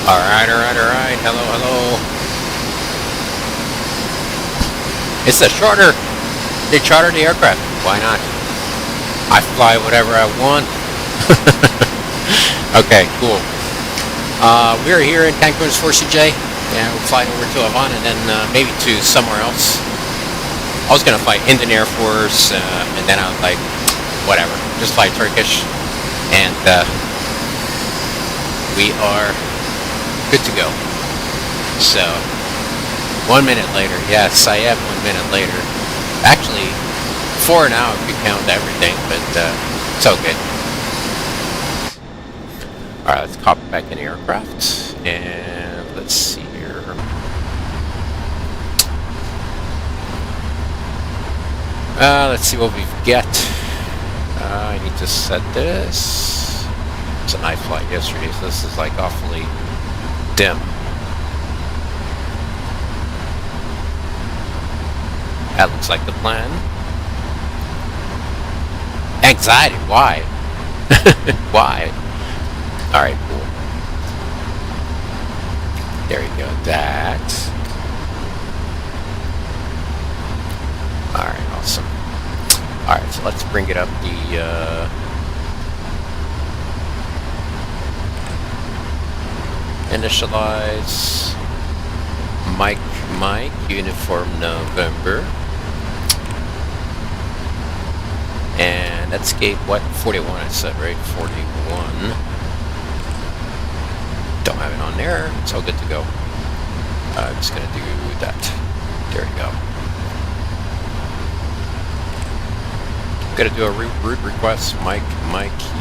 Alright, alright, alright. Hello, hello. It's a charter. They charter the aircraft. Why not? I fly whatever I want. Okay, cool. We're here in Cancun's 4CJ. Yeah, we're flying over to Havana and then maybe to somewhere else. I was gonna fly Indian Air Force, and then I was like, whatever, just fly Turkish, and we are good to go. So, 1 minute later, yes, I am 1 minute later. Actually, 4 now if you count everything, but it's all good. Alright, let's copy back in the aircraft, and let's see here. Let's see what we've got. I need to set this. It's a night flight yesterday, so this is like awfully dim. That looks like the plan. Anxiety, why? Why? Alright, cool. There you go, that. Alright, awesome. Alright, so let's bring it up the initialize Mike uniform November, and escape what 41 I said, right? 41. Don't have it on there. It's all good to go. I'm just gonna do that. There we go. Gonna do a route request. Mike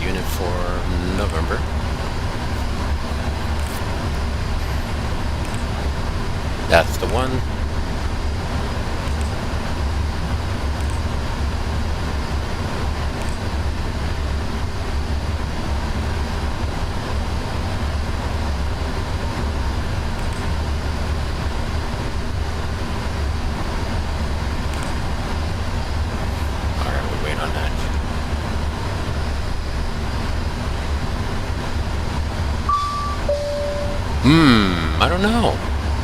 uniform November. That's the one. Alright, we'll wait on that.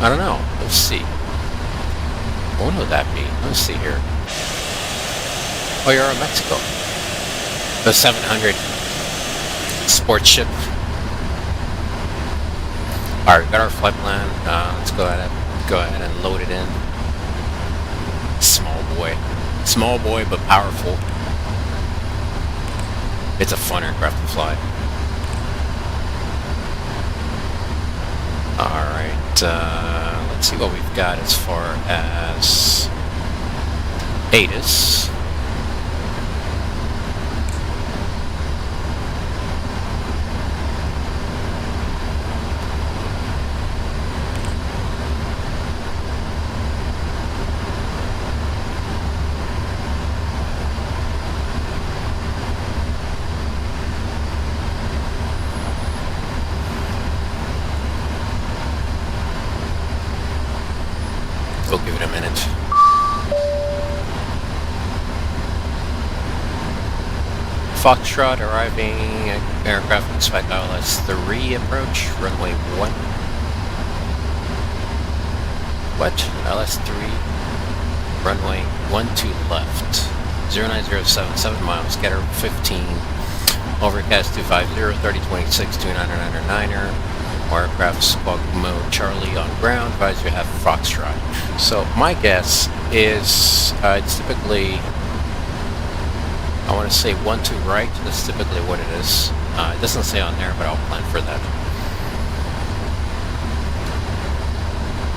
I don't know. Let's see. What would that be? Let's see here. Oh, you're in Mexico. The 700 sports ship. Alright, we got our flight plan. Let's go ahead and load it in. Small boy, but powerful. It's a fun aircraft to fly. Alright, let's see what we've got as far as ATIS. We'll give it a minute. Foxtrot arriving, aircraft expect ILS-3 approach, runway 1. What? ILS-3, runway 12 left. 09077, 7 miles, getter 15, overcast 250, 3026, 2999er. Aircraft squawk mode Charlie on ground, advise you have Foxtrot. So my guess is it's typically, I want to say 1-2 right. That's typically what it is. It doesn't say on there, but I'll plan for that.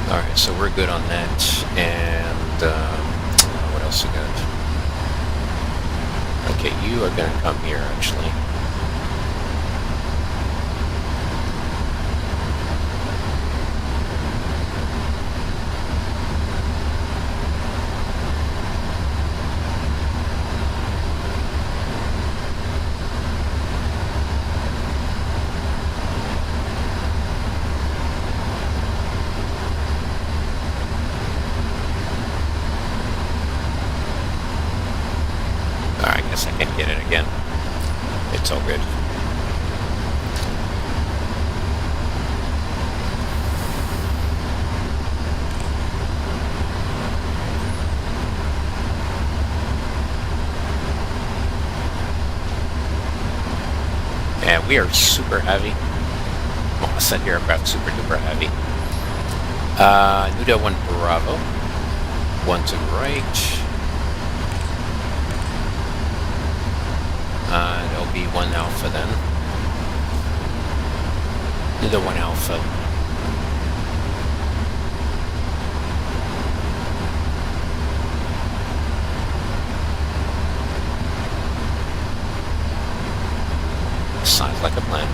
Alright, so we're good on that. And what else we got? Okay, you are going to come here actually. I can get it again. It's all good. we are super heavy. Well, I said aircraft super duper heavy. Nuda 1 Bravo. 1 to right. It'll be 1 Alpha then. Nuda 1 Alpha. Sounds like a plan.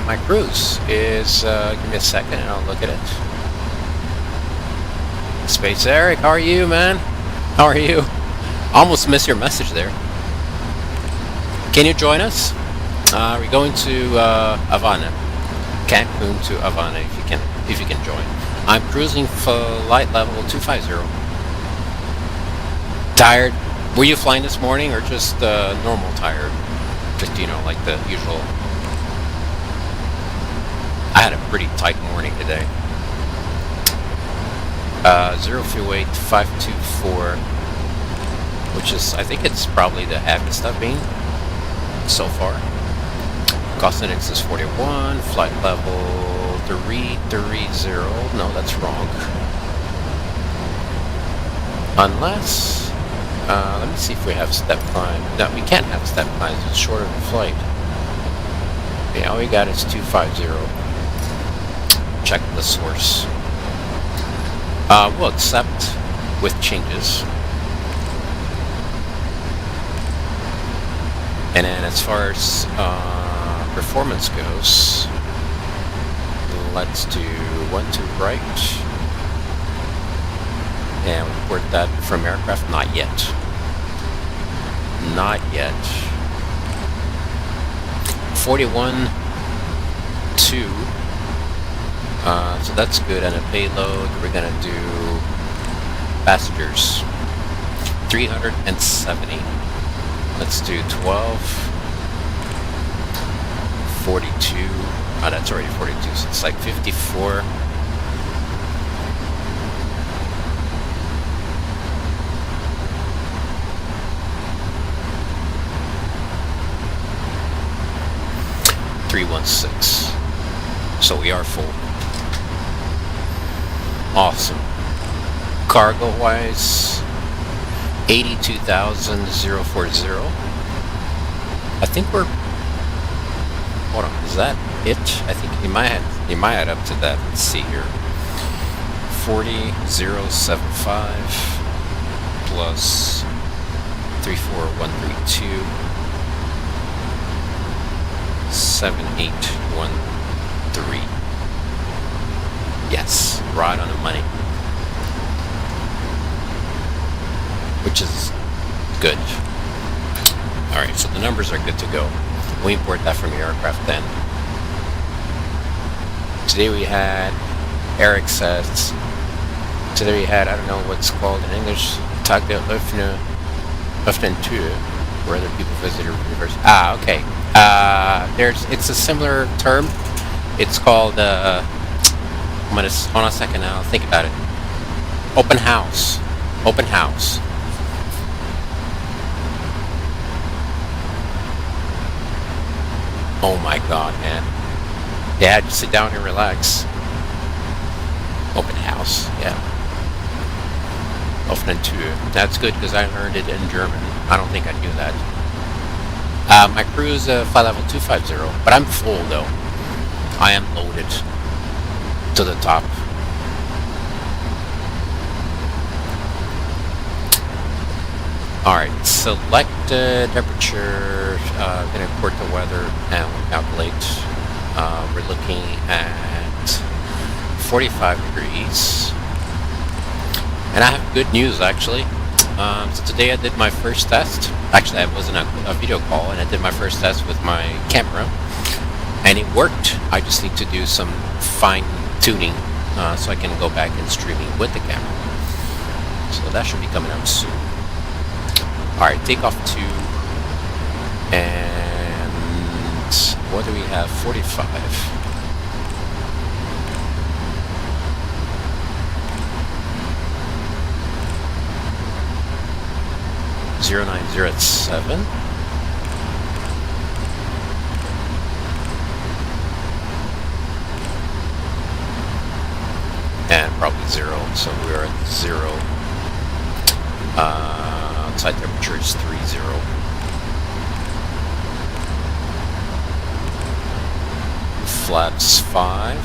My cruise is, give me a second and I'll look at it. Space Eric, how are you, man? How are you? Almost missed your message there. Can you join us? We're going to Havana, Cancun to Havana. If you can join. I'm cruising flight level 250. Tired? Were you flying this morning or just normal tired? Just, you know, like the usual. I had a pretty tight morning today. 0 fuel weight 524, which is, I think it's probably the heaviest I've been so far. Cost index is 41, flight level 330. No, that's wrong. Unless, let me see if we have step climb. No, we can't have step climbs, it's shorter than flight. Yeah, all we got is 250. Check the source. We'll accept with changes. And then as far as performance goes, let's do 1 to right. And report that from aircraft. Not yet. Not yet. 41 2. So that's good. And a payload, we're gonna do passengers 370. Let's do 12 42. Oh, that's already 42, so it's like 54. $316. So we are full. Awesome. Cargo wise, 82,040. I think we're. Hold on, is that it? I think you might add up to that. Let's see here. 40,075 plus 34132 7813. Yes, right on the money. Which is good. Alright, so the numbers are good to go. We import that from your aircraft then. Today we had, Eric says, today we had, I don't know what's called in English, Tag der Öffnen Tür, where other people visit a universe. Ah, okay. It's a similar term. It's called, hold on a second now, think about it. Open house. Open house. Oh my god, man. Yeah, just sit down and relax. Open house, yeah. Offenen Tür. That's good because I learned it in German. I don't think I knew that. My cruise flight level 250, but I'm full though. I am loaded to the top. Alright, select temperature. Gonna import the weather and calculate. We're looking at 45 degrees. And I have good news actually. So today I did my first test. Actually, I was in a video call and I did my first test with my camera. And it worked. I just need to do some fine tuning so I can go back and streaming with the camera. So that should be coming out soon. Alright, takeoff 2. And what do we have? 45. 0907. 0, so we're at 0. Outside temperature is 30. Flaps 5.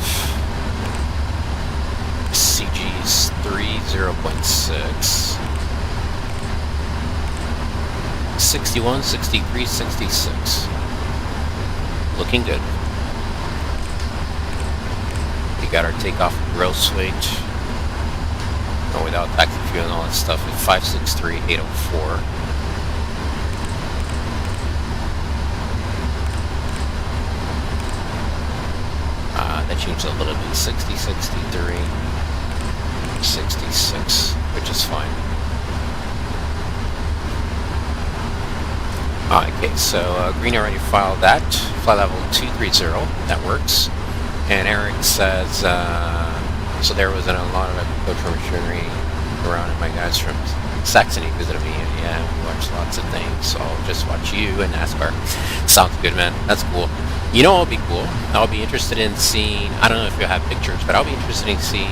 CG's 3, 0.6. 61, 63, 66. Looking good. We got our takeoff gross weight. No, without taxi fuel and all that stuff at 563,804. That changed a little bit. 60, 63, 66, which is fine. Okay, so Green already filed that. Flight level 230, that works. And Eric says, so there was a lot of agricultural machinery around, and my guys from Saxony visited me, and yeah, we watched lots of things, so I'll just watch you and NASCAR. Sounds good, man. That's cool. You know what'll be cool? I'll be interested in seeing, I don't know if you'll have pictures, but I'll be interested in seeing,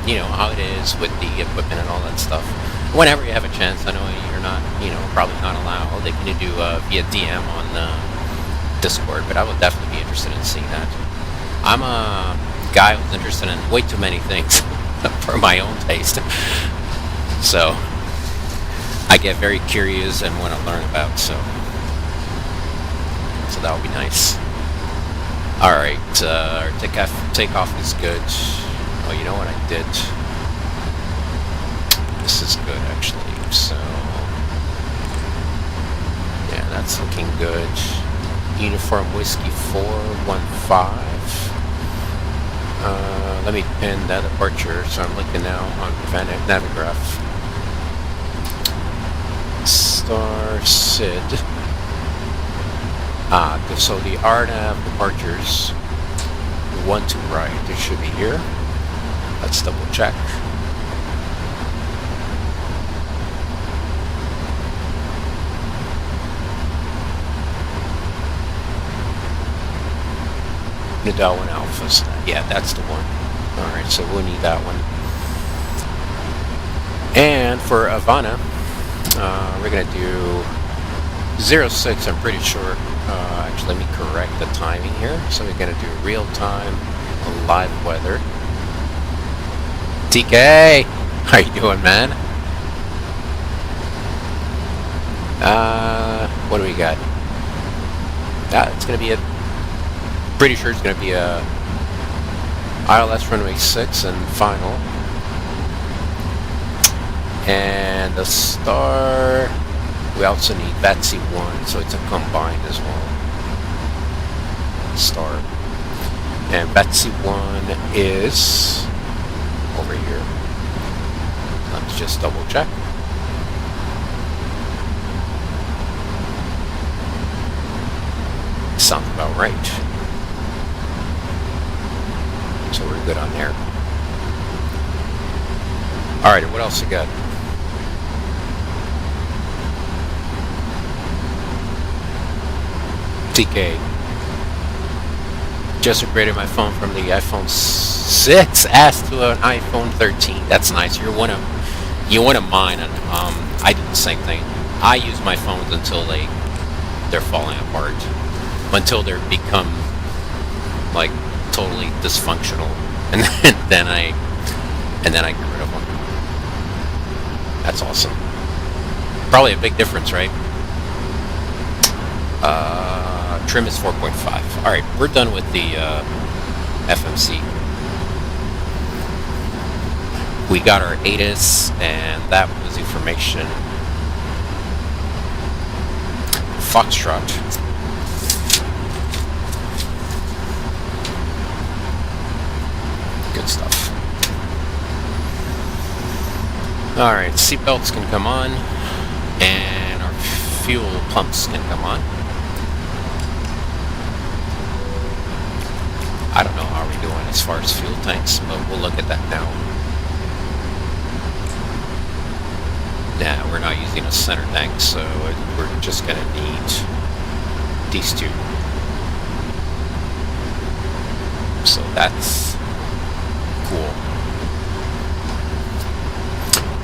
you know, how it is with the equipment and all that stuff. Whenever you have a chance, I know you're not, you know, probably not allowed. They can do via DM on Discord, but I would definitely be interested in seeing that. I'm a guy who's interested in way too many things for my own taste. So I get very curious and want to learn about, so that would be nice. Alright, our takeoff is good. Oh, you know what I did? This is good, actually. So, yeah, that's looking good. Uniform Whiskey 415. Let me pin that departure. So I'm looking now on Navigraph. Star Sid. So the RNAV departures 1 to right. They should be here. Let's double check. Nadal 1 Alphas. Yeah, that's the one. Alright, so we'll need that one. And for Havana, we're going to do 06, I'm pretty sure. Actually, let me correct the timing here. So we're going to do real-time live weather. TK! How you doing, man? What do we got? It's going to be a... Pretty sure it's going to be a ILS runway 6 and final. And the star, we also need VATSIM 1, so it's a combined as well. Star. And VATSIM 1 is over here. Let's just double check. Sounds about right. So we're good on there. Alright, what else you got? TK. Just upgraded my phone from the iPhone 6S to an iPhone 13. That's nice. You're one of mine, and I do the same thing. I use my phones until they're falling apart, until they become like totally dysfunctional, and then I get rid of them. That's awesome. Probably a big difference, right? Trim is 4.5. Alright, we're done with the FMC. We got our ATIS, and that was information. Foxtrot. Good stuff. Alright, seatbelts can come on, and our fuel pumps can come on. I don't know how we're doing as far as fuel tanks, but we'll look at that now. Nah, we're not using a center tank, so we're just going to need these two. So that's cool.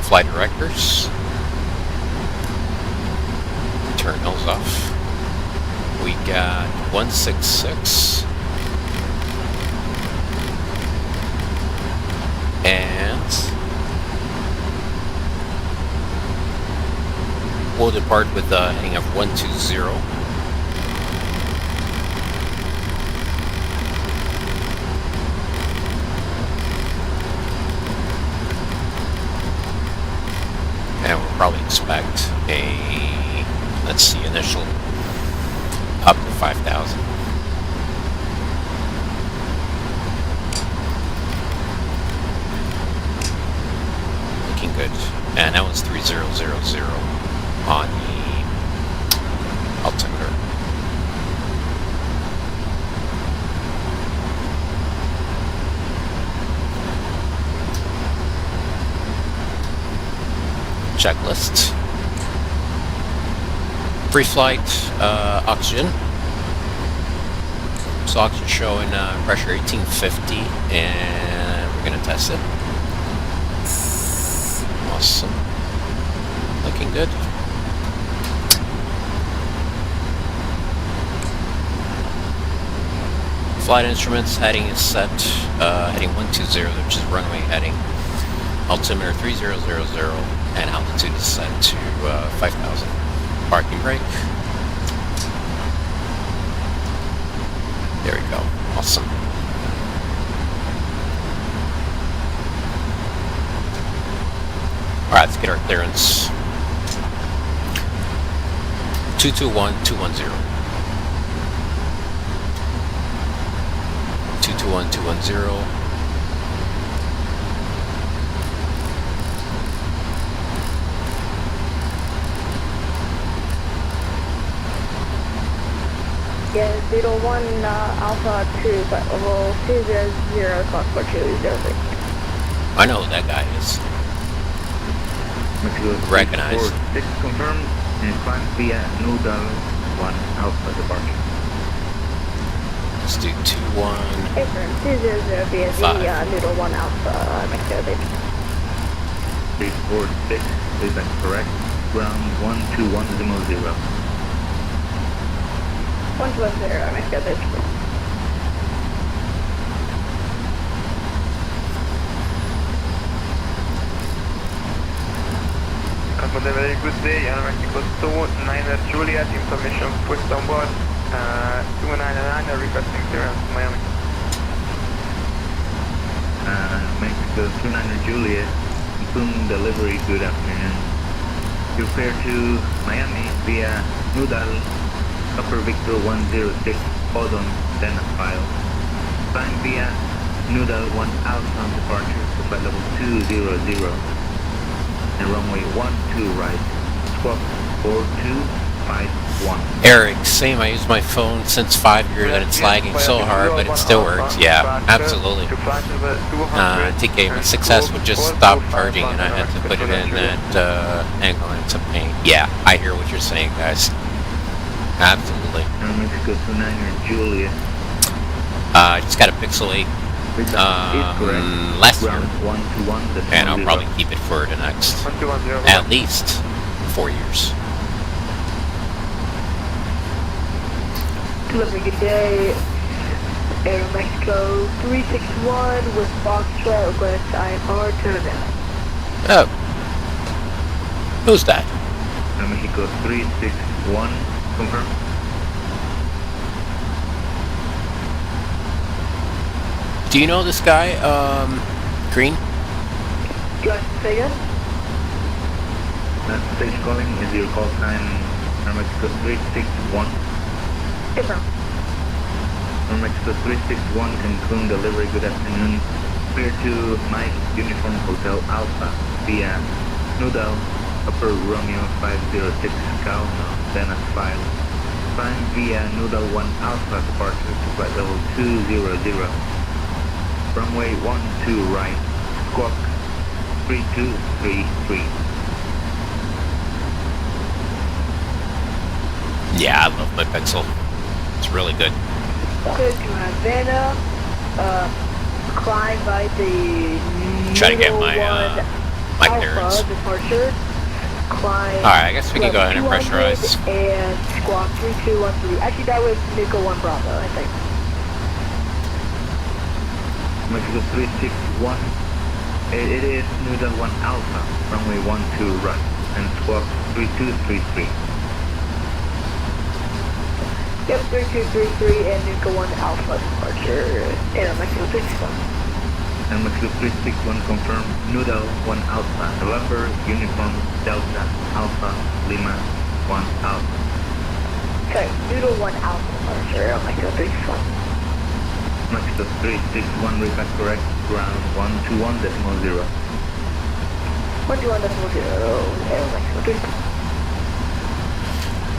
flight directors. Turn those off. We got 166. And we'll depart with a heading of 120. And we'll probably expect a, let's see, initial up to 5,000. Looking good. And that was 3000 on the altimeter. Checklist. Pre-flight oxygen. So oxygen showing pressure 1850, and we're gonna test it. Awesome. Looking good. Flight instruments heading is set. Heading 120, which is runway heading. Altimeter 3000, and altitude is set to 5,000. Parking brake. There we go. Awesome. Alright, let's get our clearance. 221-210. 221-210. Yeah, 01 Alpha 2, but level 200, clock for 203. I know who that guy is. Recognized. 6 confirmed and climb via Noodle 1 Alpha departure. Let's do 21. Affirm 200 via the Noodle 1 Alpha Mexico Beach. 346 is that correct? Ground 12100. 120 Mexico Beach. Confirm a very good day, Mexico 29 Juliet, information pushed on board, 299 requesting clearance, Miami. Mexico 29 Juliet, confirm delivery, good afternoon. Prepare to Miami via Noodle, Upper Victor 106, hold on, then a file. Climb via Noodle 1 Alpha departure to flight level 200. And runway 12 right, squawk 4251. Eric, same. I use my phone since 5 years and it's lagging so hard, but it still works. Yeah, absolutely. TK, my success would just stop charging and I had to put it in at angle and it's a pain. Yeah, I hear what you're saying, guys. Absolutely. Mexico 29 Juliet. I just got a Pixel 8 last year, and I'll probably keep it for the next at least 4 years. Delivery, good day. Air Mexico 361 with Foxtrot request IMR turnaround. Oh. Who's that? Mexico 361, confirm. Do you know this guy, Green? Do you want to say again? Stage calling is your call sign, Mexico 361. Different. Mexico 361, Cancún delivery, good afternoon. Clear to Mike Uniform Hotel Alpha via Noodle, Upper Romeo 506 Cal, then a file. Climb via Noodle 1 Alpha departure to flight level 200. Runway 12 right, squawk 3233. Yeah, I love my Pixel. It's really good. Clear to Havana, climb by the Try to get my My clearance. Alpha departure. Climb. Alright, I guess we can go ahead and 200 pressurize. And squawk 3213. Actually, that was Nico 1 Bravo, I think. Mexico 361. It is Noodle 1 Alpha, runway 12 right, and squawk 3233. Yep, 3233 and Nico 1 Alpha departure. Air Mexico 361. And Mexico 361 confirm Noodle 1 Alpha, November, Uniform, Delta, Alpha, Lima, 1 Alpha. Sorry, Noodle 1 Alpha departure. Air Mexico 361. Mexico 361, repeat correct, ground 121.0. 121.0. Air Mexico 361.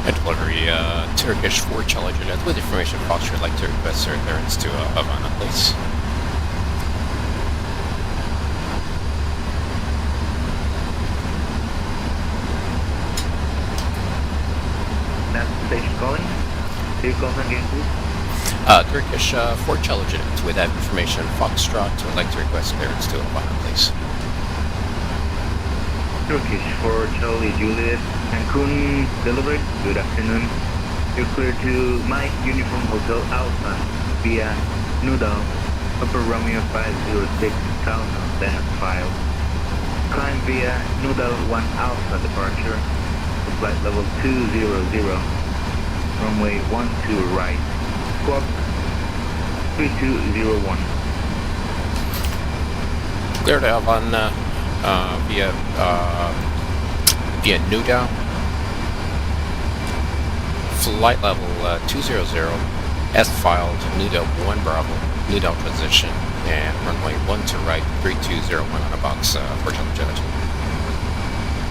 And delivery, Turkish 4 Charlie Juliet with information posture. I'd like to request sir clearance to Havana, please. That's station calling. Can you call again, please? Turkish 4 Charlie Juliet with that information Foxtrot. I'd like to request clearance to Havana, please. Turkish 4 Charlie Juliet, Cancun delivery. Good afternoon. You're clear to Mike Uniform Hotel Alpha via Noodle, Upper Romeo 506, Calno, then file. Climb via Noodle 1 Alpha departure to flight level 200, runway 12 right, squawk 3201. Clear to Havana via Noodle. Flight level 200, S filed, Noodle 1 Bravo, Noodle position, and runway 12 right, 3201 on a box for Charlie Juliet.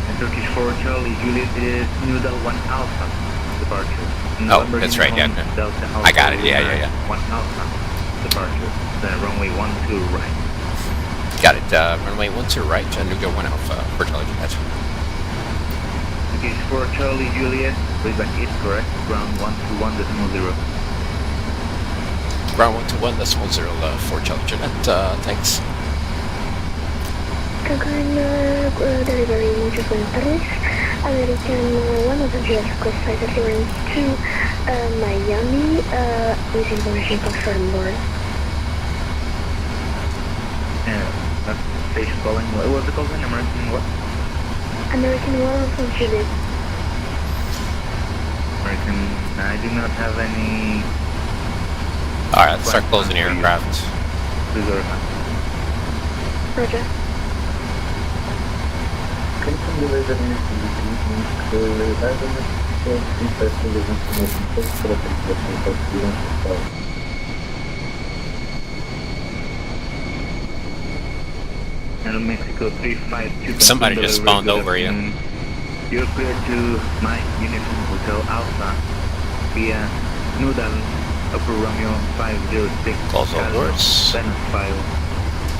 And Turkish 4 Charlie Juliet is Noodle 1 Alpha departure. Oh, that's right, yeah. Delta Alpha I got it, yeah. 1 Alpha departure. Then runway 12 right. Got it, runway 12 right, Noodle 1 Alpha for Charlie Juliet. Turkish 4 Charlie Juliet, playback is correct, ground 121.0. Ground 121.0 for Charlie Juliet, thanks. Cancún delivery, muchas buenas tardes. American 1 of the US request flight clearance to Miami with information confirmed board. That's station calling. What was the call again? American what? American 1 from Juliet. American, I do not have any... Alright, let's start closing the aircraft. Reserve. Roger. Cancún delivery And Mexico 352. Somebody just spawned over you. You're clear to my Uniform Hotel Alpha via Noodle, Upper Romeo 506. Close all doors. Then file.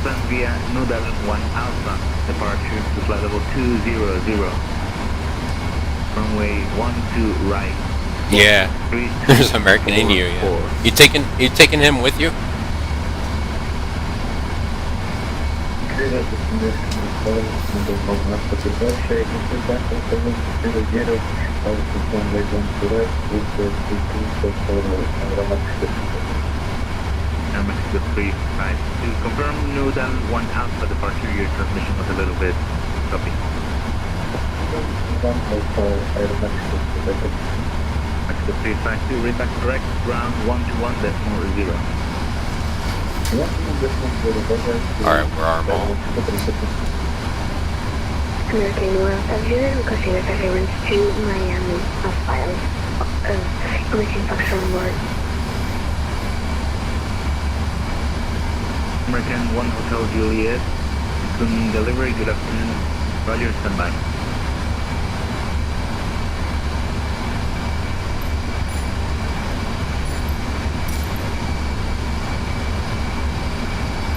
Then via Noodle 1 Alpha departure to flight level 200. Runway 12 right. Yeah, there's American in you. Yeah. You taking him with you? And Mexico 352. Confirm Noodle 1 Alpha departure. Your transmission was a little bit choppy. Mexico 352, read back correct, ground 121.0. Alright, we're arm all. American 1 of Juliet requesting a clearance to Miami of files. Information confirmed board. American 1 Hotel Juliet, Cancun delivery, good afternoon. Roger, standby.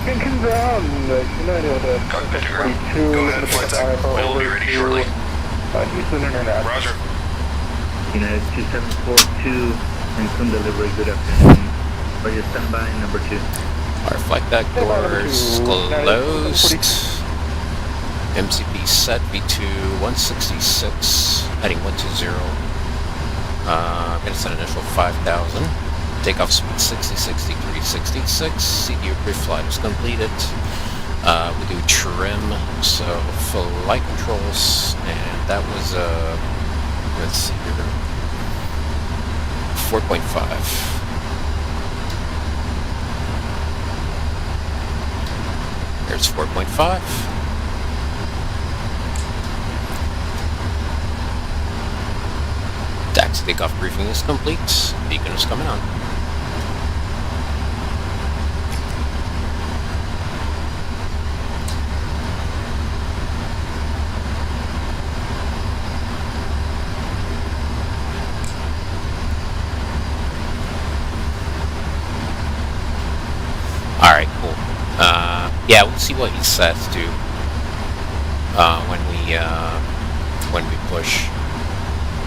Cancun ground, United Cockpit to ground. 32, Go ahead, flight deck. We'll be ready shortly. Houston International. Roger. United 2742, Cancun delivery, good afternoon. Roger, standby, number 2. Our flight deck doors closed. MCP set V2 166, heading 120. I'm going to set initial 5,000. Takeoff speed 60, 63, 66. CDU pre-flight is completed. We do trim, so flight controls, and that was, let's see here, 4.5. There's 4.5. Taxi takeoff briefing is complete. Beacon is coming on. Alright, cool. Yeah, we'll see what he says too when we push.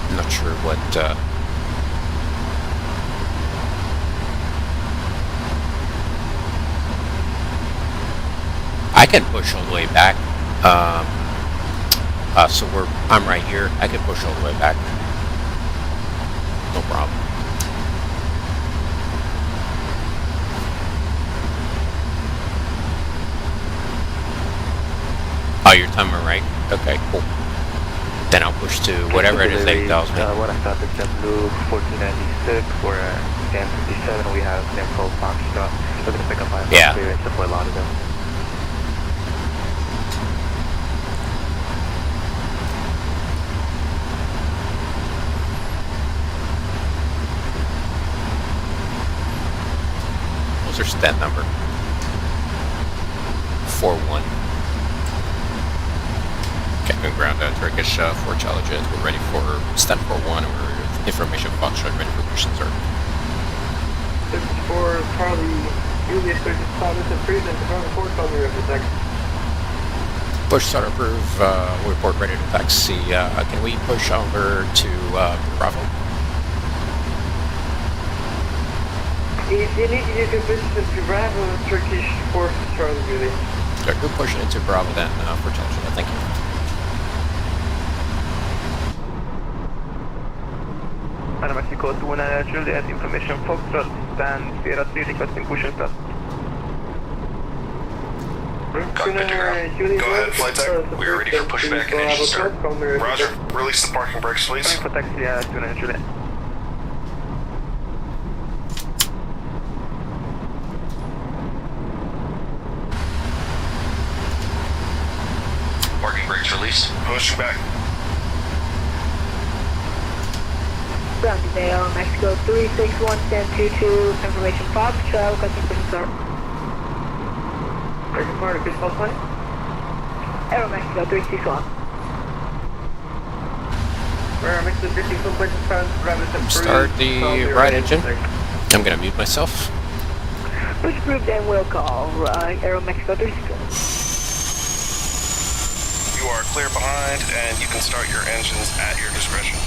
I'm not sure what I can push all the way back. So I'm right here. I can push all the way back. No problem. Oh, your timer right? Okay, cool. Then I'll push to whatever it is that he tells me. What I thought is JetBlue 1496 for stand 57. We have Nimco Foxtrot. We're going to pick up my clearance to Fort Lauderdale. What's their stat number? 41. Captain Ground Turkish 4 Charlie Jet. We're ready for stand 41. We're information Foxtrot ready for push and start. 54 Charlie, Julius 36 Thomas and Friedman, confirm 4 Charlie River, next. Push start approve, report ready to taxi. Can we push over to Bravo? If you need to do business to Bravo, Turkish 4 Charlie Julius. Good, we're pushing into Bravo then for Charlie Jet. Thank you. Mexico 29 Juliet, information Foxtrot, stand Sierra 3, requesting push and start. Cockpit to ground. Go ahead, flight deck. We are ready for pushback and engine start. Roger. Release the parking brakes, please. For taxi 29 Juliet. Parking brakes released. Pushing back. Ground Aero, Mexico 361, stand 22, information Foxtrot, requesting push and start. Breaking part of Crystal Flight. Aero Mexico 361. Aero Mexico 361, push and start. Start the right engine. I'm gonna mute myself. Push approved and will call Aero Mexico 361. You are clear behind, and you can start your engines at your discretion.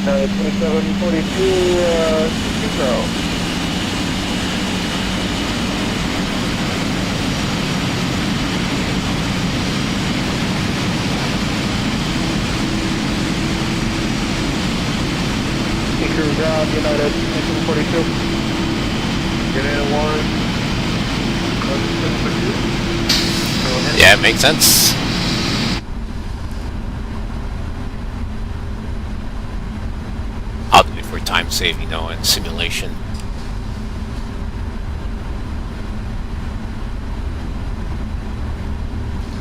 Now 2742, Control. Crew ground, United 2742. United 1. Yeah, it makes sense. I'll do it for time saving though and simulation.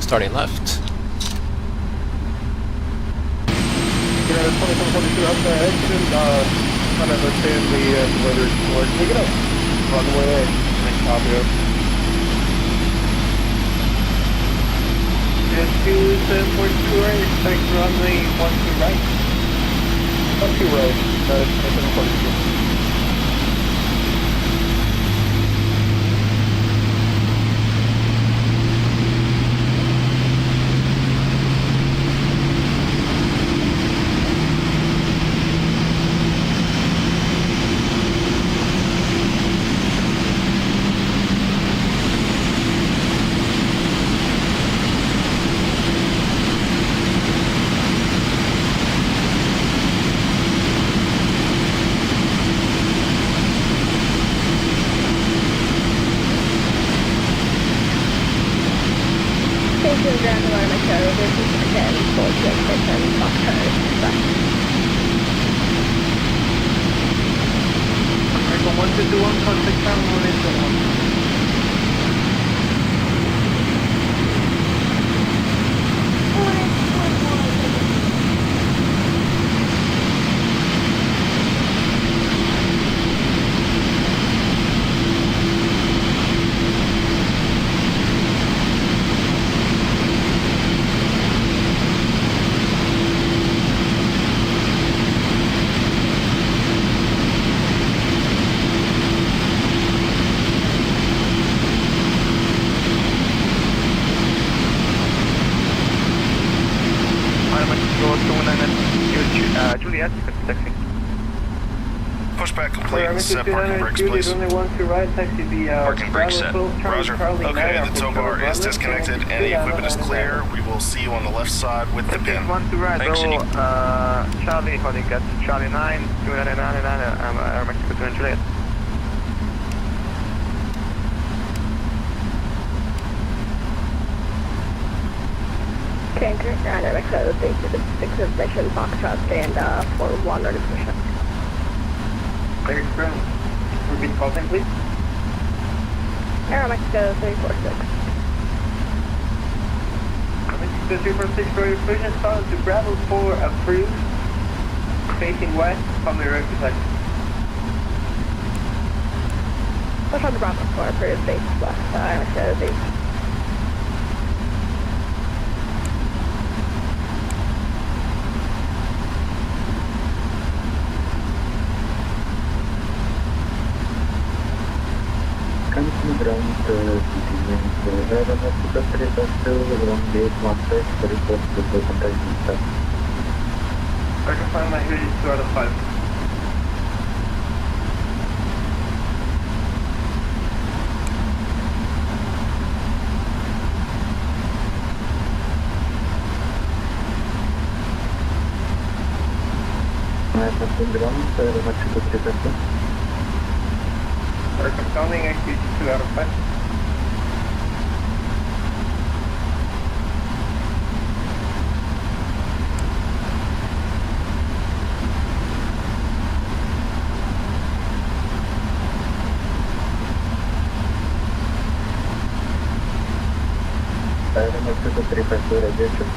Starting left. United 2742 out the engine, kind of understand the weather report. Take it up. On the way in. Nice copy. 742 right, expect runway 12 right. 12 right, 742. Station ground alarm at Charlie, this is 10, 467, Foxtrot, back. Echo 151, contact channel 181. Juliet, taxi. Pushback complete. Set parking brakes, please. Parking brakes set. Roger. Okay, the tow bar is disconnected and the equipment is clear. We will see you on the left side with the pin. Thanks, Cindy. Charlie, holding at Charlie 9, 299, Mexico 2 Juliet. Cancun ground at Mexico, thanks to the 6 of Mission, Foxtrot, stand for 1 notification. Clear ground. Repeat call sign, please. Aero Mexico 346. Mexico 346, for your collision start to Bravo 4 approved. Facing west, from the road to Push on the Bravo 4 approved, base west, Aero Mexico 346. Cancún ground, Havana, Mexico 372, wrong gate, 1 report to the contact details. I can find my unit 2 out of 5. Cancún ground, Mexico 372. Confirming activity 2 out of 5. Mexico 352, radiation.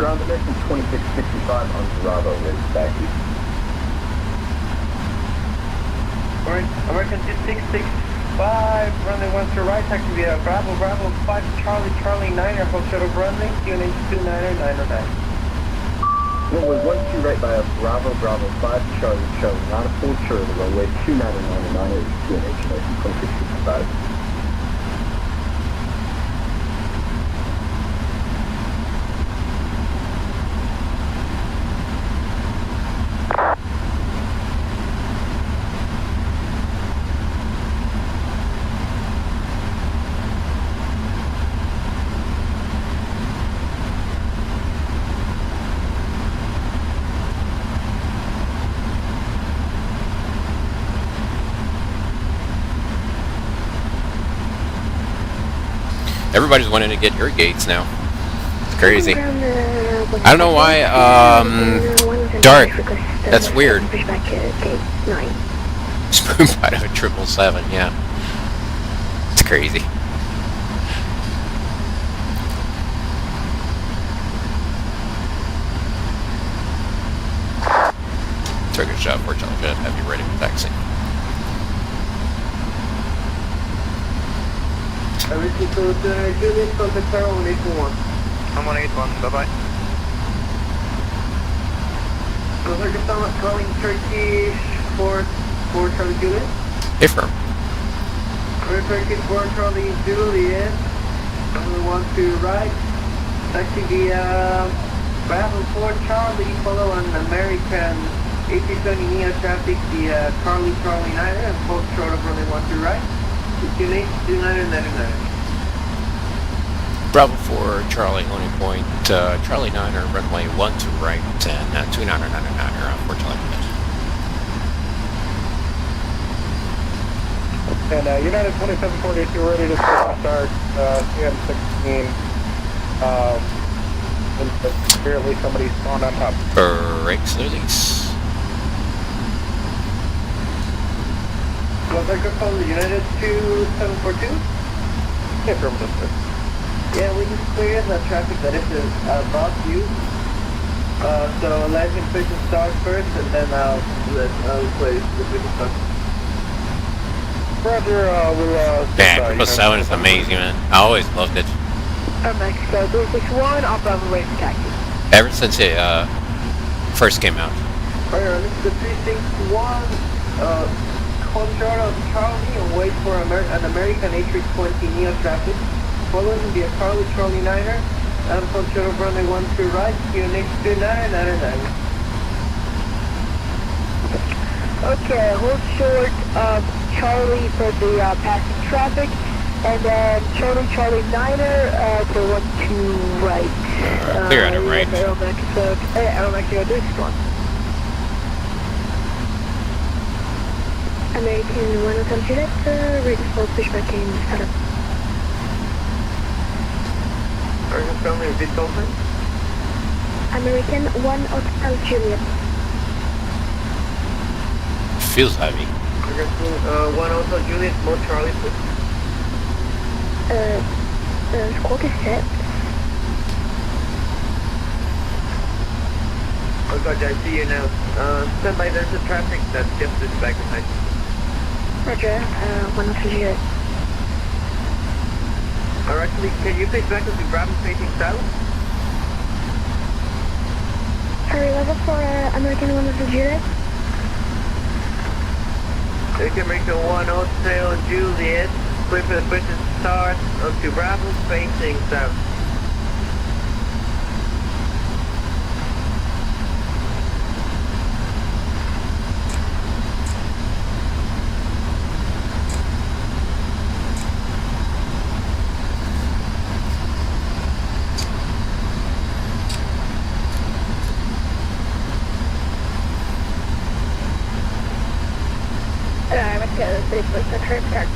Ground dimension 2665 on Bravo, ready to back you. Alright, American 2665, runway 1 to right, taxi via Bravo, Bravo 5, Charlie, Charlie 9, hold shuttle runway, QNH 29909. It was 12 right by Bravo, Bravo 5, Charlie, Charlie, not a full sure of the runway 29909 is QNH 2665. Everybody's wanting to get your gates now. It's crazy. I don't know why, dark. That's weird. Spoon bite of a 777, yeah. It's crazy. Trigger shot, 4 Charlie Jet, have you ready for taxi? Everything to Juliet, contact Tower 181. I'm on 81, bye-bye. So Circus calling Turkish 4 Charlie Juliet. Hey, firm. We're Turkish 4 Charlie Juliet. Number 1 to right. Taxi via Bravo 4 Charlie, follow an American 8320 Neo traffic via Charlie 9 and hold short of runway 1 to right. 2999. Bravo 4, Charlie, loading point, Charlie 9er, runway 1 to right, and 2999er, 4 Charlie Jet. And United 2740, if you're ready to start CM16, apparently somebody spawned on top. Brakes release. Was I good call United 2742? Yeah, affirmative, sir. Yeah, we just cleared the traffic that is above you. So let him push and start first, and then I'll play the push and start. Roger, we'll Man, 777 is amazing, man. I always loved it. Mexico 361, I'll Bravo ready for taxi. Ever since it first came out. Alright, this is the 361, hold short of Charlie and wait for an American A320 Neo traffic. Following via Charlie 9er, and hold short of runway 1 to right, QNH 2999. Okay, hold short of Charlie for the passing traffic, and then Charlie 9er for 1 to right. Clear out of right. Aeromexico 361. American 107 Juliet, ready for pushback in startup. American family, repeat call sign. American 107 Juliet. Feels heavy. American 107 Juliet, more Charlie, please. Squawk is set. Oh god, I see you now. Stand by, there's a traffic that's just this back behind. Roger, 107 Juliet. Alright, can you face back to the Bravo facing south? Sorry, level for American 107 Juliet. American 107 Juliet, clear for the push and start onto Bravo facing south. Let's go, let's turn start.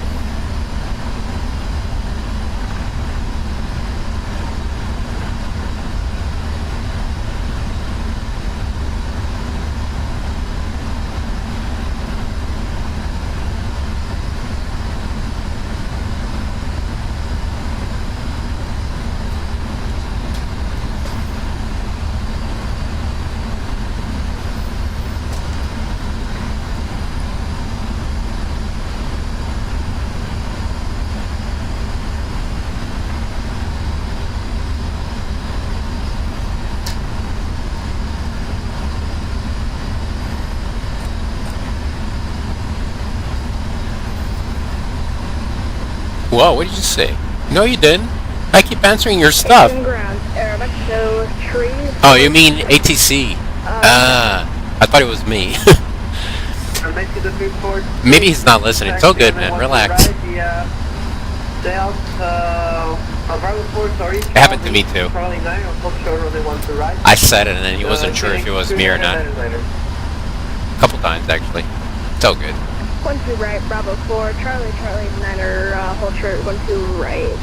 Whoa, what did you say? No, you didn't. I keep answering your stuff. Ground, Aeromexico 3. Oh, you mean ATC? I thought it was me. Maybe he's not listening. It's all good, man. Relax. It happened to me too. I said it and then he wasn't sure if it was me or not. A couple times, actually. It's all good. 1-2 right, Bravo 4, Charlie, Charlie, Niner, hold short, 1-2 right, 9,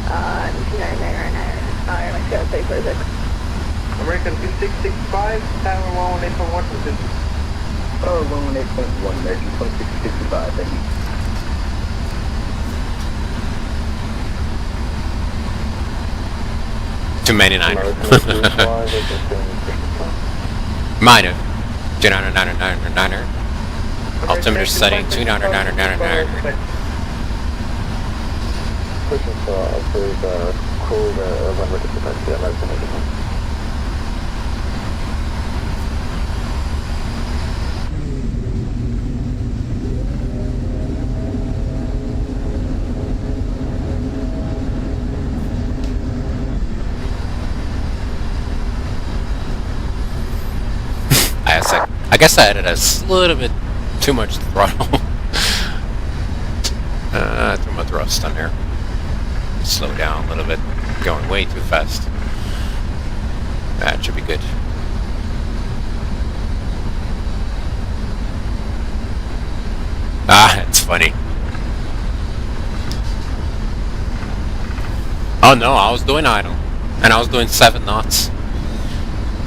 let's go, 346. American 2665, Tower 118.1 position. 118.1, American 2665, thank you. Minor. 29999. Altimeter setting 29999. Pushing for, I believe, cool, when we're supposed to American 81. I guess I added a little bit too much throttle. Threw my thrust on there. Slow down a little bit. Going way too fast. That should be good. Ah, it's funny. Oh no, I was doing idle. And I was doing 7 knots.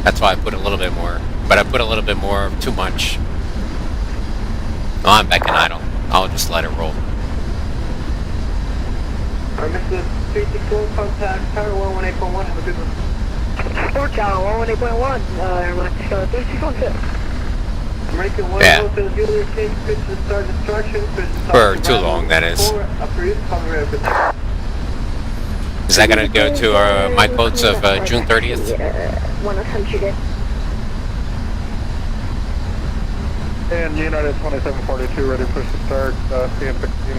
That's why I put a little bit more. But I put a little bit more, too much. Oh, I'm back in idle. I'll just let it roll. Mr. 361, contact Tower 118.1, have a good one. Or Tower 118.1, Airmax 3616. American 1 Yeah. Hotel Juliet, change pitch to start instructions. For too long, that is. Approved, cover protect. Is that gonna go to my quotes of June 30th? 100. And United 2742, ready for start, CM16.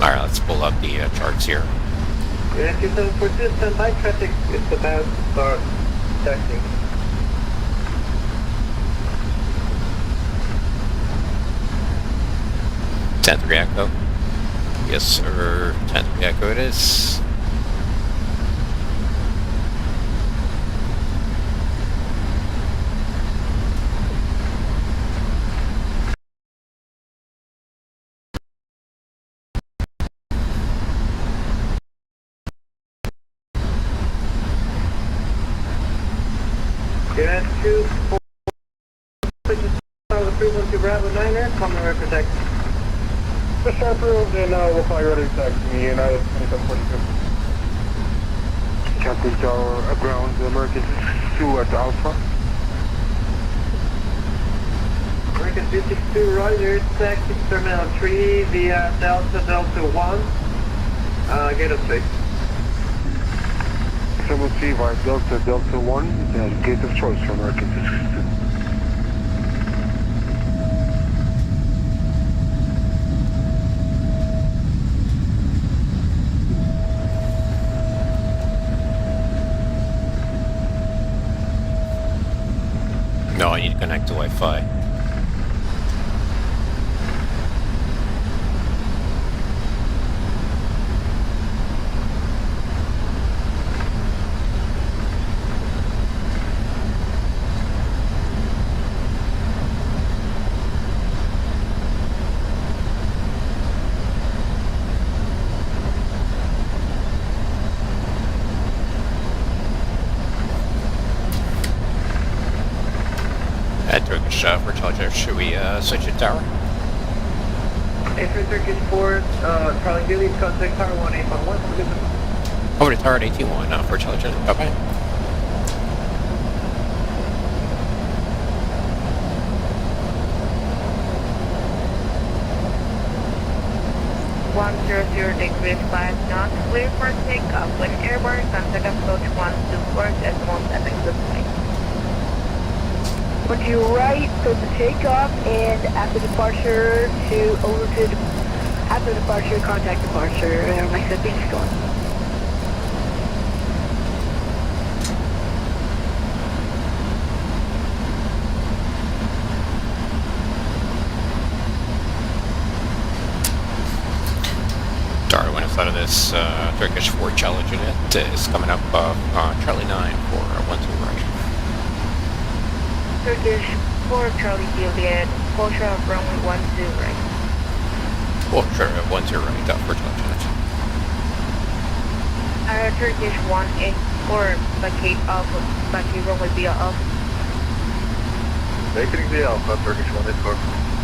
Alright, let's pull up the charts here. United 2742, standby traffic is about to start taxing. 10-3 Echo. Yes, sir. 10-3 Echo it is. United 2, 4, pitch to start the 312 Bravo 9er, cover protect. Just approved, and we'll call you ready to taxi United 2742. Captain Tower, ground, American 2 at Alpha. American 262, Roger, taxi Terminal 3 via Delta 1, gate of 6. 7C via Delta 1, and gate of choice for American 262. No, I need to connect to Wi-Fi. Turkish for Charger, should we switch it tower? Entry Turkish 4, Charlie Juliet, contact Tower 181. Over to tower at 81 for Charger. Bye-bye. degrees 5 knots, clear for takeoff. When airborne, contact approach 124 as most effective flight. Would you right for the takeoff and after departure after departure, contact departure, my setting's going. Tower, when out of this Turkish 4 Charlie Juliet is coming up Charlie 9 for 12 right. Turkish 4 Charlie Juliet, full share of runway 12 right. Oh, sure, 10 right, for Charlie. Turkish 184, vacate Alpha, vacate runway via Alpha. Vacating the Alpha, Turkish 184.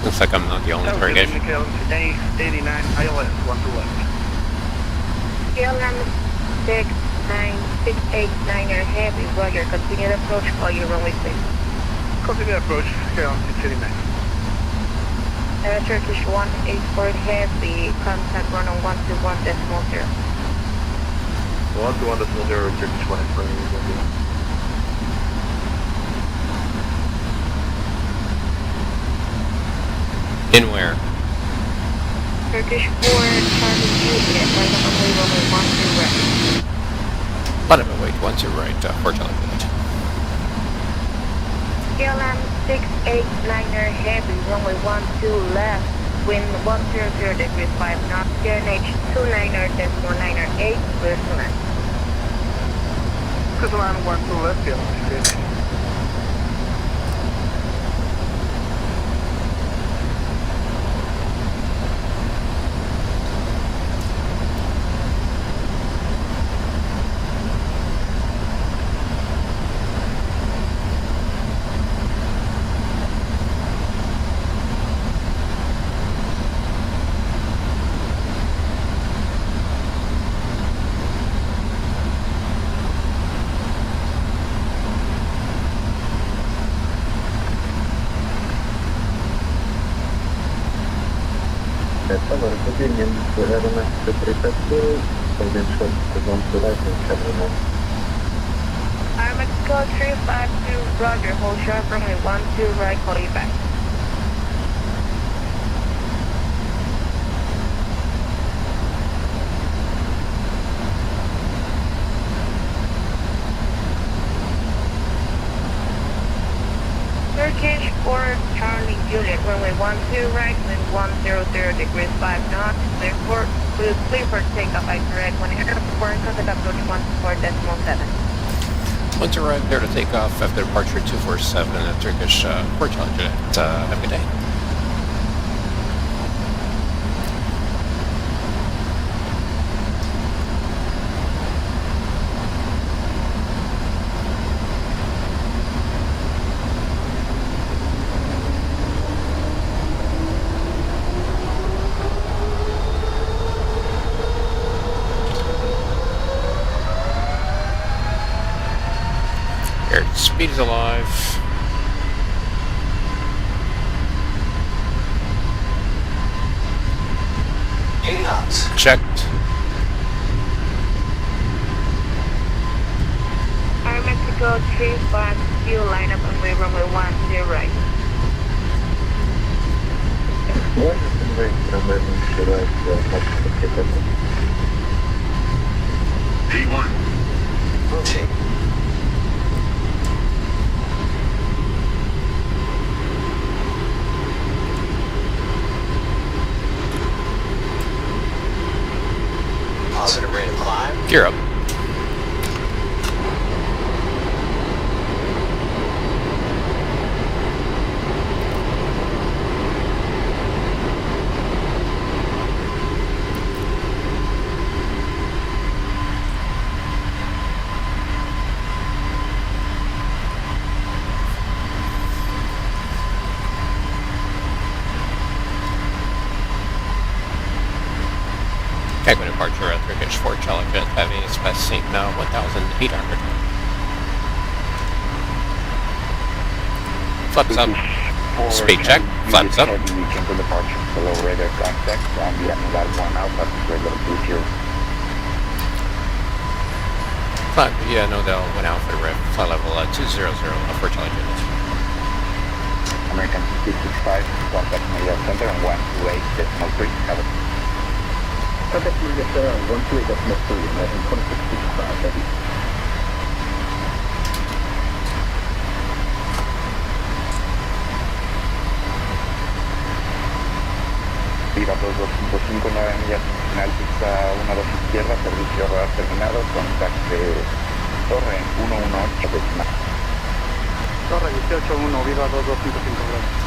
Looks like I'm not the only Turkish. 89 ILS, 1 to left. KLM 69689er heavy, Roger, continue the approach, call your runway please. Continue approach, KLM 689. Turkish 184 heavy, contact run on 121.0. 121.0, Turkish 184. In where? Turkish 4, Charlie Juliet, right on runway 12 right. Bottom of weight, 10 right, for Charlie. KLM 689er heavy, runway 12 left, wind 100 degrees 5 knots, QNH 29er.9er 8, clear to land. Clear to land, 1 to left, KLM 689. Поведением Havana 77W, Presidential Zone to License, Havana. Mexico 352, Roger, hold sharp runway 12 right, call you back. Turkish 4, Charlie Juliet, runway 12 right, wind 100 degrees 5 knots, clear for takeoff by direct when airport, contact approach 14.7. Once arrived there to take off after departure 247 at Turkish 4 Charlie Juliet. Have a good day. Speed is alive. Checked. Air Mexico 352, line up on runway 10 right. P1. Rotate. Positive rate of climb. Gear up. Cancún departure at Turkish 4 Charlie Juliet, having its best seat now 1,800. Flaps up. Speed check. Flaps up. Cancún departure below radar contact on the Admiral 1 Alpha, regular 20. Flat, yeah, no, they'll went out for the rip. Flight level 200 for Charlie Juliet. American 265, contact Media Center on 128.3, have it. Contact Media Center on 128.3, American 2665, heavy. Viva 2259, 9 millas final, pista 12 izquierda, servicio radar terminado, contacte Torre 118 decimal. Torre 181, Viva 2255, gracias.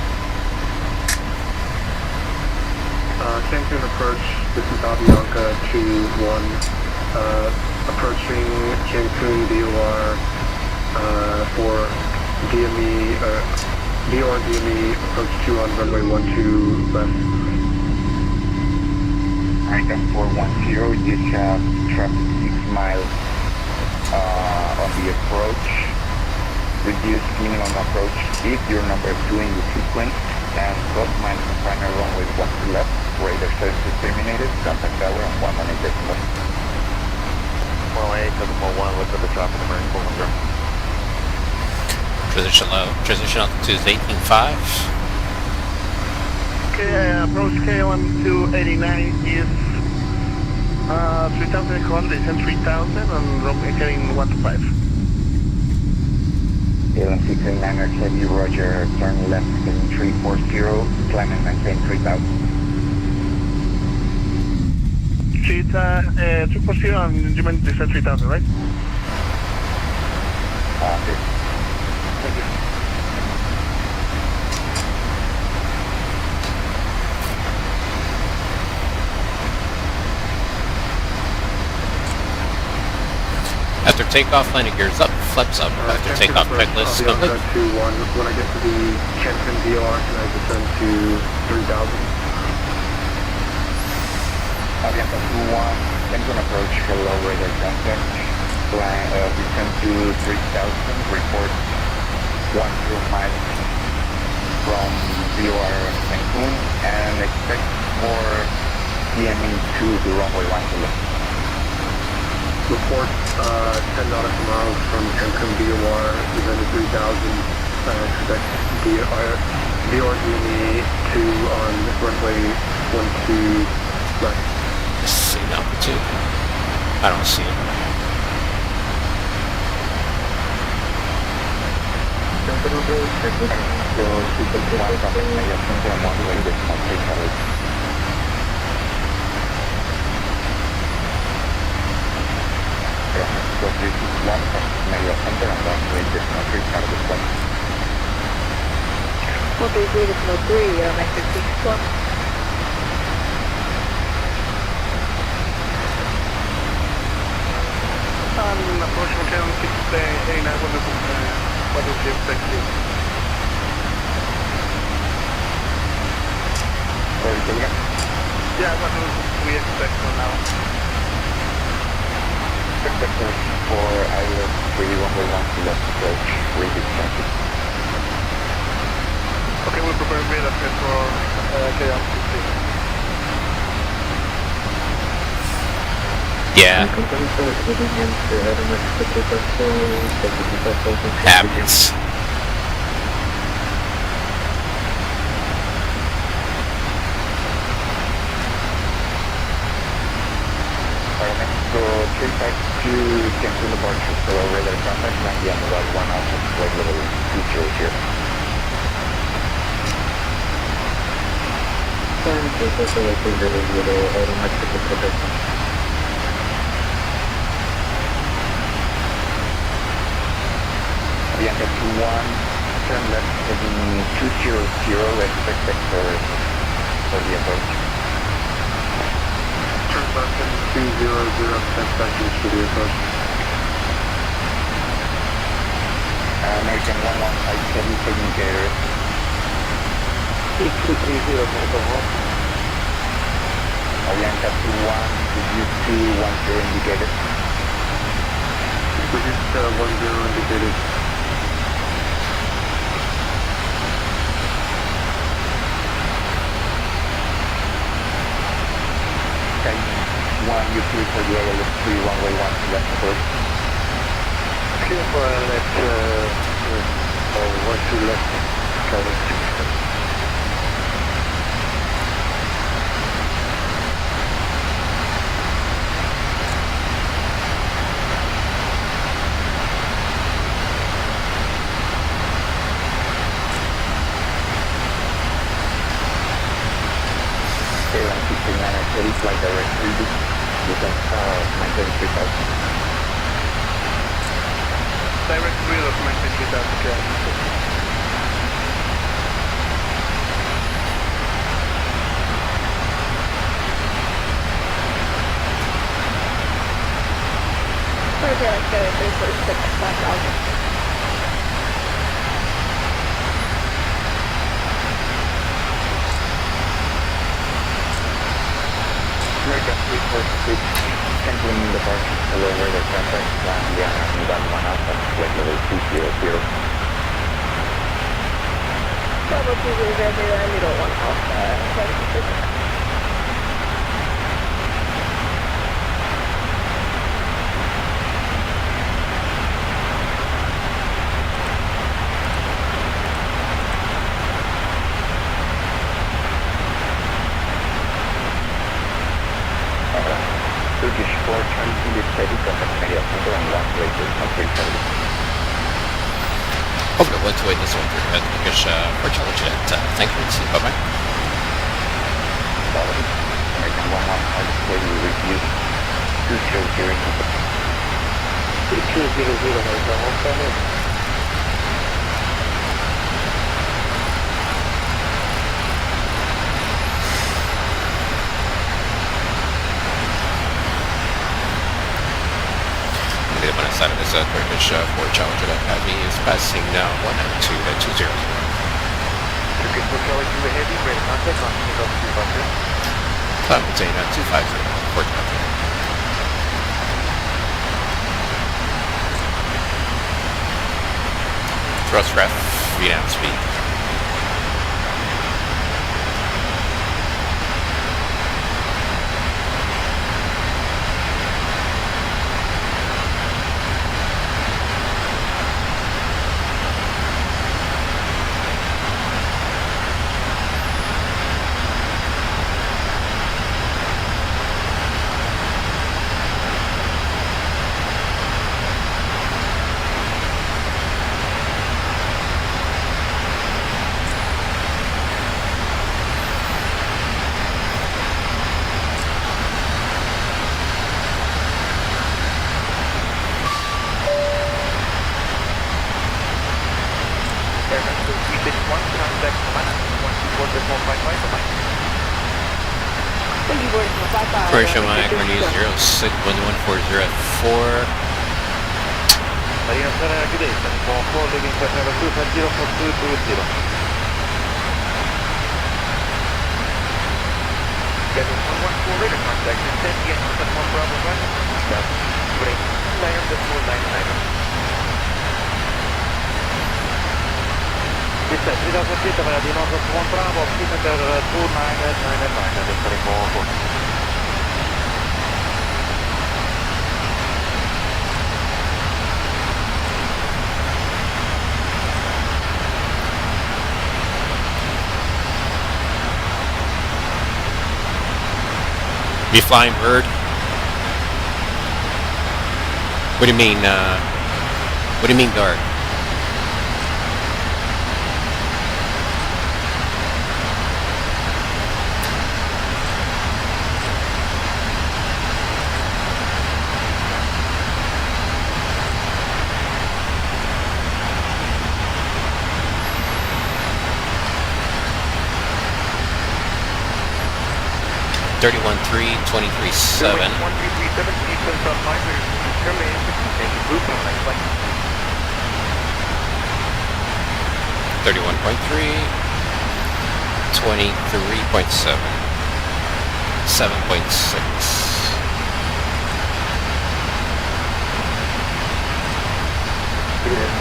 Cancun approach, this is Avianca 2-1, approaching Cancun DOR for DME, DOR DME, approach 2 on runway 12 left. American 410, you have traffic 6 miles on the approach. Reduce minimum approach speed, your number 2 in the sequence, and 12 miles on final runway 12 left. Radar service terminated, contact tower on 118 decimal. 118.1, look at the traffic, American 410. Transition altitude is 18.5. Okay, approach KLM 289 is 3,000 kilometers and 3,000 and runway heading 125. KLM 689er heavy, roger, turn left heading 340, climb and maintain 3,000. It's 340 and you meant descend 3,000, right? Okay. Thank you. After takeoff, landing gears up, flaps up. After takeoff, checklist Avianca complete. 2-1, when I get to the Cancun DOR, can I descend to 3,000? Avianca 2-1, Cancun approach, hello, radar contact. Descend to 3,000, report 10 miles from DOR Cancun, and expect more DME to the runway 12. Report 10 nautical miles from Cancun DOR, descend to 3,000, expect DOR DME 2 on runway 12 left. See altitude. I don't see it. Well, there's no 3, American 6-1. Approach from KLM 689, what is the expected? Yeah, what do we expect for now? Expectations for ILS 3 runway 12 left approach, reduce traffic. Okay, we'll prepare radar set for KLM 689. Yeah. Happens. So, 352 Cancun departure, so radar contact, and the about 1 hour flight level 20 here. Avianca 2-1, turn left heading 200, expect vector for the approach. Turn left heading 200, expect vectors for the approach. American 115 indicator. 6230, American 1. Avianca 2-1, reduce to 10 indicated. Reduce to 10 indicated. One, you clear for the ALS 3 runway 1 left approach. Clear for ALS 1 left, cabin 6. Flight direct 3D, you can maintain 3,000. Direct read of maintain 3,000 km. Okay, let's go 346, 5,000. American 346, Cancún departure, hello, radar contact, MMUN-MUHA, flight level 200. Bravo 200, middle 1 Alpha, Turkish 420 steady, contact media center on 128, 1370. Over to 128, this one through Turkish 4 Jet. Thank you, see you, bye-bye. American 11 steady, reduce 200. 200, American 1 The one side of this Turkish 4 Charlie Jet Heavy is passing now 192 at 20. Turkish 4 Charlie to the heavy, radar contact on Kilo 250. Climb maintain 250, 4 Charlie. Thrust ref, VNAV speed. Croatia Mike, Renew 06, 1140 at 4. Marina Center, good day, 744, leaving flight number 250 for 220. Schedule 114 radar contact, descend again, 1 Bravo 1, that's great, 9.99. Dispatch 3000 feet, Marina 1 Bravo, Center 2999, that's very important. You flying bird? What do you mean, dark? Thirty-one 323 7. 1337, Eastern South Line, thank you, group, have a nice flight. 31.3, 23.7, 7.6.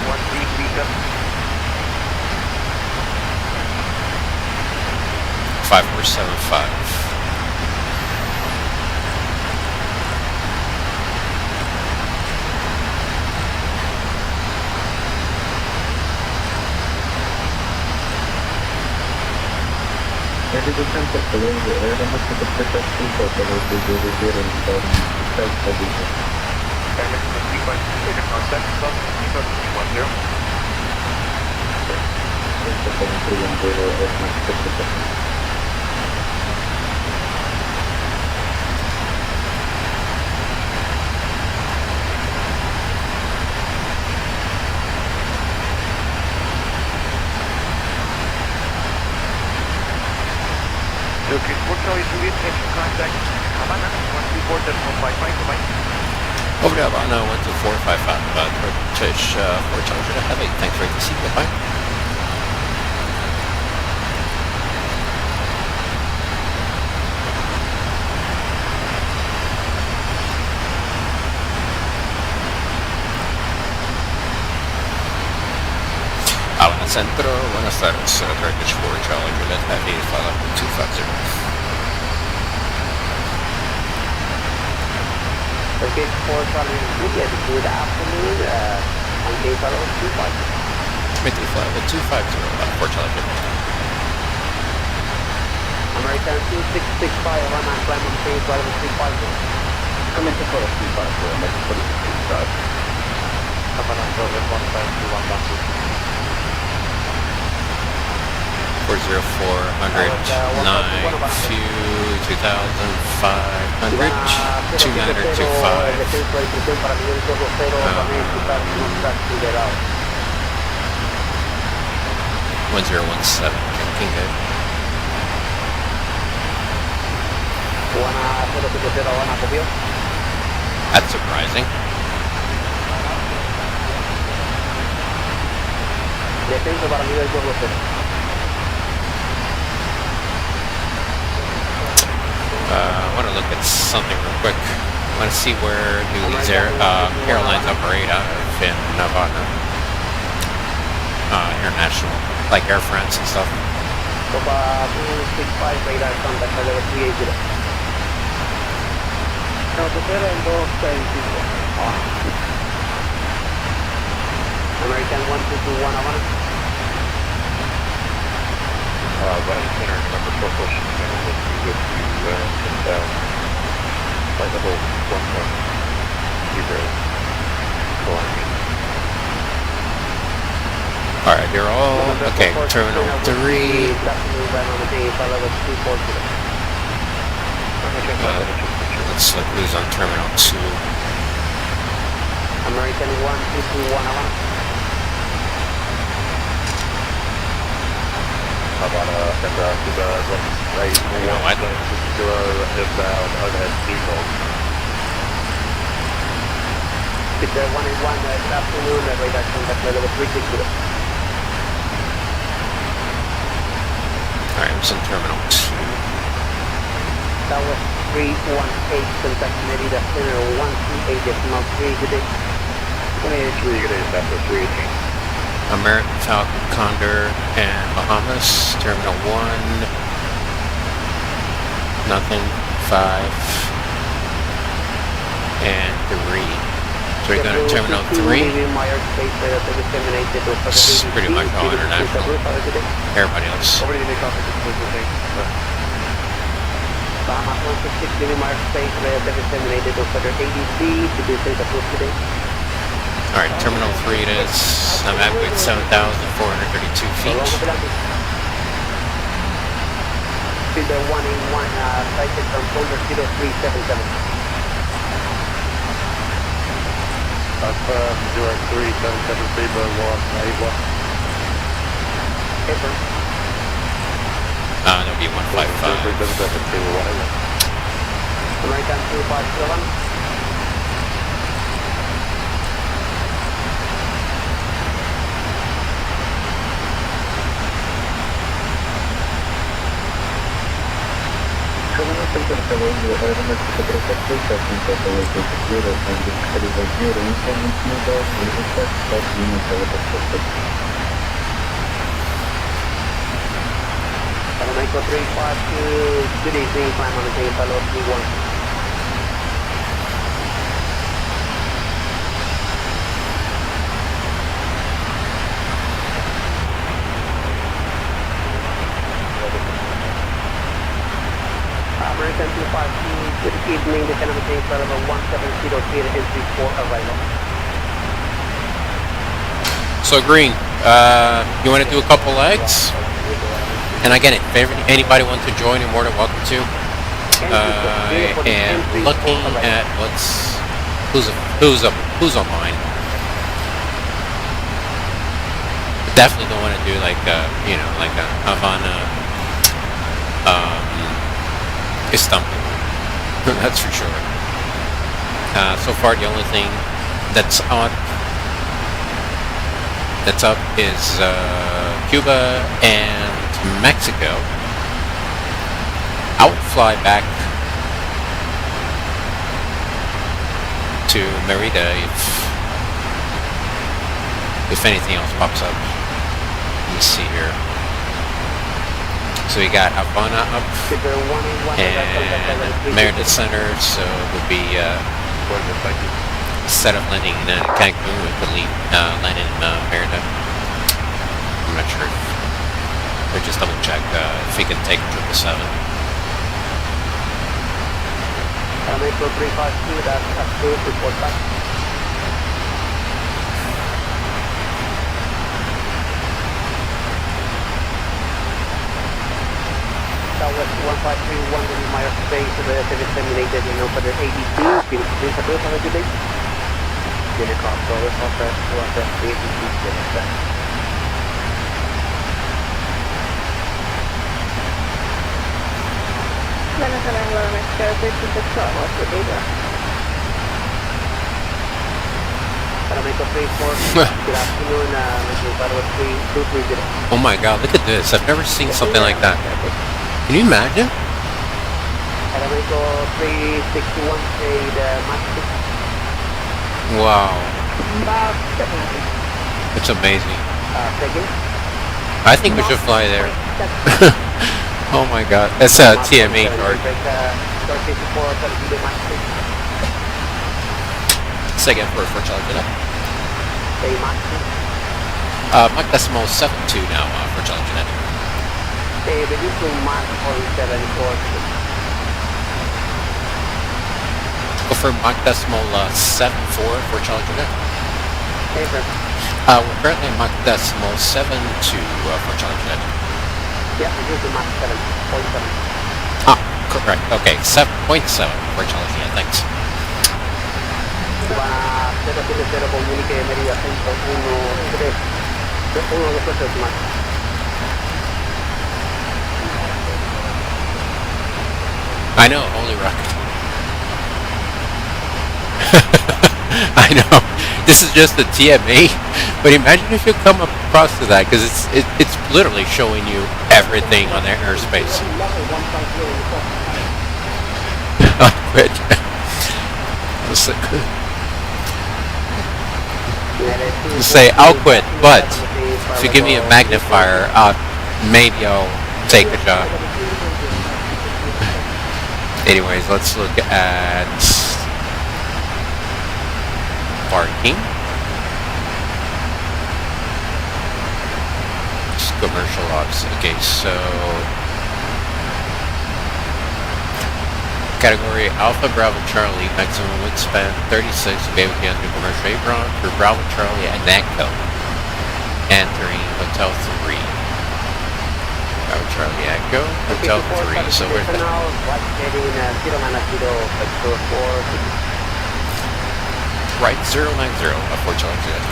One 5475. Turkish 4 Charlie Juliet, contact Havana, 124.55, bye-bye. Over to Havana, 12455, British 4 Charger to Heavy. Thanks for the seat. Goodbye. Havana Centro, buenas tardes. Turkish 4 Charlie Juliet Heavy, 250. Turkish 4 Charlie Juliet, good afternoon. Maintain flight level 250. Maintain flight level 250, 4 Charlie Juliet. American 2665, Havana, climb on maintain flight level 250. Come into flight level 250, make it 2665. Havana, Progress 1521. 40400, 9 few 2500, 2925. 1017, King Good. That's surprising. Descenso para nivel 220. I want to look at something real quick. I want to see where do these airlines operate out of in Havana. International, like Air France and stuff. Copa 265, radar contact level 380. No, to será en 265. American 1221 Havana. Right center, number 4 push, with you, flight level 110, climbing. Alright, they're all, okay, Terminal 3. Let's look who's on Terminal 2. American 1221 Havana. Havana, Central, right, You know what? inbound, overhead default. It's 181, good afternoon, radar contact level 360. Alright, I'm on Terminal 2. Tower 318, contact Merida Center 138.3 today. 28-3, good day, after 318. American Falcon Condor and Bahamas, Terminal 1, nothing, 5, and 3. So we're going to Terminal 3. This is pretty much all international. Everybody else. Bahamas 166, leaving Myers Space, disseminated over ADC to be sent approved today. Alright, Terminal 3 it is. I'm at with 7,432 feet. Filter 181, sighted from folder 0377. Alpha 0377, Bremer 181. Paper. That'll be 155. American 257. Echo 352, good evening, climb on the same fellow 31. American 252, good evening, descend on the same fellow 1703 at entry 4 arrival. So Green, you want to do a couple legs? And again, if anybody wants to join, you're more than welcome to. I am looking at who's online. Definitely don't want to do like like a Havana, Istanbul. That's for sure. So far, the only thing that's up is Cuba and Mexico. I will fly back to Merida if anything else pops up. Let me see here. So we got Havana up and Merida Center, so it would be set up landing in Cancun with the lead land in Merida. I'm not sure. But just double check if we can take 777. Metro 352, that's approved, report back. Southwest 1531, the Meyer space, the disseminated in over 82, please approve, have a good day. Unicorn, Southwest Southwest 82, Venezuela, Mexico, 326 what's the data? Parametro 34, good afternoon, Metro Southwest 3230. Oh my god, look at this. I've never seen something like that. Can you imagine? Parametro 361, Max Wow. Bob, It's amazing. second. I think we should fly there. Oh my god. That's a TMA card. Second for Charlie Jeanette. Mach Decimal 72 now for Charlie Jeanette. Go for Mach Decimal 74 for Charlie Jeanette. We're currently Mach Decimal 72 for Charlie Jeanette. Yeah, we're using Mach 7.7. Ah, correct. Okay, 7.7 for Charlie Jeanette. Thanks. I know, Holy Rock. I know. This is just the TMA, but imagine if you come across to that, because it's literally showing you everything on their airspace. I'll quit. Say I'll quit, but if you give me a magnifier, maybe I'll take the job. Anyways, let's look at parking. Just commercial lots. Okay, so category Alpha Bravo Charlie, maximum wingspan 36, be able to enter commercial apron for Bravo Charlie at NACO. Entering Hotel 3. Bravo Charlie Echo, Hotel 3, so where's that? Right, 090 for Charlie Jeanette.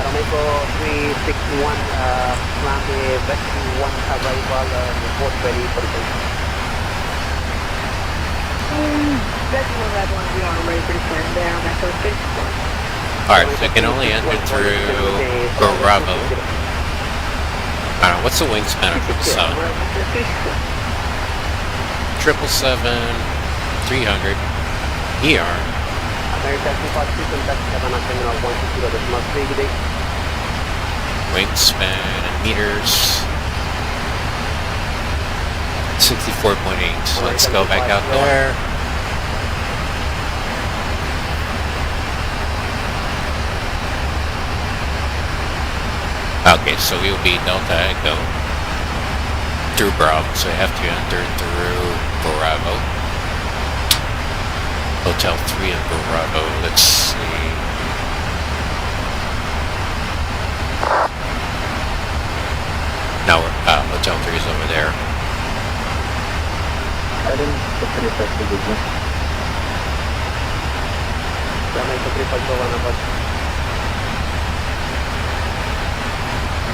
Parametro 361, runway vector 1 arrival, report ready for the Vector 1, Red 1, we are ready for descent there on Echo 6. Alright, so you can only enter through Bravo. I don't know, what's the wingspan of 777? 777, 300, ER. Wingspan in meters. 64.8. So let's go back out there. Okay, so we will be Delta Echo through Bravo, so we have to enter through Bravo. Hotel 3 and Bravo, let's see. Now we're, Hotel 3 is over there.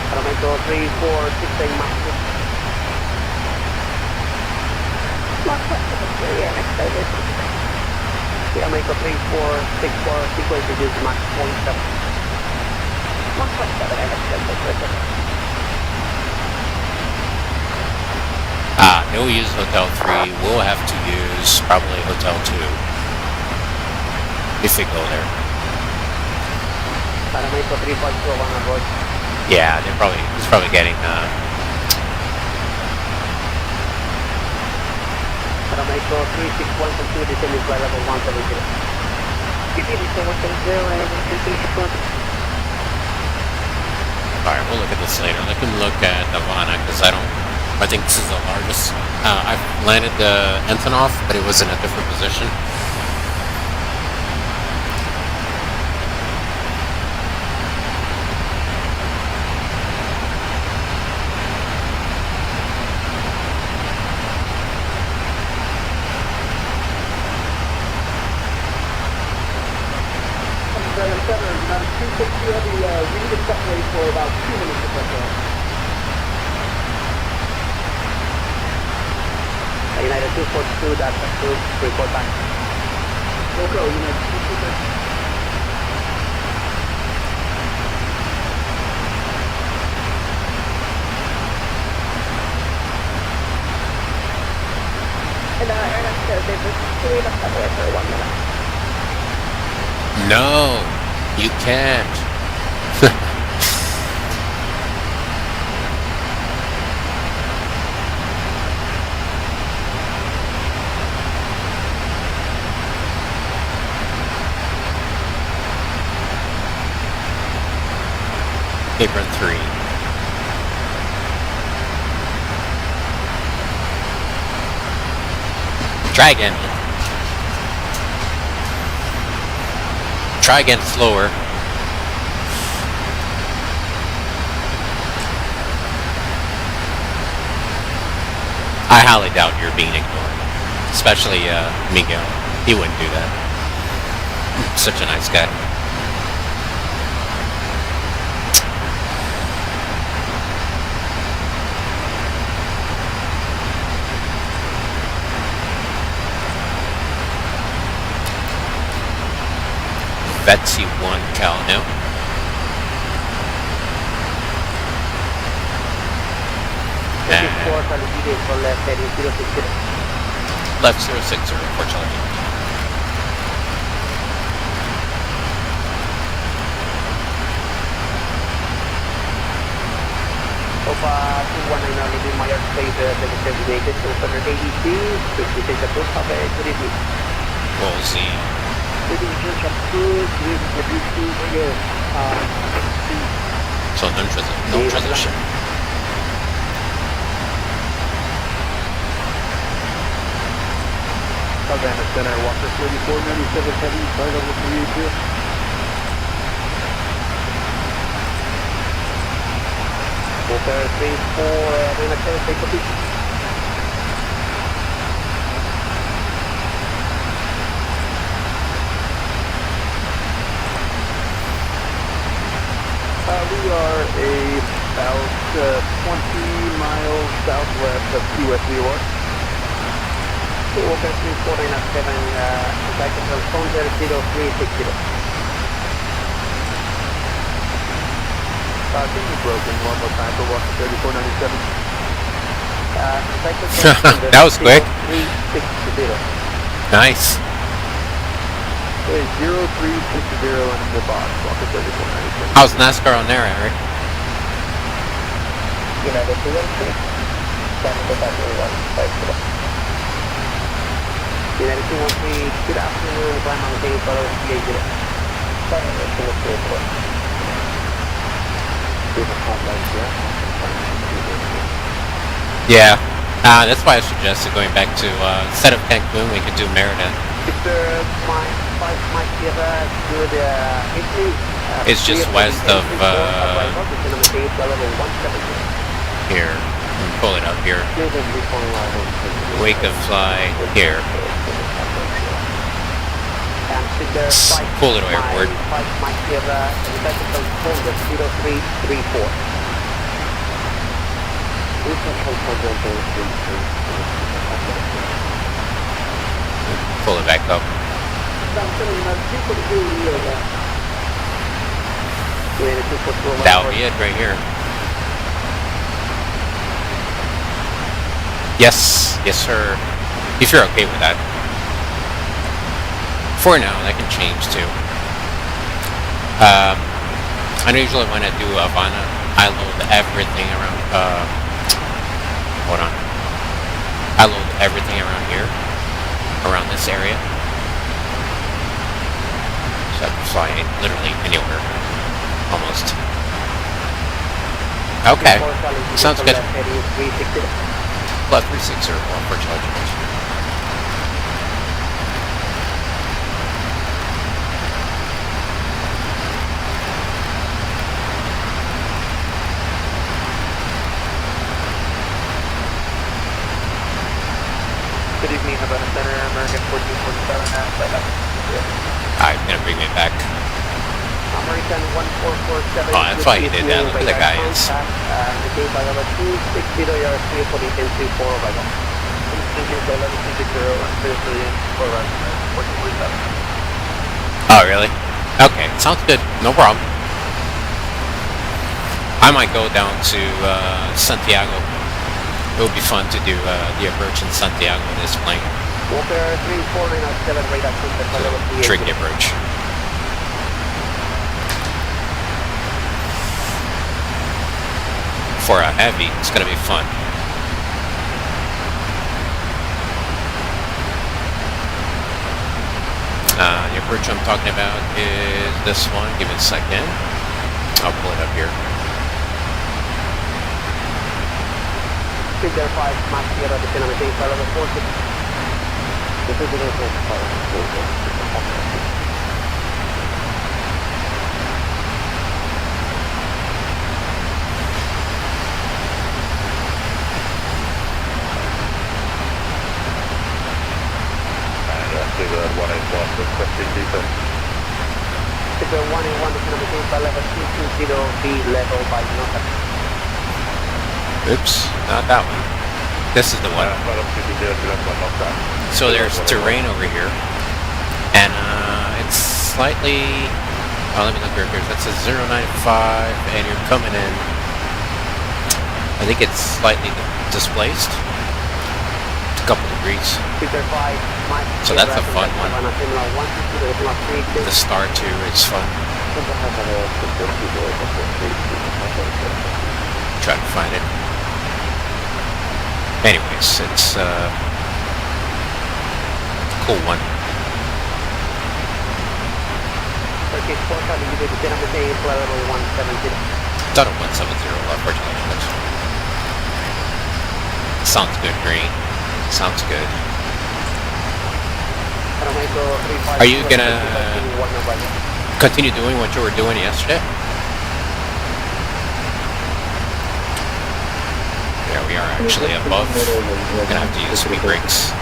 Parametro 3468 Max. Yeah, make a 3464, sequence reduce Mach 1.7. Mach 1.7, I have No use Hotel 3. We'll have to use probably Hotel 2. If we go there. Paramedico 3.2 Havana Road. Yeah, he's probably getting, Paramedico 361.2, descending flight level 170. Alright, we'll look at this later. Let him look at Havana, because I think this is the largest. I've landed the Antonov, but it was in a different position. For about 2 minutes or so. United 242, that's approved, report back. Loco, United 242. And Ernest says they just leave us that way for 1 minute. No, you can't. Apron 3. Try again. Try again slower. I highly doubt you're being ignored. Especially Miguel. He wouldn't do that. Such a nice guy. VATSIM 1 Cal now. Left 060 for charging. Opa 219 now, leaving my airspace, designated to 180 56 approved, have a good evening. We'll see. So no transition. Havana Center, Walker 3497 Heavy, flight level 380. Walker 34, Havana Center, take a peek. We are about 20 miles southwest of Key West, New York. Walker 3497, flight control phone 0360. Can you broken one more time for Walker 3497? Flight control That was quick. 0360. Nice. Hey, 0360 in the box, Walker 3497. How's NASCAR on there, Eric? United 213, United 213, good afternoon, climb on the same follow CA0. Yeah. That's why I suggested going back to, instead of Cancun, we could do Merida. It's just west of, here. Pull it up here. Wake of fly here. Pull it airport. Pull it back up. That'll be it right here. Yes, yes sir. If you're okay with that. For now, that can change too. I know usually when I do Havana, I load everything around, hold on. I load everything around here, around this area. So I can fly literally anywhere, almost. Okay, sounds good. Left 360 for charge. Good evening, Havana Center, American 1447 I'm gonna bring it back. American 1447. Oh, that's why he did that. Look at the guy is. Oh, really? Okay, sounds good. No problem. I might go down to Santiago. It would be fun to do the approach in Santiago in this plane. Tricky approach. For a heavy, it's gonna be fun. The approach I'm talking about is this one. Give it a second. I'll pull it up here. Figure 5, Max Sierra, the Pinamate, follow the 40. This is the next follow. Figure 181, requesting defense. Figure 181, the Pinamate, level 220, be level by Nota. Oops, not that one. This is the one. So there's terrain over here, and it's slightly. Oh, let me look here. That's a 095, and you're coming in. I think it's slightly displaced. It's a couple degrees. So that's a fun one. The star too is fun. Try to find it. Anyways, it's a cool one. Done at 170 left, congratulations. Sounds good, Green. Sounds good. Are you gonna continue doing what you were doing yesterday? There we are actually above. We're gonna have to use speed brakes.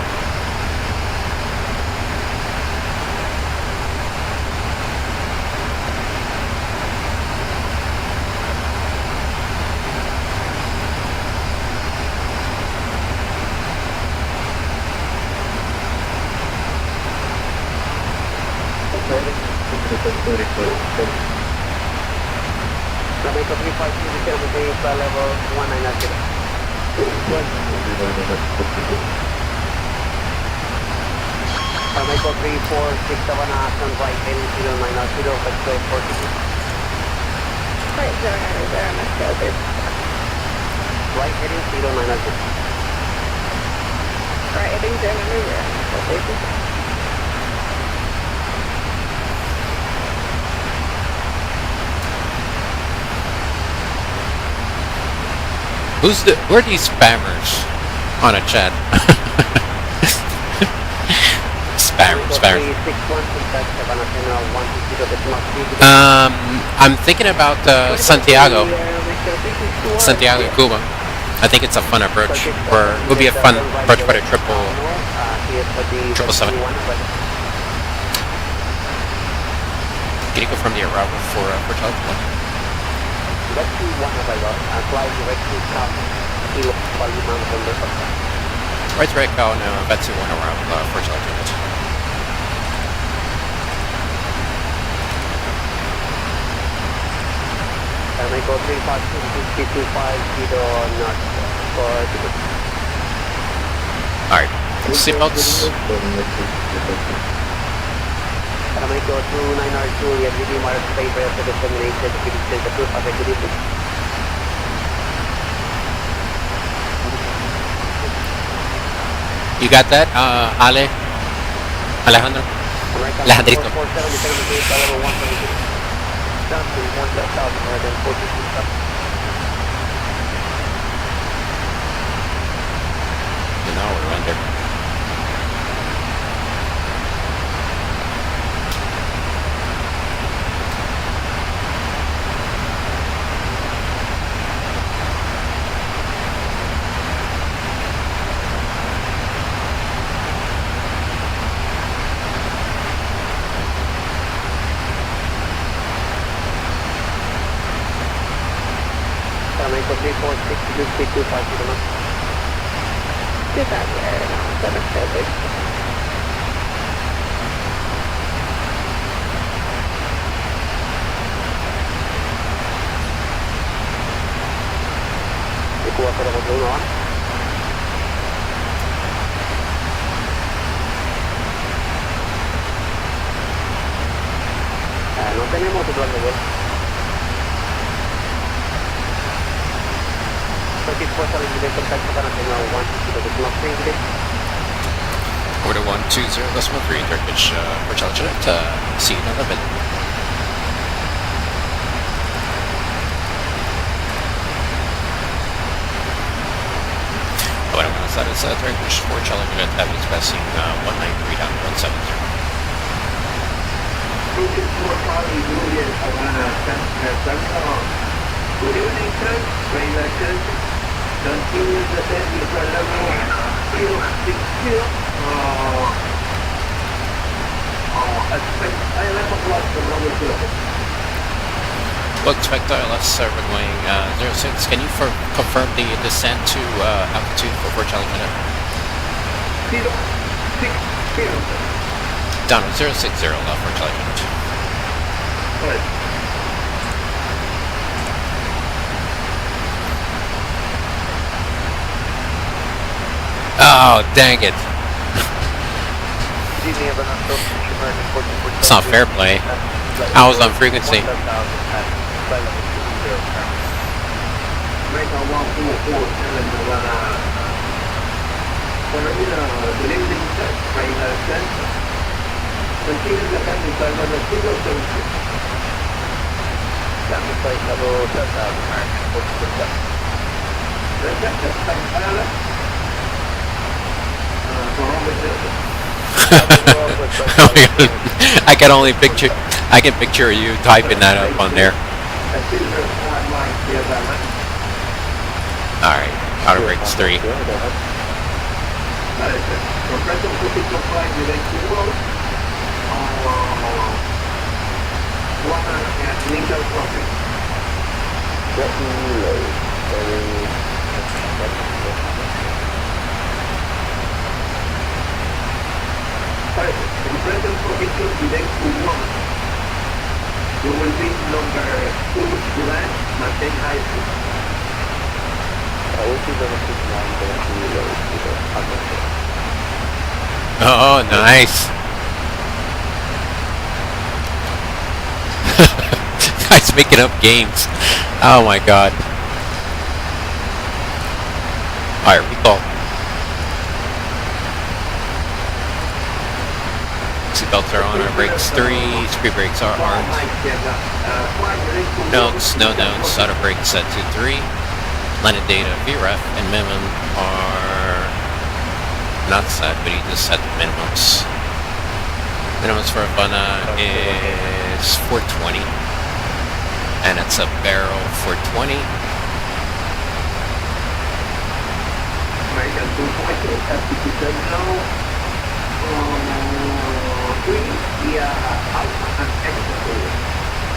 Jamaica 352, level 190. Jamaica 346, Havana, turn right, heading 090, vector 42. Right, 090, Mexico, Right, heading 090. Right, heading 090, Mexico. Who are these spammers on a chat? Spammers. I'm thinking about Santiago, Cuba. I think it's a fun approach, or it would be a fun approach for the 777. Can you go from the arrival for Charlie? Let's see one of I got. Fly direct to Cancún. Right to right, call now. VATSIM 1 around for Charlie Unit. Mexico 352 north for Alright. Seatbelts. Mexico 29R2, YGD Mars Paper for dissemination to Santa Cruz, effective. You got that, Ale? Alejandro? Alejandrito. Now we're under. Mexico 346, 252, Cuba 041 ¿ah? No tenemos tu plan de vuelo. Turkish 470 contacto para antena 1, Order 120.3, Turkish for Charlie Unit. See you in 11. Order 1 outside is Turkish for Charlie Unit. Heavy is passing 193 down 170. Turkish for Charlie Juliet, Havana, good evening, sir. Radar check. Continuous ascent with level 060. Expect ILS approach from runway 2. Well, expect ILS runway 06. Can you confirm the descent to altitude for Charlie Unit? 060. Down 060 for Charlie Unit. Correct. Oh, dang it. It's not fair play. I was on frequency. I can only picture. I can picture you typing that up on there. All right, outer brakes 3. In present position, direct to 1. You will be number 2 to land, maintain high speed. Oh, nice. Guys making up games. Oh my god. Alright, recall. Seatbelts are on, our brakes 3, speed brakes are armed. Notes, no notes, auto brakes set to 3. Landed data, VREF, and minimum are not set, but you just set the minimums. Minimums for Havana is 420, and it's a barrel 420.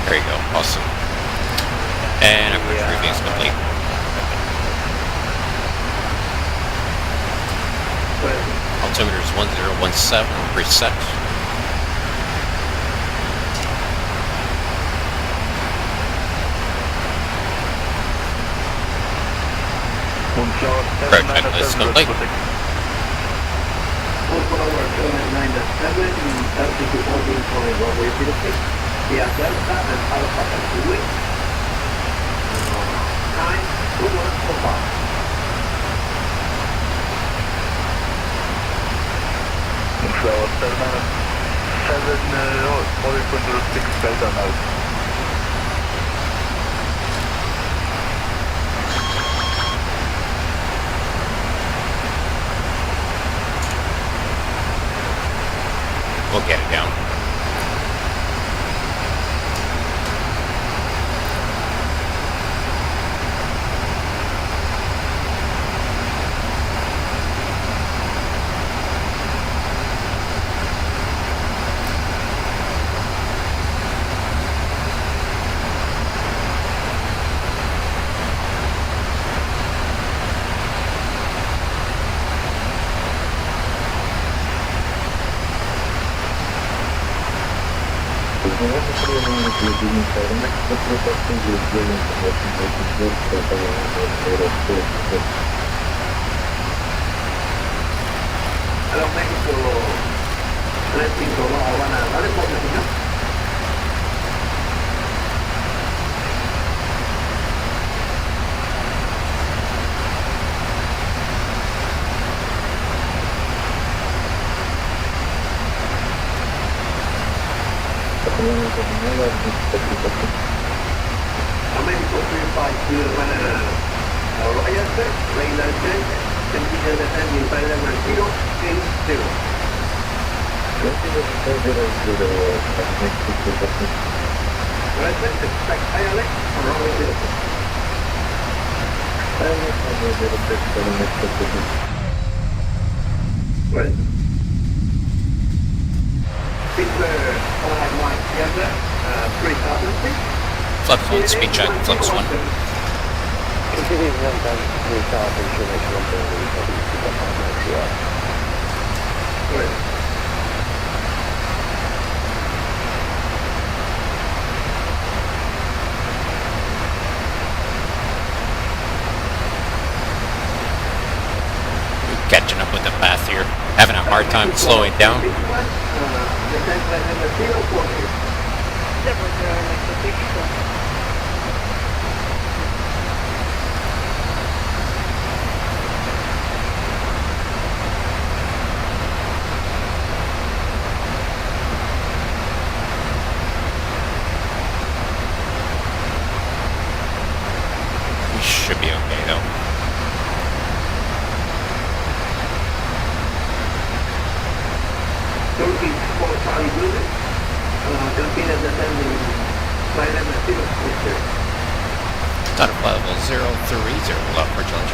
There you go, awesome. And our push review is complete. altimeter is 1017, reset. Approach checklist complete. Yeah, Delta and Alpha Taxiway. 92145. Flower 7, Delta now. We'll get it down. Hello, Mexico 352 Havana, ¿vale? Por señor. Mexico 352 Royal Sir, Rayland 10, continue descending parallel 080. Present, expect ILX on runway 06. Present. Pittsburgh, Mike Sierra, 3000 feet. Flex 1, speed check, flex 1. Continue to run down to the south information on the WCR. Good. Catching up with the path here. Having a hard time slowing down. We should be okay though. Turkey 4 Charlie Blue, continue descending flight level 060. Done at level 030, left for challenge.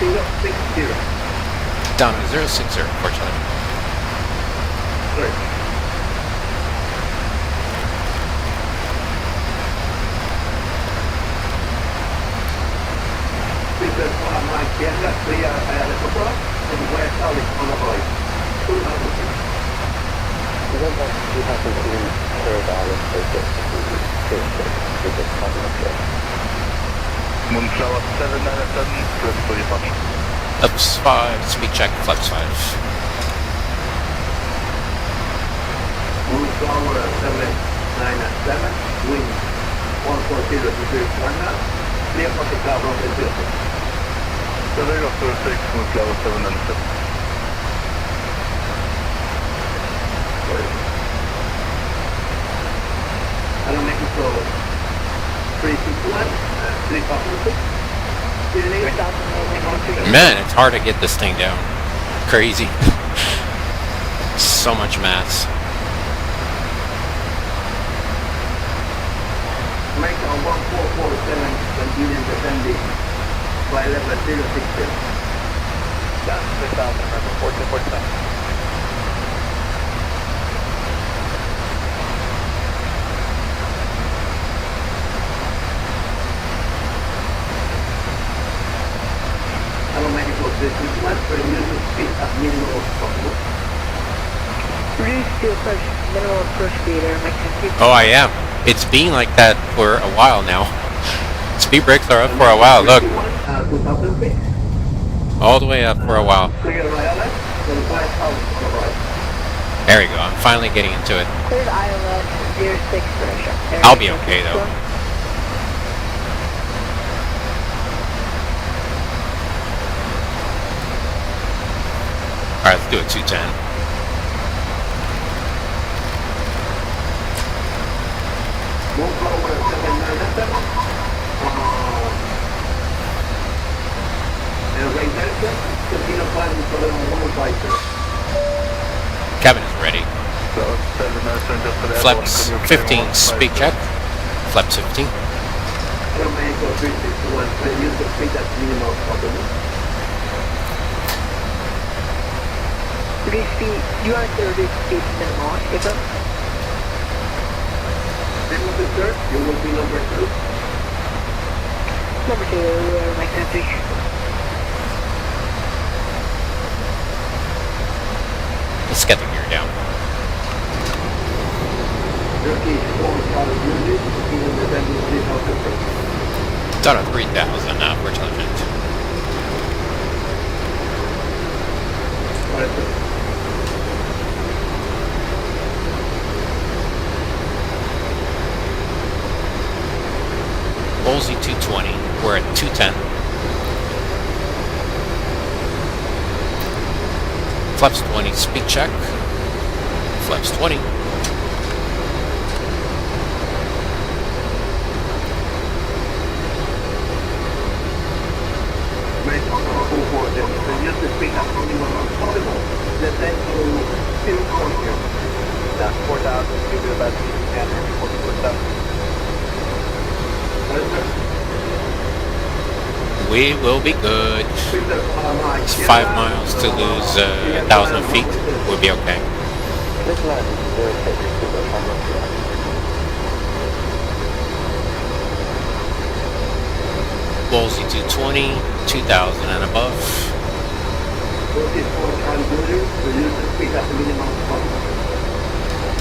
060. Down to 060 for challenge. Good. Because my Sierra, clear Aeroport, and West Solid on the voice. 200 feet. We happen to serve our focus to the public. Moonflower 797, ready for departure. Flex 5, speed check, flex 5. Moonflower 797, wind 140 degrees 1 knot, clear for the cloud on the field. Survey of 06, Moonflower 797. Hello, Mexico 361, 3006. Man, it's hard to get this thing down. Crazy. So much mass. Mexico 1447, continue descending, flight level 060. Down 3000, remember 1447. Hello, Mexico 361, reduce speed up minimum possible. Reduce to approach minimum approach speed, Air Mexican 2. Oh, I am. It's been like that for a while now. Speed brakes are up for a while, look. 2000 feet. All the way up for a while. Clear right outlet, 25,000 on the right. There we go, I'm finally getting into it. Cleared ILS 06 pressure. I'll be okay though. Alright, let's do a 210. Move forward 797. And right there, continue climbing for the 150. Cabin is ready. Flaps 15, speed check. Flaps 15. Romaico 361, use the speed at minimum possible. Reduce speed. You want to reduce speed to minimal, skip up? Then with the third, you will be number 2. Number 2, Air Mexican 3. Let's get the gear down. Turkish 4,000 units, in the 3,000 feet. It's on a 3000 now for intelligent. Ballsy 220, we're at 210. Flaps 20, speed check. Flaps 20. Make on our 440, use the speed at minimum possible. Descend to 240. That's 4,000, give you about 10 We will be good. It's 5 miles to lose 1,000 feet. We'll be okay. Ballsy 220, 2,000 and above.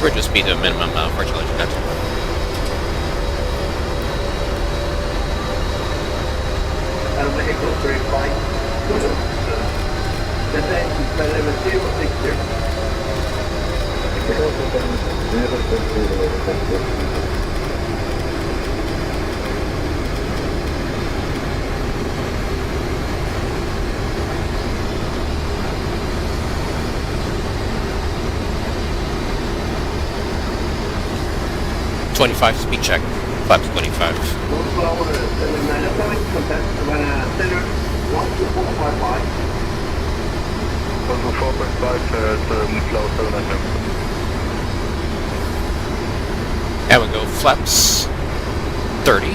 We're just speed to minimum for intelligent. Vehicle 35. The tank is 060. .25 speed check. Flaps 25. Move forward 797, contact Havana Center 12455. 124.5 There we go. Flaps 30.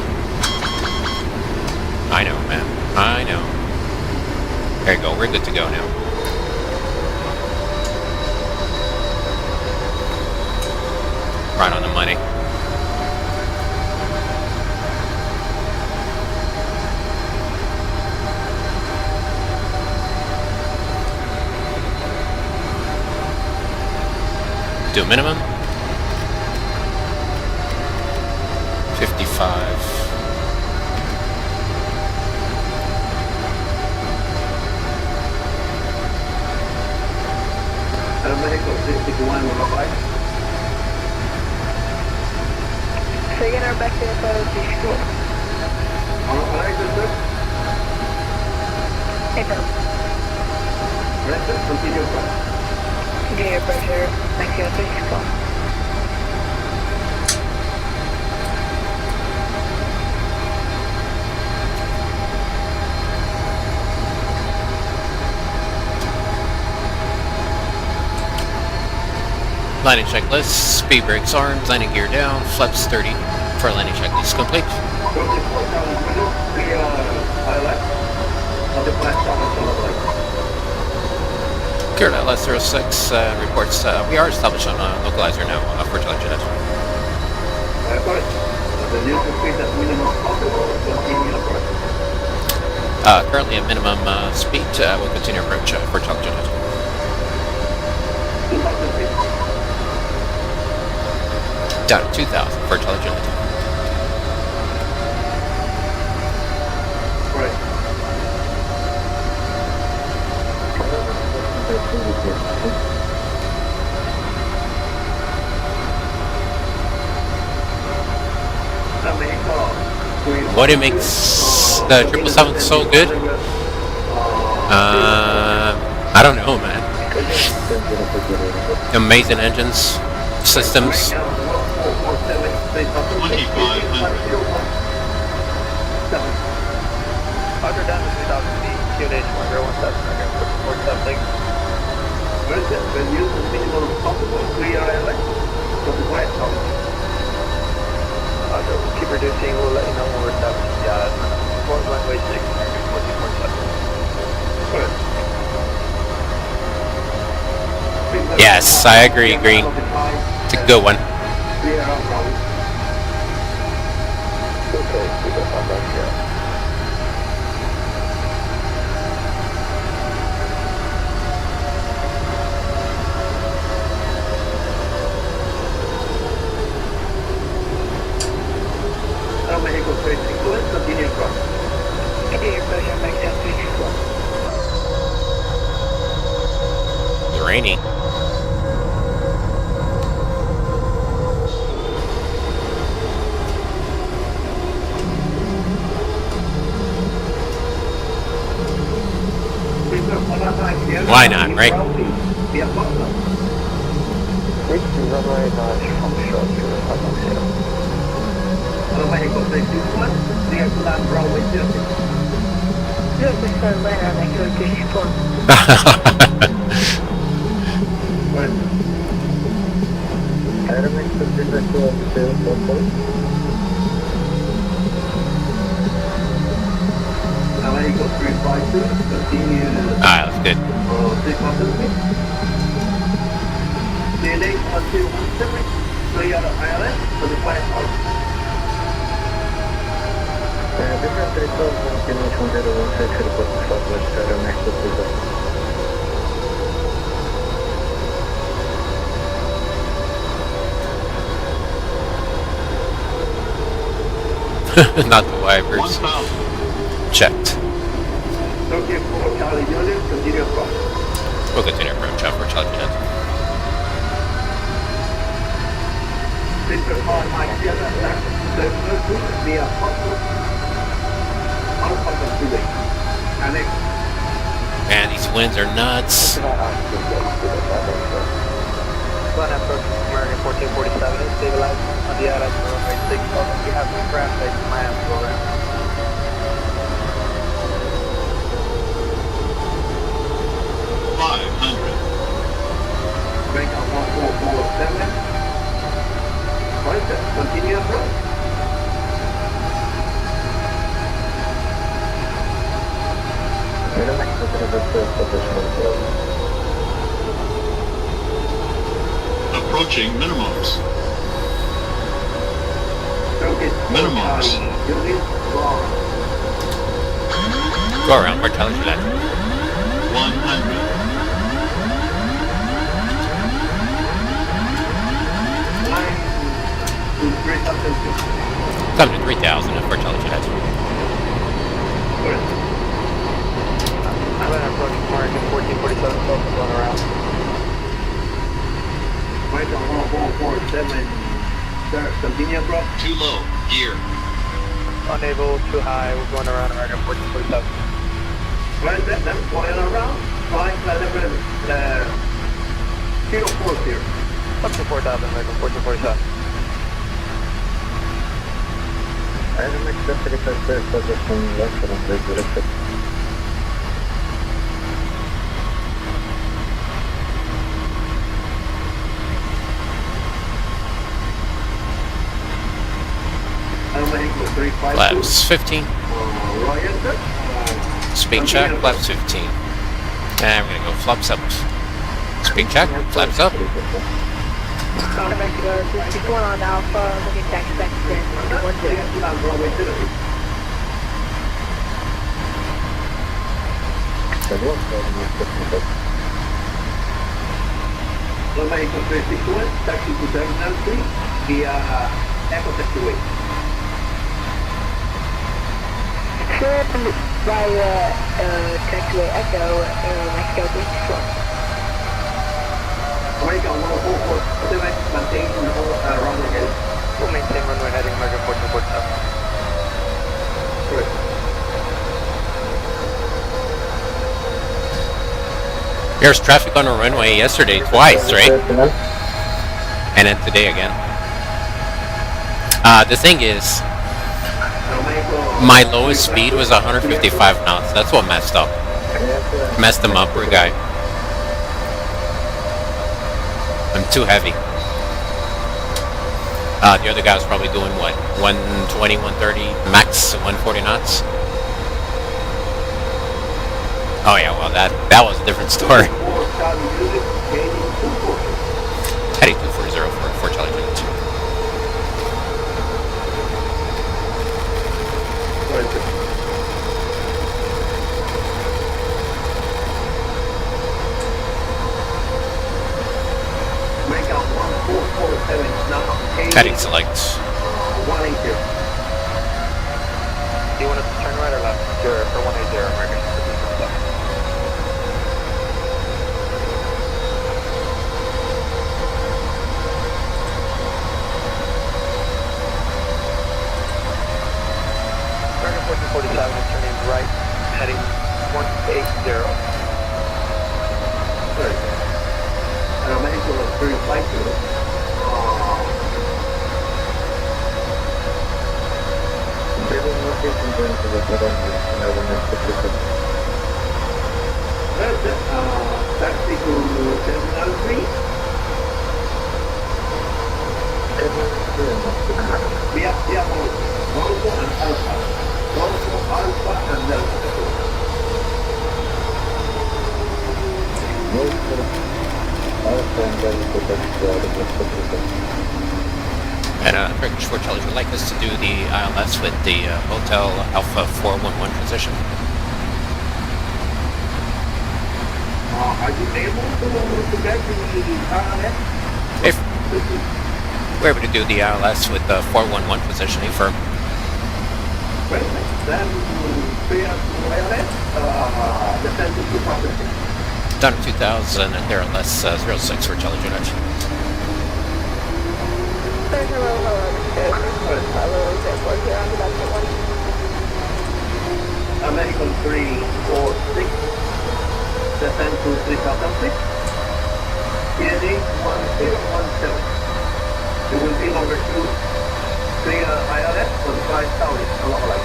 I know, man. I know. There you go. We're good to go now. Right on the money. Do a minimum. 55. Vehicle 61 will apply. So again, our back to the photo to school. On operator, sir. Paper. Rest, continue press. Continue pressure. Mexico 3 school. Landing checklist. Speed brakes armed. Landing gear down. Flaps 30 for landing checklist complete. 34,000 minutes. We ILS on the platform of Good, LS06 reports we are established on a localizer now for intelligent. Correct. The use of speed at minimum possible. Continue approach. Currently at minimum speed. We'll continue approach for intelligent. Down to 2,000 for intelligent. Right. What it makes the 777 so good? I don't know, man. Amazing engines, systems. 100 down to 3,000 feet, QNH 1017, thanks. When you use the minimum possible clear island for the quiet zone. Keep reducing, we'll let you know when we're establishing the island. 4 runway 6, 1447. Yes, I agree, Green. It's a good one. Clear out probably. Okay, we got that back here. Mexico 361, continue across. Continue approach on back down 364. It's raining. Why not, right? Runway 9 from short to Mexico 361, clear to land runway 0. 064 later on Mexico 364. Mexico 352, continue. Alright, that's good. 617. CLA 1217, clear island for the quiet zone. Not the wipers. Checked. Tokyo 4, Charlie Juliet, continue across. We'll continue approach up for intelligent. Victor 5, Mike Sierra, left, 702, via Hotspot. Alpha Freeway. Annex. Man, these winds are nuts. One approach American 1447, stabilize on the island for runway 6. We have some craft based land program. Breakout 1447. Right, continue approach. Approaching minimums. Minimums. Go around for intelligent. 100. Come to 3,000 for intelligent. I'm going to approach American 1447, focus going around. Breakout 1447. Sir, continue approach. Too low. Gear. Unable, too high, we're going around American 1447. Right, that's going around. Flying level 040. Up to 4,000, American 1447. I'm accepted if I say position left and directed. Flaps 15. Speed check, flaps 15. And we're gonna go flaps up. Speed check, flaps up. Mexico 361 on Alpha, looking tax back to 10, 1 Mexico 361, taxi to Terminal 3. via Echo Taxiway. Sure, by taxiway Echo, Mexico 364. American 10447, maintain runway heading. We'll maintain runway heading American 1447. Correct. There's traffic on the runway yesterday twice, right? And then today again. The thing is, my lowest speed was 155 knots. That's what messed up. Messed them up, poor guy. I'm too heavy. The other guy was probably doing what? 120, 130, max 140 knots. Oh yeah, well that was a different story. Heading 240 for Charlie Juliet. Heading select. 180. Do you want us to turn right or left? Sure, for 180 American. American 1447 is turning right, heading 180. Good. Mexico 352. Taxi to Terminal 3. Via Golfo and Alpha. Golfo, Alpha and Delta. And Turkish foretells would like us to do the ILS with the Hotel Alpha 411 position. Are you able to get the RNS? If we're able to do the ILS with the 411 position, firm. Then clear to ILS, descend to 2006. Done 2000 and there less 06 for Charlie Juliet. American 346, descend to 3006, PMDG 1017. It will be number 2, clear ILS for 5,000, along like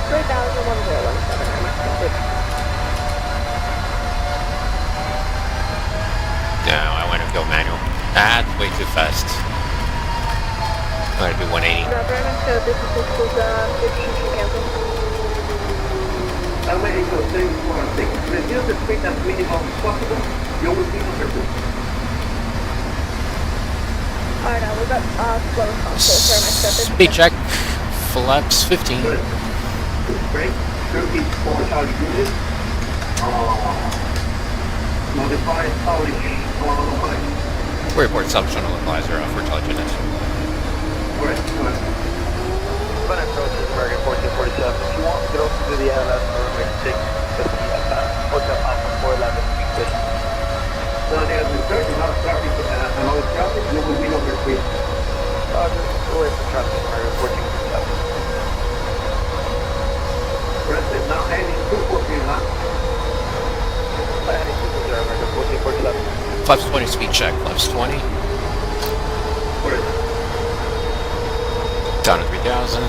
3,1017. No, I want to go manual. That's way too fast. I'm going to do 180. No, Brandon, so this is Cancun. American 346, reduce the speed as minimum as possible, you will be number 2. Alright, now we've got slow console. Speed check. Flaps 15. Good. Great. Turkish for Charlie Juliet. Modified Polish on Report assumption on localizer for Charlie Juliet. Correct. When I approach is American 1447, if you want to go to the ILS or runway 6, just Hotel Alpha 411 position. So there's a certain amount of traffic, amount of traffic, you will be number 3. Just away from traffic, American 1447. Present now heading 240 knots. Heading 240 American 1447. Flaps 20 speed check. Flaps 20. Correct. Down to 3,000.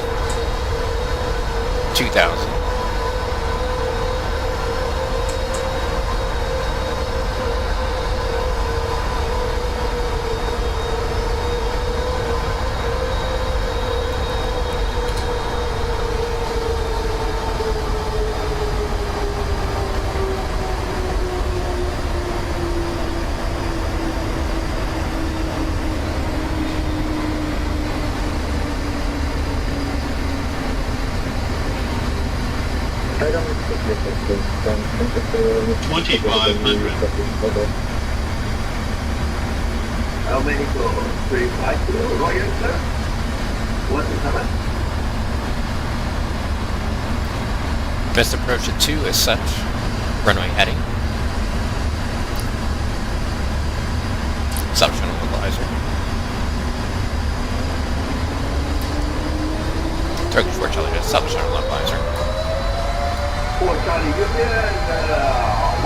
2,000. $2,500. Domenico 352, Roger, sir. 127. Missed approach at 2 as such. Runway heading. South channel localizer. Turkish 4 Charlie to South channel localizer. 4 Charlie, you're there, and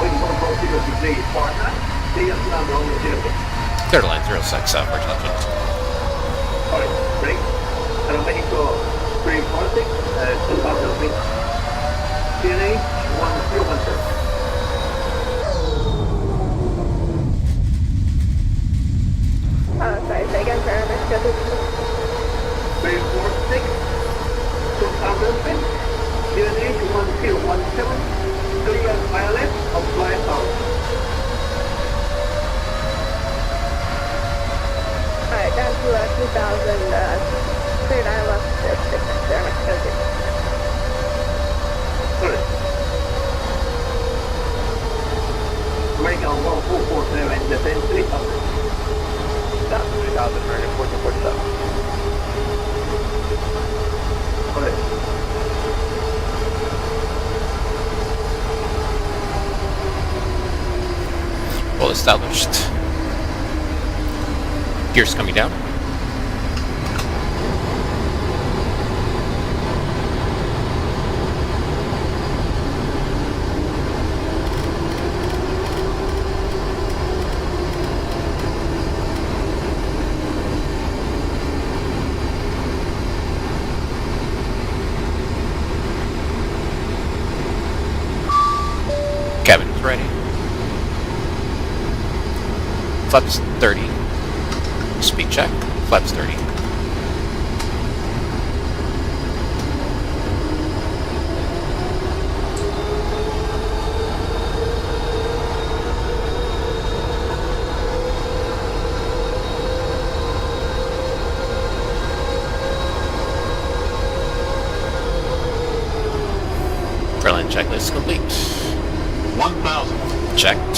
waiting for the proceeders to please, partner. See us number on the zero. Clear to line 06 South 4 Charlie. Alright, break. Domenico 346, 2000 feet. CNA 1010. Sorry, say again, sir. I missed it. 346, 2000 feet. CNA 1017. Clear violet of flight out. Alright, down to 2000, cleared ILS 6, sir. Alright. American 1447, descend 3000. Down 3000, American 1447. Alright. Well established. Gears coming down. Cabin is ready. Flaps 30. Speed check. Flaps 30. Airline checklist complete. 1,000. Checked.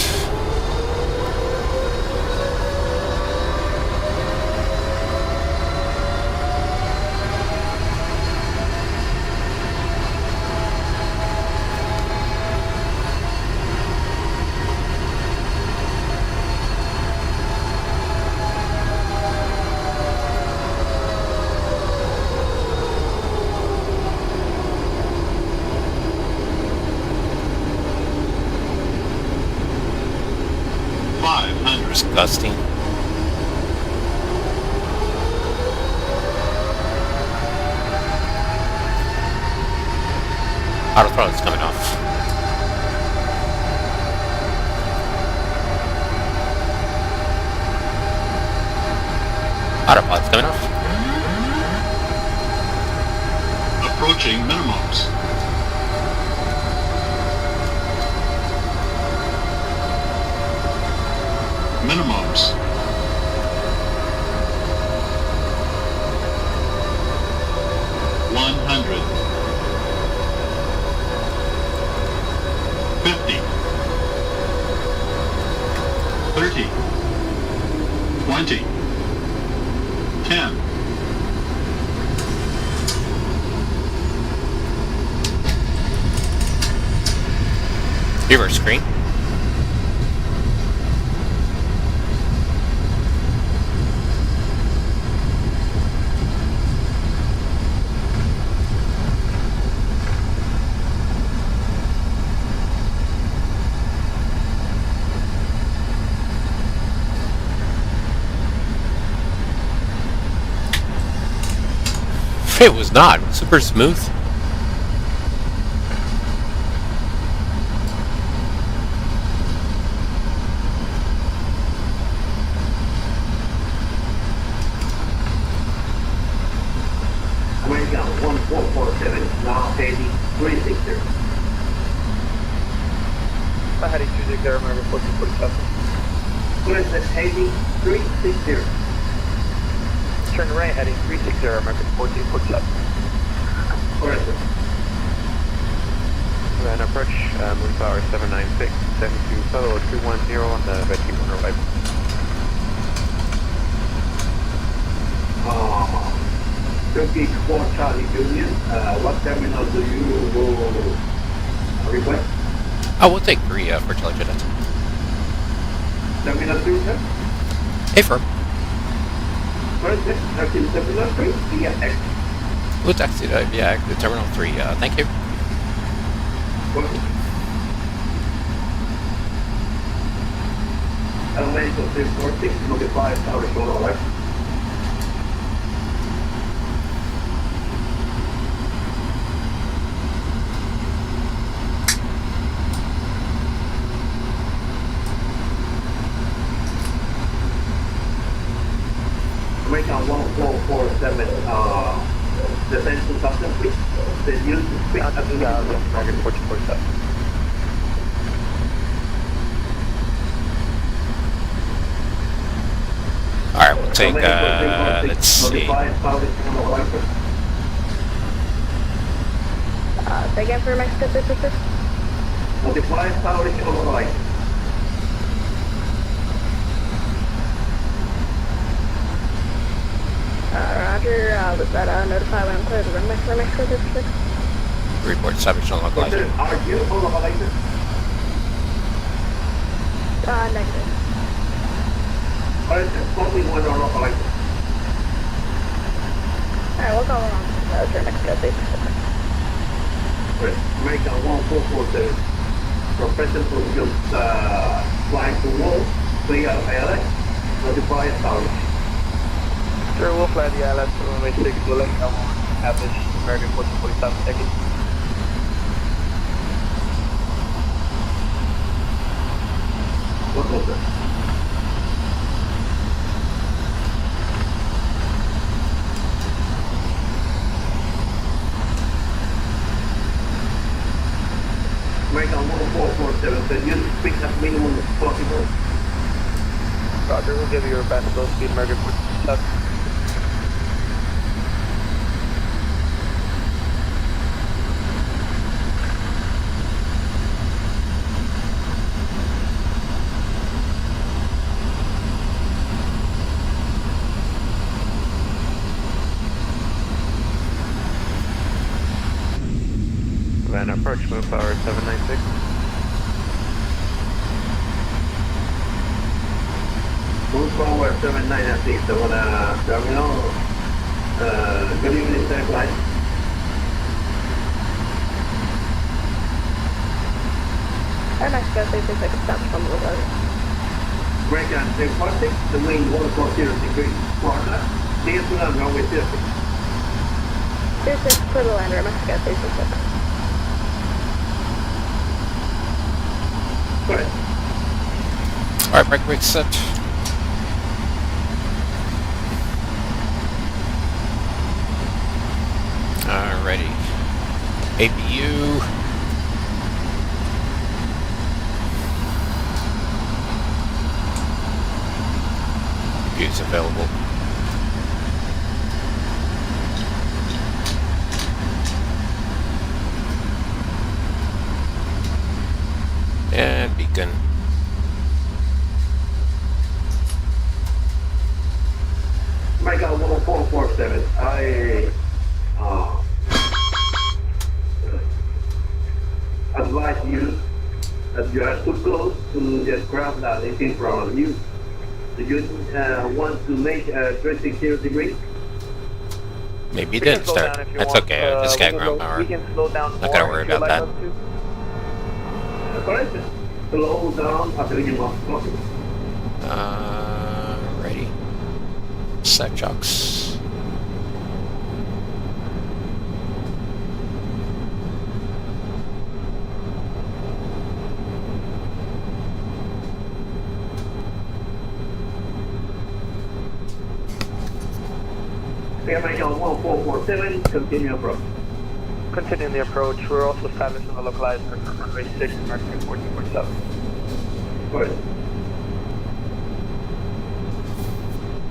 Disgusting. Auto throttle's coming off. Autopilot's coming off. Approaching minimums. Minimums. $100. 50. 30. 20. 10. Reverse screen. It was not. Super smooth. American 1447, now heading 360. Heading 260, American 1447. Present heading 360. Turn right, heading 360, American 1447. Present. And approach, moon power 796, 72, fellow 310 on the VATSIM right. Turkey 4 Charlie Union. What terminal do you request? Oh, we'll take 3 for Charlie Cadet. Terminal 3, sir? Affirm. First, terminal 3, via X. We'll taxi yeah, the Terminal 3. Thank you. Elevator 346, notify Tower Shoulder Left. American 1447, descend to Southern Creek. The use speed at the American 1447. Alright, we'll take, let's see. Say again for Mexico 56. Multiply power is over light. Roger, was that notify when I'm clear to run for Mexico 56? Report establishment localizer. Are you full of light? Negative. Only one or light. Alright, we'll call around for Mexico 56. American 1447. Professional for just flying to wall, clear ILS, notify power. Sure, we'll fly the ILS to runway 6. We'll let you know when we have this American 1447 ticket. What was that? American 1447, can you speak as minimum as possible? Roger, we'll give you your best low speed American 1447. Havana approach, move power 796. Move power 796, Havana terminal. Good evening, sir, flight. Mexico 56 stops from the road. American 346, the wind 140 degrees quarter. Clear to land runway 06. 26 for the lander, Mexico 56. Good. Alright, break set. Alrighty. APU. Views available. And beacon. American 1447, I advise you that you are too close to the craft that is in front of you. Do you want to make 360 degrees? Maybe it didn't start. That's okay. I just got ground power. We can slow down. Not gotta worry about that. Correct. Slow down at the minimum possible. Ready. Set chucks. American 1447, continue approach. Continuing the approach, we're also establishing the localizer for runway 6, American 1447. Good.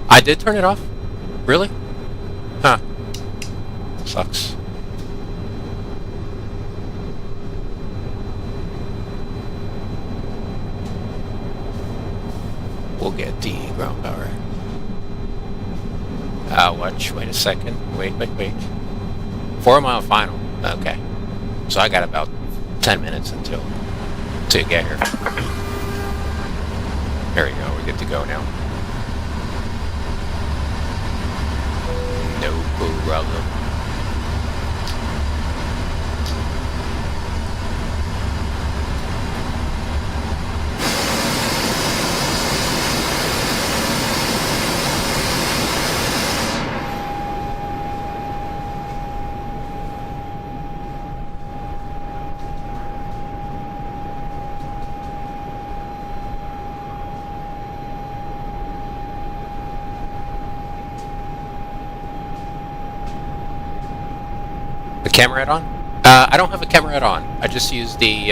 I did turn it off? Really? Huh. Sucks. We'll get the ground power. Watch, wait a second. Wait. 4 mile final. Okay. So I got about 10 minutes until to get here. There we go, we're good to go now. No problem. The camera head on? I don't have a camera head on. I just use the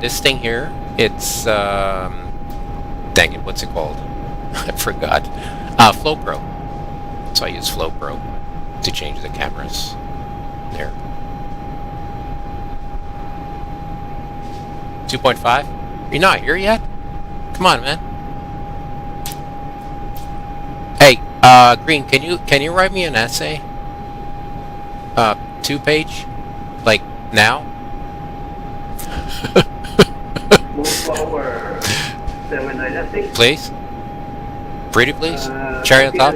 this thing here. It's dang it, what's it called? I forgot. Flow Pro. So I use Flow Pro to change the cameras. There. 2.5? You're not here yet? Come on, man. Hey, Green, can you write me an essay? 2-page? Like, now? Move forward. 796. Please? Pretty please? Cherry on top?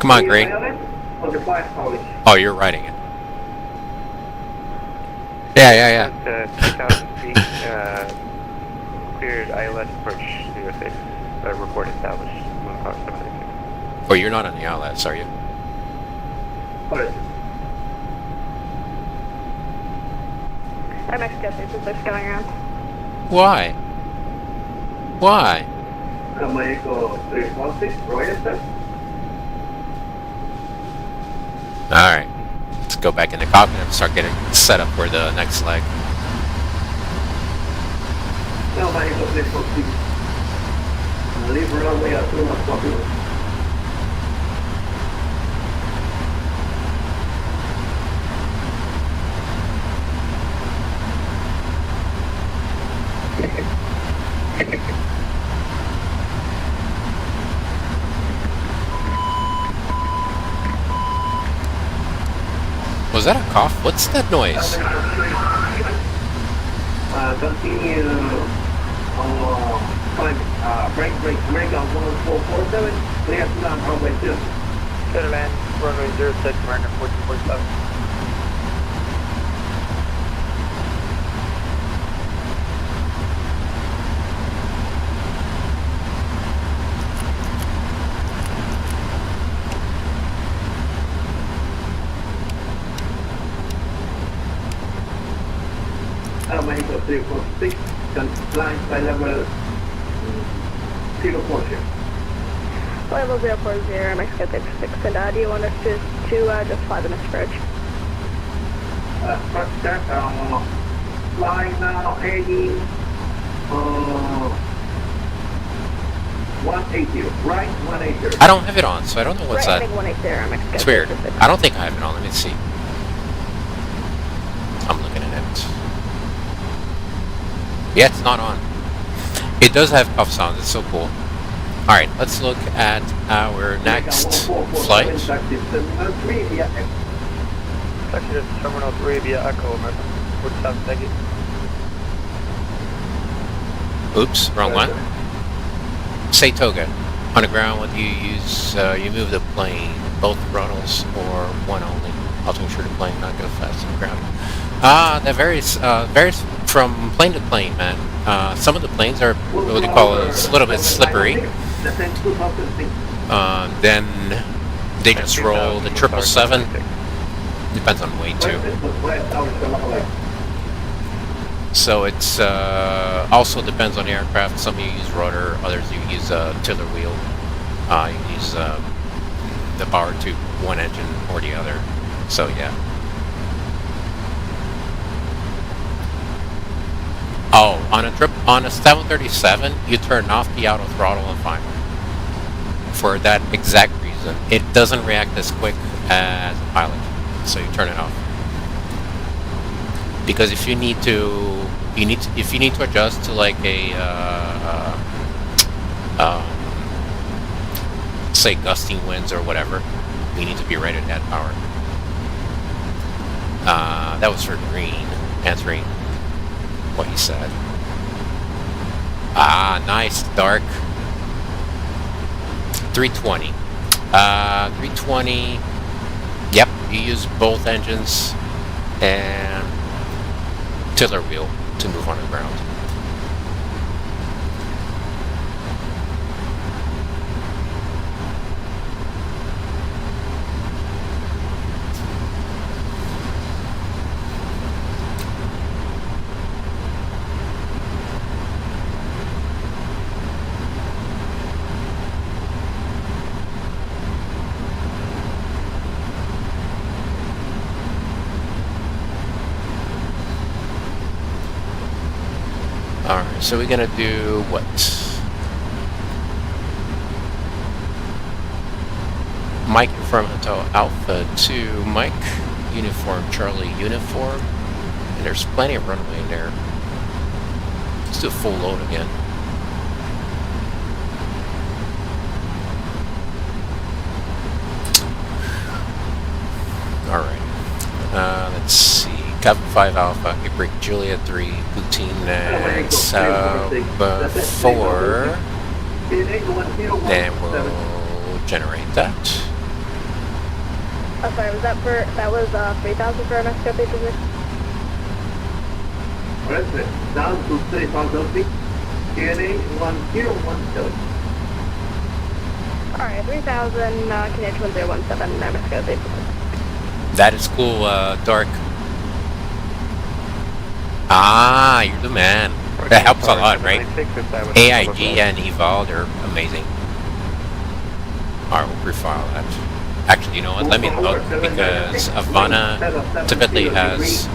Come on, Green. Oh, you're writing it. Yeah. 2,000 feet, cleared ILS approach 06, report established. Oh, you're not on the ILS, are you? MX Jet 6 going around. Why? Why? Alright. Let's go back in the cockpit and start getting set up for the next leg. Leave runway as soon as possible. Was that a cough? What's that noise? Continue break America 1447, clear to land runway 2. Clear to land, runway 06, American 1447. America 346, line by level 040. Level 040, MX Jet 6, and do you want us to just fly the next bridge? Flying now, heading 180, right? 180. I don't have it on, so I don't know what's right, that. 180, MX Jet It's weird. 6. I don't think I have it on. Let me see. I'm looking at it. Yeah, it's not on. It does have puff sounds. It's so cool. Alright, let's look at our next flight. Taxi to Terminal 3 via Echo, American 47, thank you. Oops, wrong one. Say Toga. On the ground, whether you use, you move the plane, both throttles, or one only. I'll make sure the plane not go fast on the ground. That varies from plane to plane, man. Some of the planes are what do you call it, a little bit slippery. Then they just roll the 777. Depends on weight too. So it's also depends on the aircraft. Some you use rudder, others you use tiller wheel. You use the power to one engine or the other. So yeah. Oh, on a 737, you turn off the auto throttle and final. For that exact reason, it doesn't react as quick as a pilot, so you turn it off. Because if you need to if you need to adjust to like a say gusting winds or whatever, you need to be right at that power. That was for Green, answering what he said. Ah, nice, Dark. 320. 320. Yep, you use both engines and tiller wheel to move on the ground. Alright, so we're gonna do what? Mike from Hotel Alpha 2, Mike, uniform, Charlie, uniform, and there's plenty of runway in there. Let's do a full load again. Alright, let's see. Copy 5 Alpha, Break Juliet 3, Poutine and Sub 4. Then we'll generate that. Oh, sorry, was that was 3,000 for Mexico Pacific? Down to 3,000 feet. DNA 1017. Alright, 3,000, Canadian 1017, Mexico Pacific. That is cool, Dark. Ah, you're the man. That helps a lot, right? AIG and Eval, they're amazing. Alright, we'll refile that. Actually, you know what? Let me look, because Havana typically has...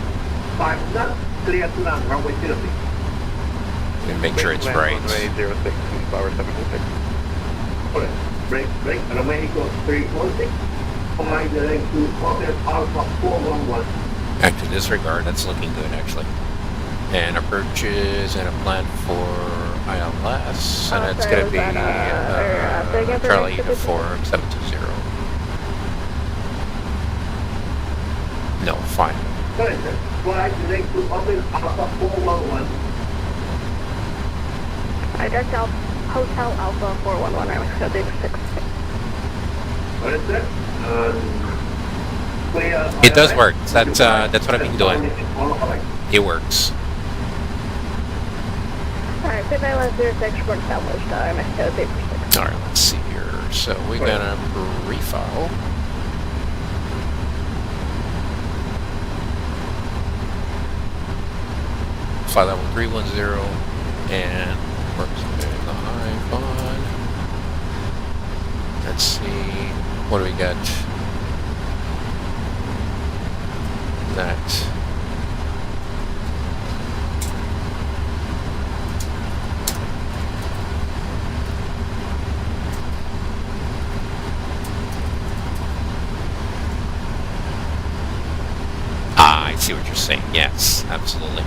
And make sure it's right. Break, Mexico 346. Actually, disregard, that's looking good, actually. And approaches and a plan for ILS, and it's going to be Charlie Uniform 720. No, fine. I direct Hotel Alpha 411, right, Mexico 366. What is that? It does work. That's what I've been doing. It works. Alright, 5906, report established, Mexico 366. Alright, let's see here. So we're gonna refile. File level 310 and works in the icon. Let's see. What do we got? That. I see what you're saying. Yes, absolutely.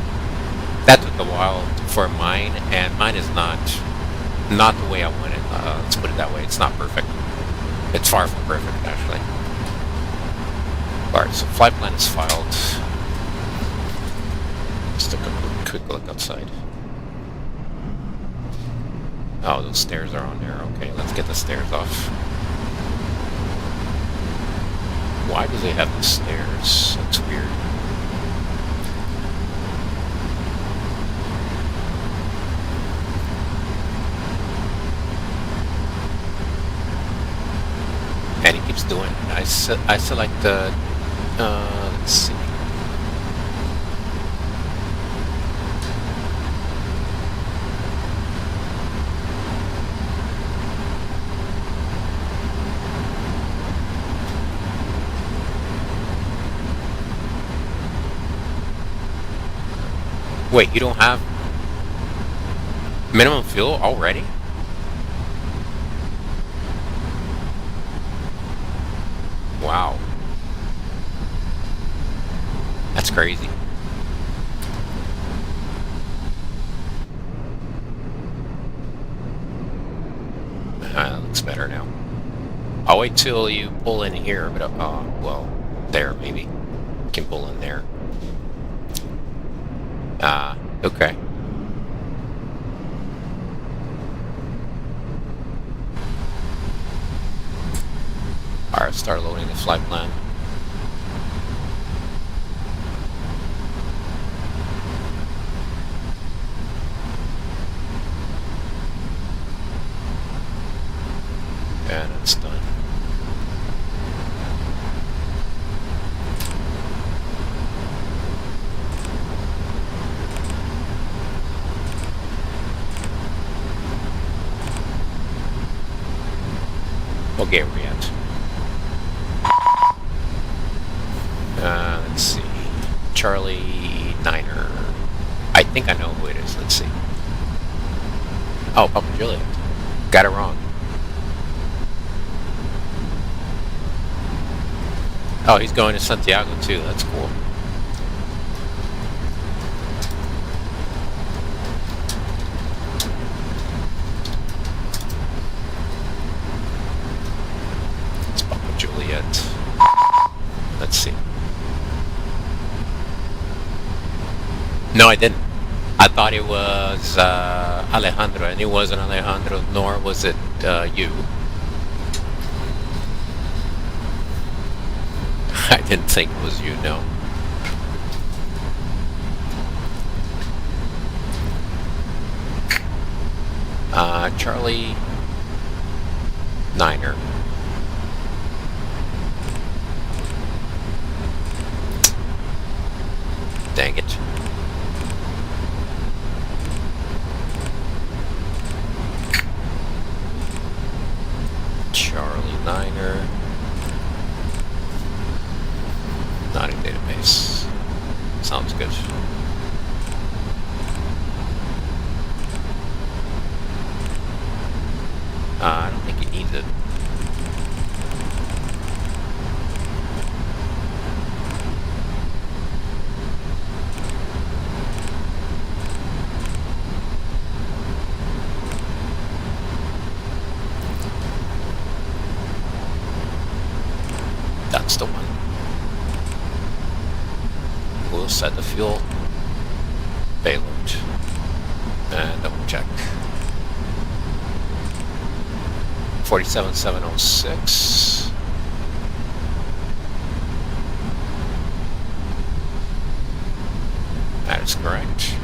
That took a while for mine, and mine is not the way I want it. Let's put it that way. It's not perfect. It's far from perfect, actually. Alright, so flight plan is filed. Just take a quick look outside. Oh, those stairs are on there. Okay, let's get the stairs off. Why do they have the stairs? That's weird. And he keeps doing it. I select the, let's see. Wait, you don't have minimum fuel already? Wow. That's crazy. I'll wait till you pull in here, but well, there maybe. You can pull in there. Okay. Alright, start loading the flight plan. And it's done. Okay, where we at? Let's see. Charlie Niner. I think I know who it is. Let's see. Oh, Papa Juliet. Got it wrong. Oh, he's going to Santiago too. That's cool. It's Papa Juliet. Let's see. No, I didn't. I thought it was Alejandro, and it wasn't Alejandro, nor was it you. I didn't think it was you, no. Charlie Niner. Dang it. Charlie Niner. Not in database. Sounds good. I don't think it needs it. That's the one. We'll set the fuel, payload, and double check. 47706. That is correct.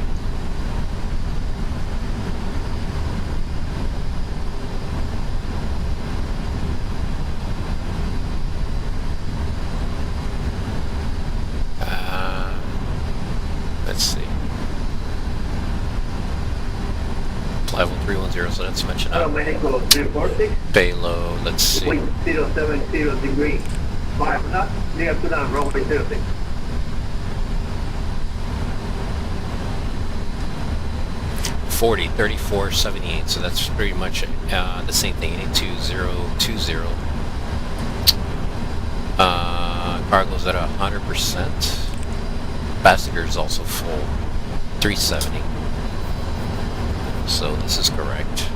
Let's see. Level 310, so let's mention Hello, Mexico 346. Payload, let's see. Wind 070 degree. 5 knots, near to down, runway 06. $40, 34.78, so that's pretty much the same thing. 82020. Cargo's at 100%. Passengers also full, 370. So this is correct.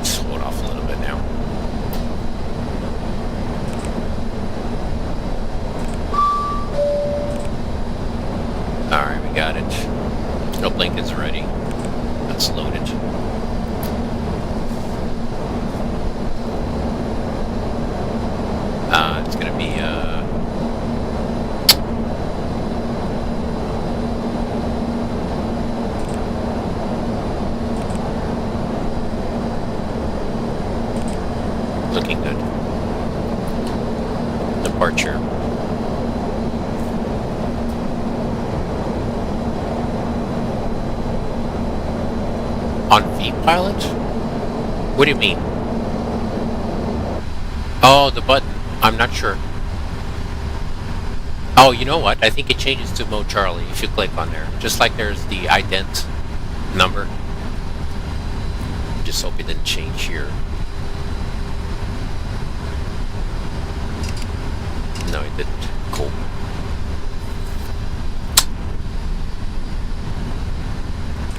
Slow it off a little bit now. Alright, we got it. Uplink is ready. That's loaded. It's gonna be looking good. Departure. On V-Pilot? What do you mean? Oh, the button. I'm not sure. Oh, you know what? I think it changes to Mode Charlie if you click on there. Just like there's the ident number. Just hope it didn't change here. No, he didn't. Cool.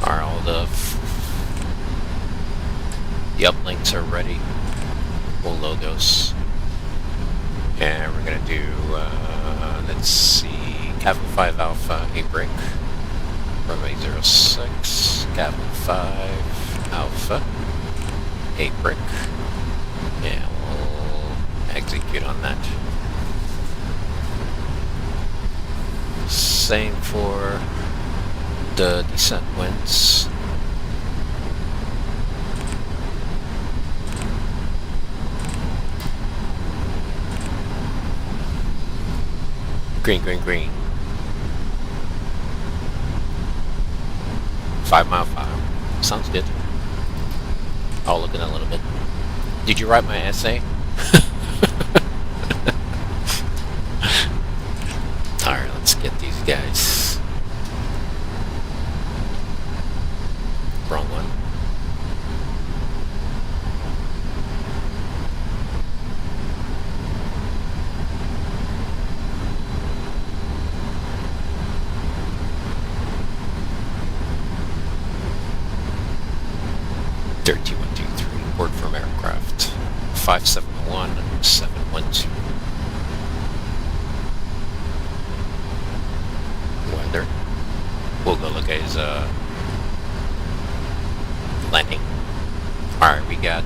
Alright, all the uplinks are ready. We'll load those. And we're gonna do, let's see, Capital 5 Alpha, a brick. Runway 06, Capital 5 Alpha, a brick. Yeah, we'll execute on that. Same for the descent winds. Green, green, green. 5 mile file. Sounds good. I'll look at it a little bit. Did you write my essay? Alright, let's get these guys. Wrong one. Report from aircraft 571-712. Weather. We'll go look at his landing. Alright, we got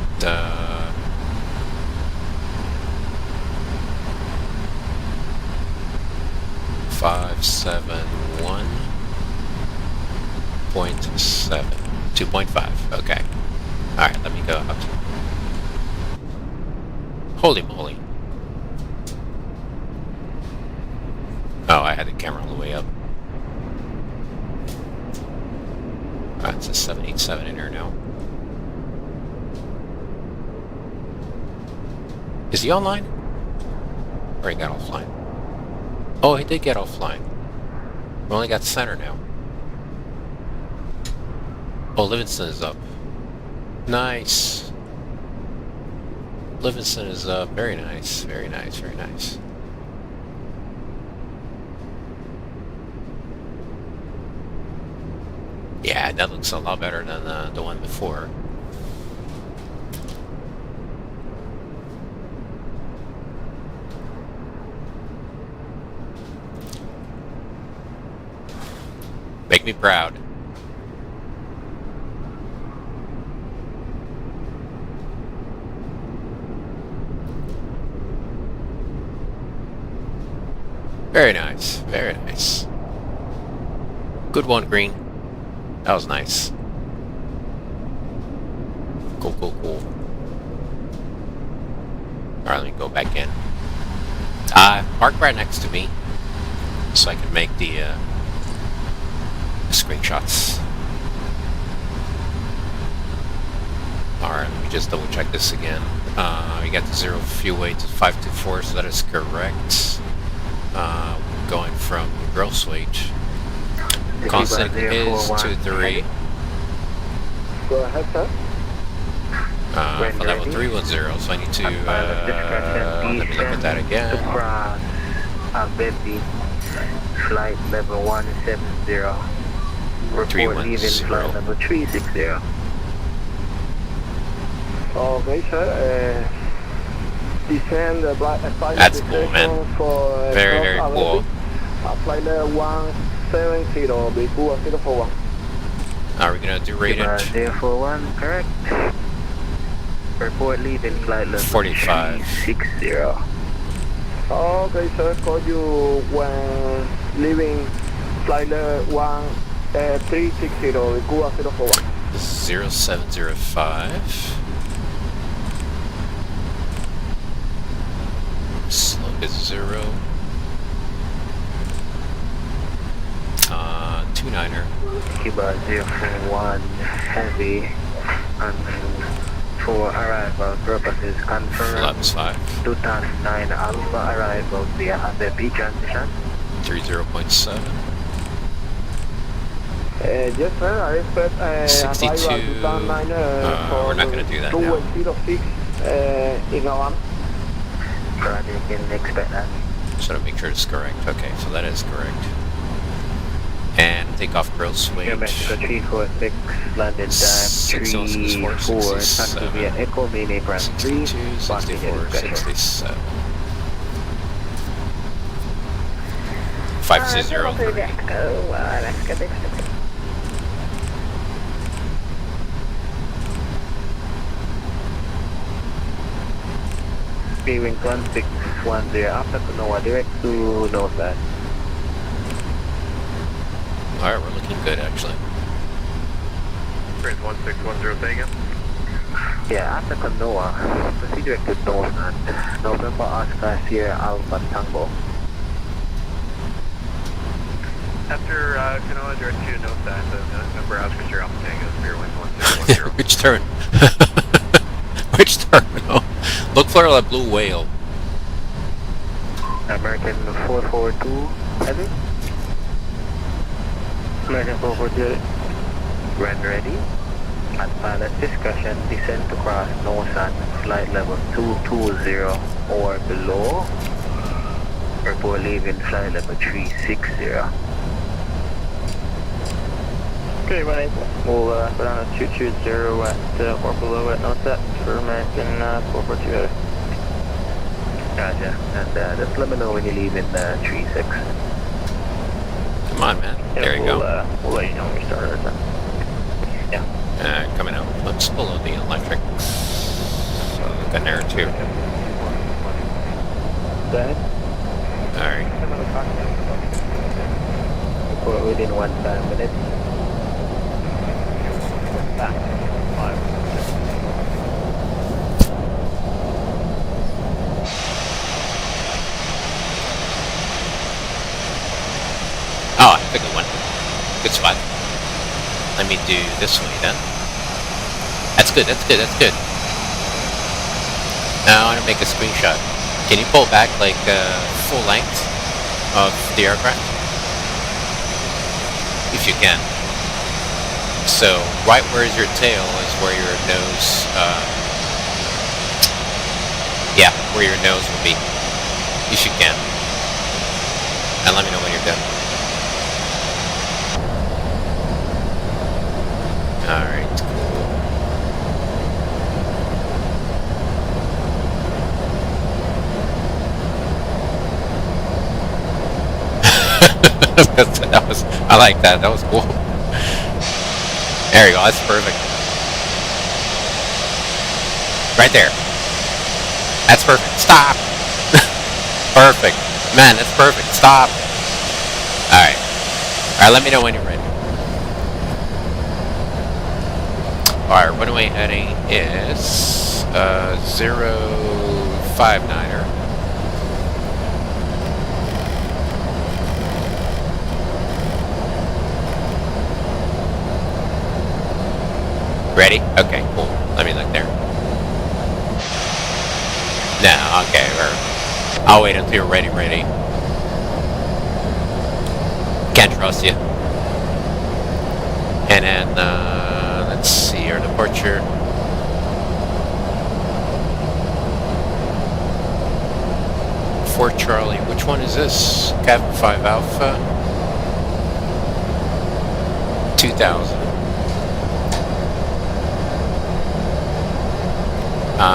571.7 2.5. Okay. Alright, let me go out. Holy moly. Oh, I had the camera all the way up. That's a 787 in here now. Is he online? Or he got offline? Oh, he did get offline. We only got center now. Oh, Livingston is up. Nice. Livingston is up. Very nice. Very nice. Very nice. Yeah, that looks a lot better than the one before. Make me proud. Very nice, very nice. Good one, Green. That was nice. Cool, cool, cool. Alright, let me go back in. Park right next to me, so I can make the screenshots. Alright, let me just double check this again. We got the 0 fuel weight to 524, so that is correct. Going from gross weight. Constant is 23. Go ahead, sir. For level 310, so I need to, let me look at that again. Flight level 170. Report leaving flight number 360. Okay, sir. Descend the That's cool, man. For, very, very cool. Flight level 170, BQ1041. Are we gonna do rated? 041, correct. Report leaving flight level 45. 360. Okay, sir. Call you when leaving flight level 360, BQ1041. 0705. Slope is 0. 29er. Cuba 041 heavy and for arrival purposes confirmed. Flaps 5. 2009 Alpha arrival via Abbey transition. 30.7. Yes, sir. I expect 62. We're not going to do that now. 206 in Havana. You can expect that. Just want to make sure it's correct. Okay, so that is correct. And takeoff gross weight. Air Mexico 346, London time 34, taxi via Echo, main apron 3, 64, 67. 503. Wing 1610, after Kanoa, direct to north side. Alright, we're looking good actually. Prince 1610, say again. Yeah, after Kanoa, proceed direct to north and November Oscar Sierra Alpha Tango. After Kanoa, direct to north side, so number Oscar Sierra Alpha Tango, Spear Wind 1610. Which turn? Which terminal? Look for a blue whale. American 442, heavy. American 442, run ready. At pilot discussion, descend to cross Nosan, flight level 220 or below. Report leaving flight level 360. Okay, right. We'll go down to 220 at or below at Nosan for American 442. Gotcha. And just let me know when you leave in 36. Come on, man. There you go. We'll let you know when we start. Yeah. Coming out. Let's below the electrics. So look on there too. Go ahead. Alright. Report within 15 minutes. Oh, that's a good one. Good spot. Let me do this way then. That's good, that's good, that's good. Now I want to make a screenshot. Can you pull back like full length of the aircraft? If you can. So, right where's your tail is where your nose, yeah, where your nose will be. If you can. And let me know when you're done. Alright, cool. That was, I like that, that was cool. There you go, that's perfect. Right there. That's perfect. Stop! Perfect. Man, that's perfect. Stop! Alright. Alright, let me know when you're ready. Alright, runway heading is 059er. Ready? Okay, cool. Let me look there. No, okay, I'll wait until you're ready. Can't trust you. And then, let's see, our departure. Fort Charlie, which one is this? Cabin 5 Alpha. 2000.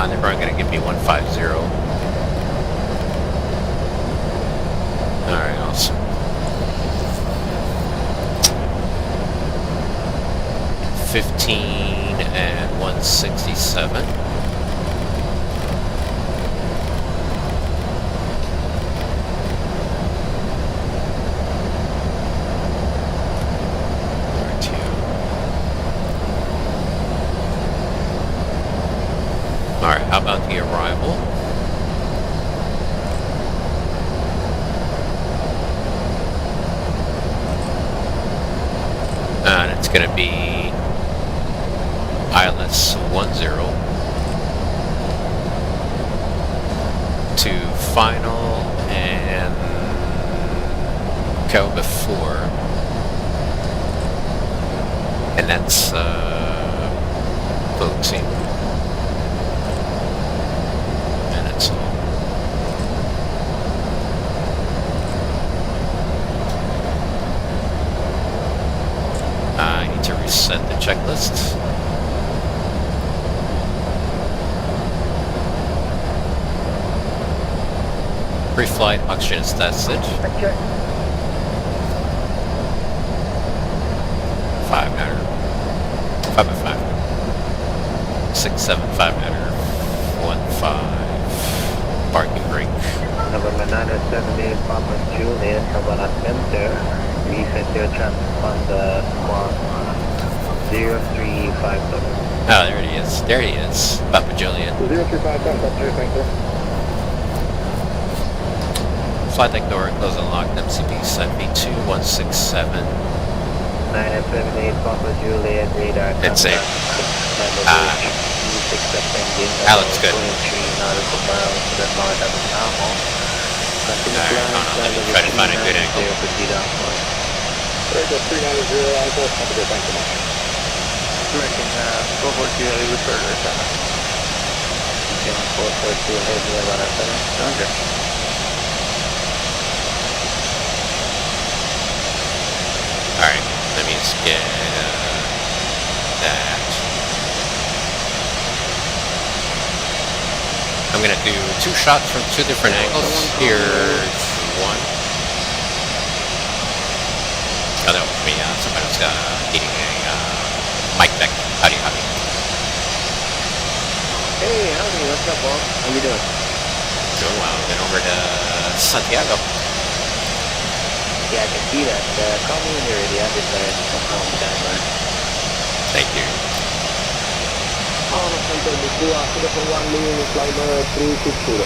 They're probably going to give me 150. Alright, awesome. 15 and 167. Alright, how about the arrival? And it's going to be ILS 10 to final and Cobra 4. And that's focusing. reset the checklist. Pre-flight oxygen is tested. 5-9er. 5x5. 675-9er. 1-5. Parking brake. November 978, Papa Juliet, Havana Center. Reset your transponder squawk 0357. Oh, there he is. There he is. Papa Juliet. 0357, Papa Juliet, thank you. Flight deck door closed and locked. MCP set V2167. 978, Papa Juliet, radar. It's safe. Alex, good. Alright, hold on, let me try to find a good angle. There's a 390 angle. Have a good, thank you much. American 442 heavy with burger 7. Okay, 442 heavy about 7. Okay. Alright, let me just get that. I'm gonna do 2 shots from 2 different angles. Here's one. Oh, that was me. Somebody's eating a mic deck. Howdy. Hey, howdy, what's up, boss? How you doing? Doing well. Been over to Santiago. Yeah, I can see that. Call me when you're ready. I'm just somehow on the timeline. Thank you. Havana Center, Biku, after for 1 million, Slimer 360.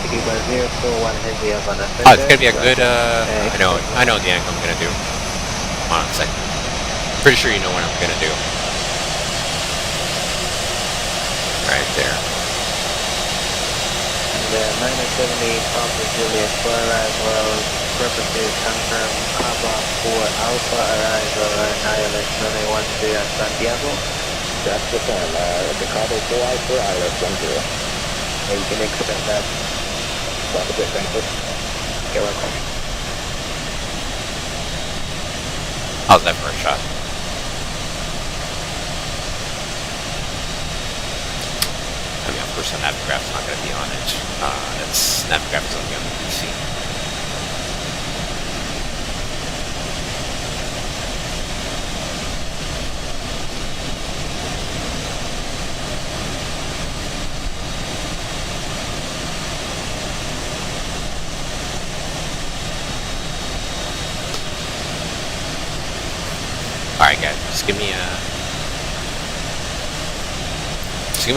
Biku by 041 Heavy, Havana Center. Oh, it's gonna be a good, I know the angle I'm gonna do. Hold on a second. Pretty sure you know what I'm gonna do. Right there. The 978 Papa Juliet for arrival purposes confirm Papa for Alpha arrival Nihilus 913 at Santiago. That's the plan. Chicago 4 Alpha Island 10. You can expect that. Papa Jet, thank you. You're welcome. How's that for a shot? I mean, of course, the Navigraph's not going to be on it. Navigraph is only on the PC. Alright guys, just give me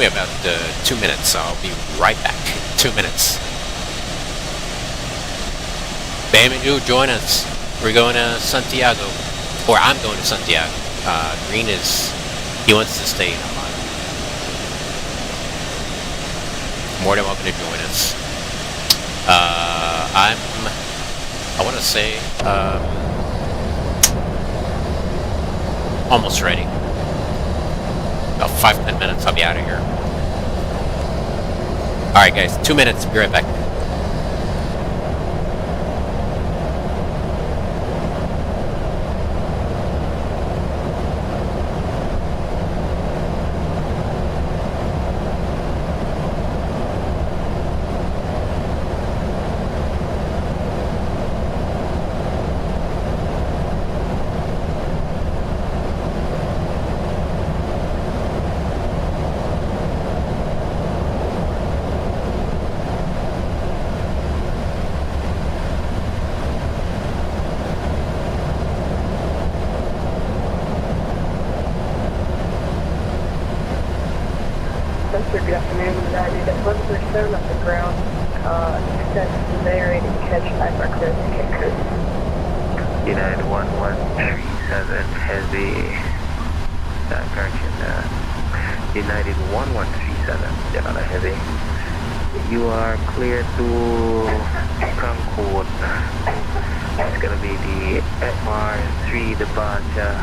about 2 minutes. I'll be right back. 2 minutes. BMDG, join us. We're going to Santiago. Or I'm going to Santiago. Green he wants to stay in Havana. More than welcome to join us. I want to say, almost ready. About 5-10 minutes, I'll be out of here. Alright guys, 2 minutes, be right back. Good afternoon. I need a 1% off the ground. Extend from there and catch Hyper clear to Cancun. United 1137 Heavy. Correction. United 1137 Delta Heavy. You are clear to Cancun. It's gonna be the FR3 departure.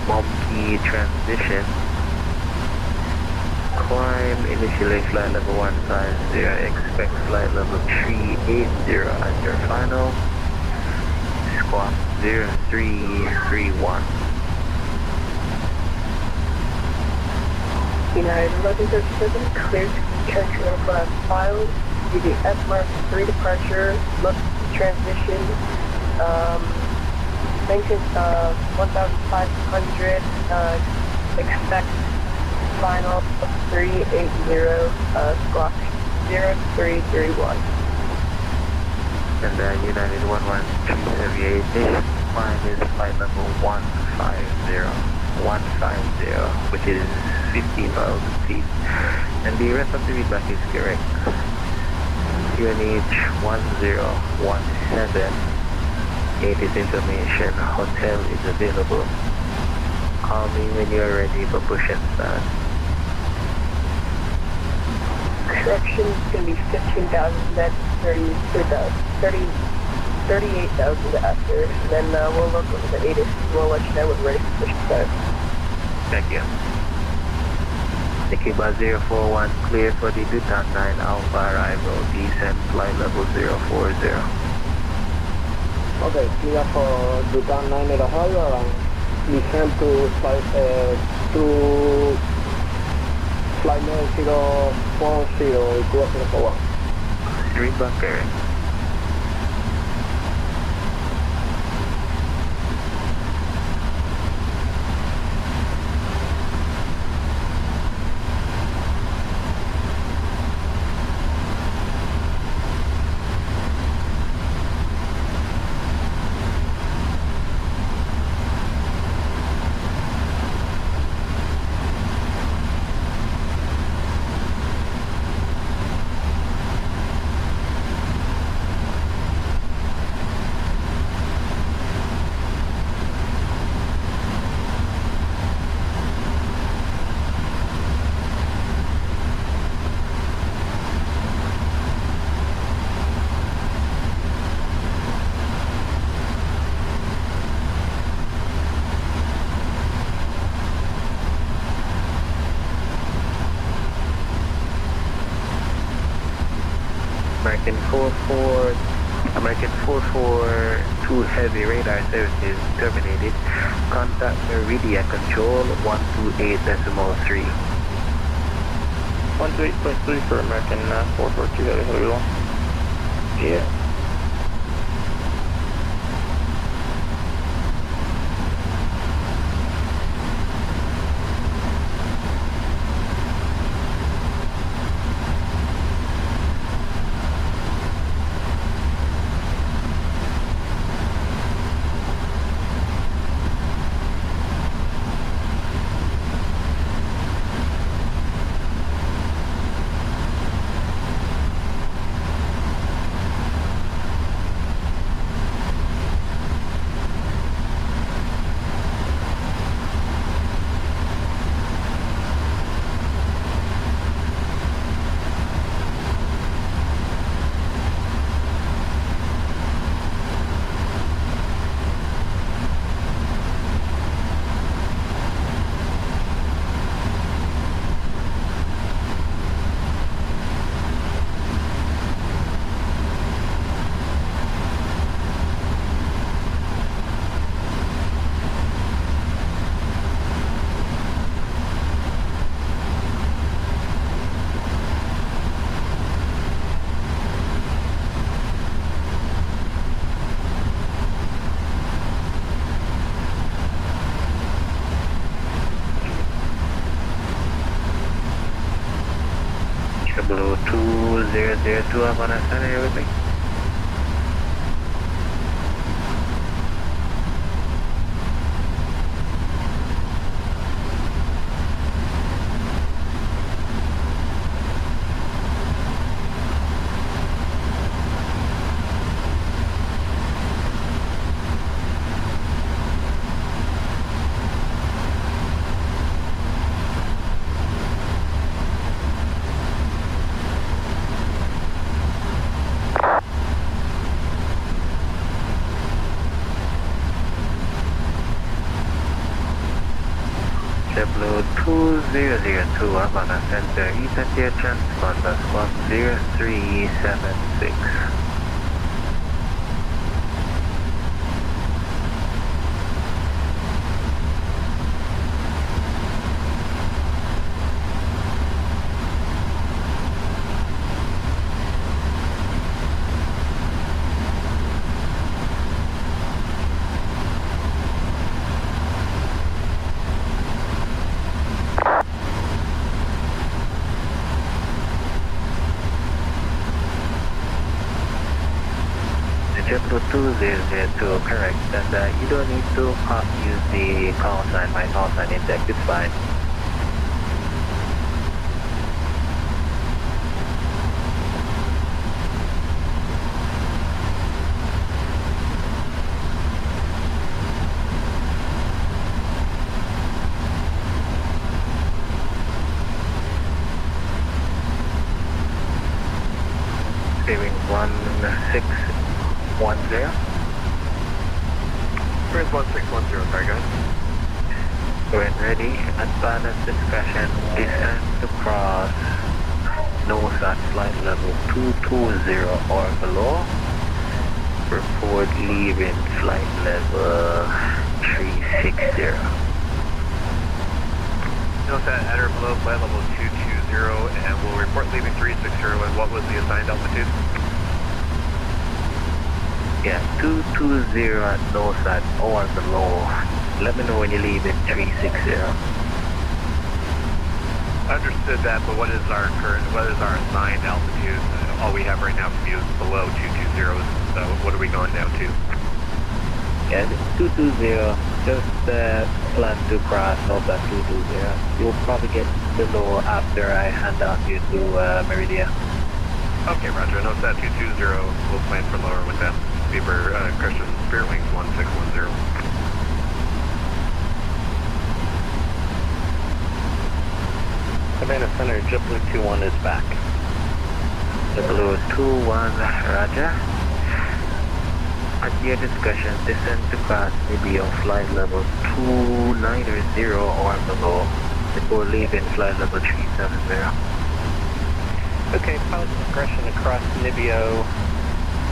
Monkey transition. Climb initially flight level 150, expect flight level 380 at your final. Squawk 0331. United 1137, clear to Cancún airport filed. UD S-Mark 3 departure, look transition, maintenance 1,500, expect final 380, squawk 0331. And United 11378, this climb is flight level 150, which is 50,000 feet. And the rest of the feedback is correct. UNH 1017, latest information, hotel is available. Call me when you are ready for push and start. Correction is going to be 15,000, then 38,000 after, and then we'll look over the ATIS and we'll let you know when we're ready for push and start. Thank you. Nikiba 041, clear for the Butan 9 Alpha arrival, descent flight level 040. Okay, clear for Butan 9 arrival and descend to flight level 040, crossing over. Street bunkering. American 442 heavy radar services terminated. Contact Meridian Control 128.3. 128.3 for American 442 heavy one. Yeah. Blue 2002 Havana, Center, here with me. Blue 2002 Havana Center, Eastern Tier Transponder, squawk 0376. 002, correct. And you don't need to use the call sign, my call sign index, it's fine. Saving 1610. Where's 1610, sorry guys? When ready, advance discussion, descent to cross, nose at flight level 220 or below. Report leaving flight level 360. Note that at or below flight level 220 and we'll report leaving 360 and what was the assigned altitude? Yeah, 220 at nose at or below. Let me know when you leave in 360. Understood that, but what is our assigned altitude? All we have right now from you is below 220, so what are we going down to? Yeah, 220, just plan to cross over that 220. You'll probably get below after I hand off you to Meridian. Okay, roger. Note that 220, we'll plan for lower with them. Beaver, Christian, Spirit Wings 1610. Havana Center, JetBlue 21 is back. JetBlue 21, roger. At your discussion, descend to class maybe on flight level 290 or below before leaving flight level 370. Okay, pilot discretion across Nibio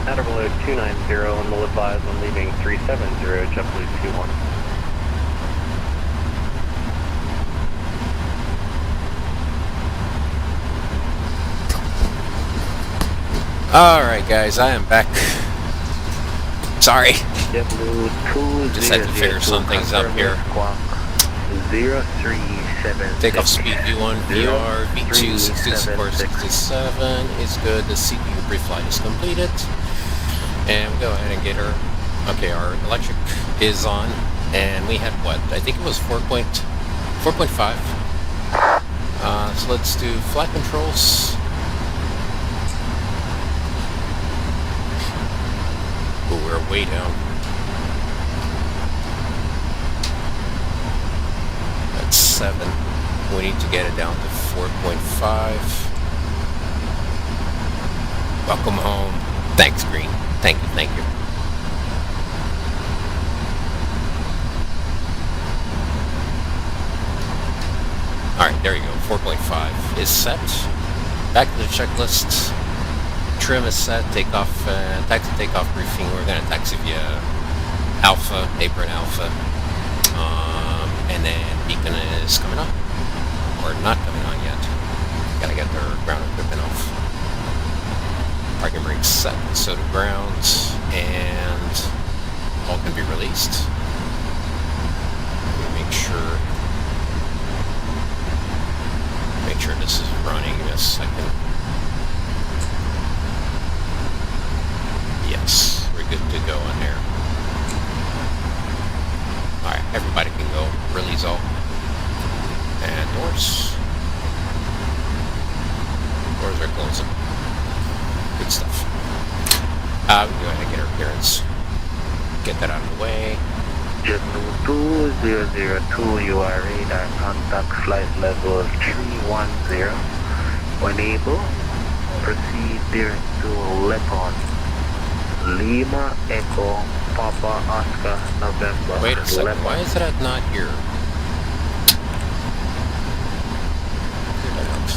at or below 290 and we'll advise on leaving 370, JetBlue 21. Alright guys, I am back. Sorry. JetBlue Just had to figure some things up here. 037. Takeoff speed V1, VR, V2, 62467 is good. The CPU pre-flight is completed. And we go ahead and get her. Okay, our electric is on. And we had what? I think it was 4.5. So let's do flight controls. Oh, we're way down. That's 7. We need to get it down to 4.5. Welcome home. Thanks, Green. Thank you, thank you. Alright, there you go. 4.5 is set. Back to the checklist. Trim is set. Takeoff, taxi takeoff briefing. We're going to taxi via Alpha, Apron Alpha. And then beacon is coming on. Or not coming on yet. Gotta get their ground equipment off. Parking brake set, so to ground, and all can be released. Let me make sure this is running in a second. Yes, we're good to go on there. Alright, everybody can go. Release all. And doors. Doors are closing. Good stuff. We can go ahead and get our clearance. Get that out of the way. JetBlue 2002, you are radar contact flight level 310. When able, proceed direct to Lepon. Lima Echo Papa Oscar November. Wait a second, Lepon. why is that not here? Figure that out.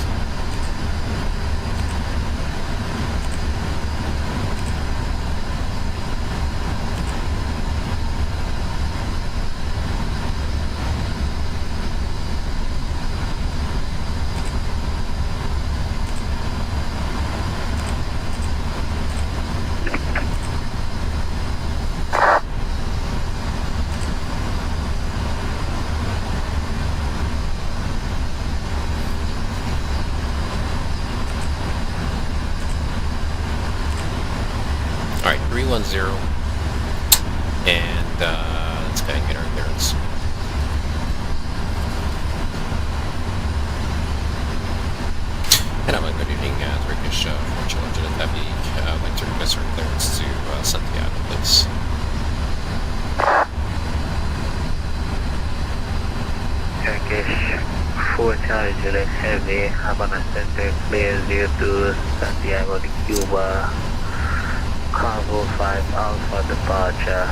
Alright, 310. And let's go ahead and get our clearance. And I'm a good evening, Turkish Fortune Legitimate Heavy. I'd like to request our clearance to Santiago, please. Turkish 4 Charlie Juliet Heavy, Havana Center, clear 02 Santiago de Cuba, Cargo 5 Alpha departure,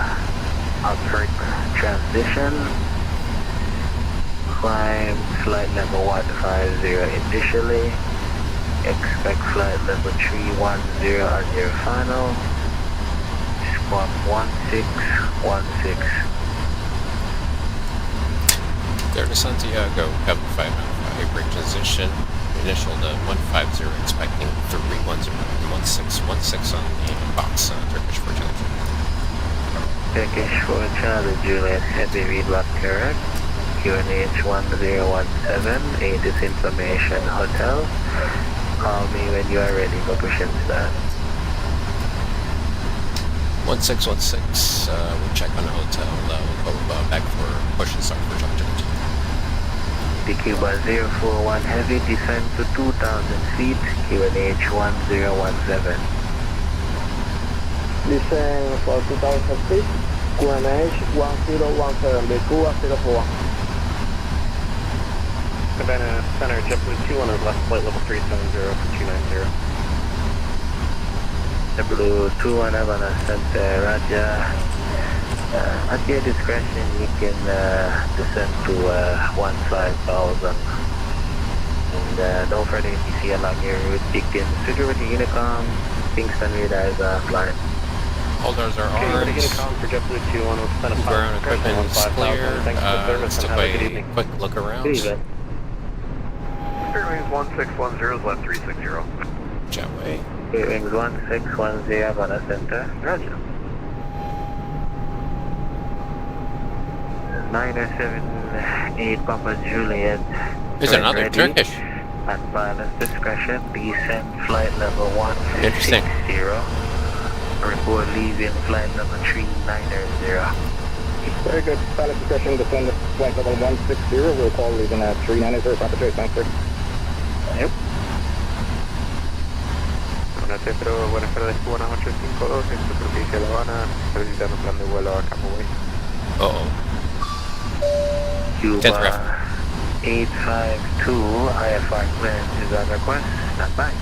Alfred transition, climb flight level 150 initially, expect flight level 310 as your final, squawk 1616. Clear to Santiago, cover 595, break transition, initial to 150, expecting 310, 1616 on the box, Turkish Fortune Legitimate. Turkish 4 Charlie Juliet Heavy, read back correct. QNH 1017, aid this information hotel. Call me when you are ready for push and start. 1616, we'll check on the hotel, we'll go back for push and start for Georgia. The Cuba 041 Heavy, descend to 2,000 feet, QNH 1017. Descend for 2,000 feet, QNH 1017, the Cuba 04. Havana Center, JetBlue 200, left flight level 370 for 290. JetBlue 21 Havana Center, Roger. At your discretion, you can descend to 15,000. And don't forget ATC along your route. Begin security Unicom, Kingston radar is offline. Holders are armed. Unicom for JetBlue 21, we'll send a Ground equipment is clear. Thanks for the service Let's and take have a good a evening. quick look around. Fairwings 1610 is left 360. Jetway. Wings 1610 Havana Center, Roger. 978 Papa Juliet. There's another ready. Turkish. At pilot's discretion, descend flight level 160. Interesting. Report leaving flight level 390. Very good. Pilot discretion, descend to flight level 160. We'll call leaving at 390. Proper trace, thanks, sir. Yep. Centro, buenas tardes, Cubana 852, en superficie de La Habana, solicitando plan de vuelo a Camagüey. Uh-oh. Cuba 852, IFR clearance is on request. Stand by.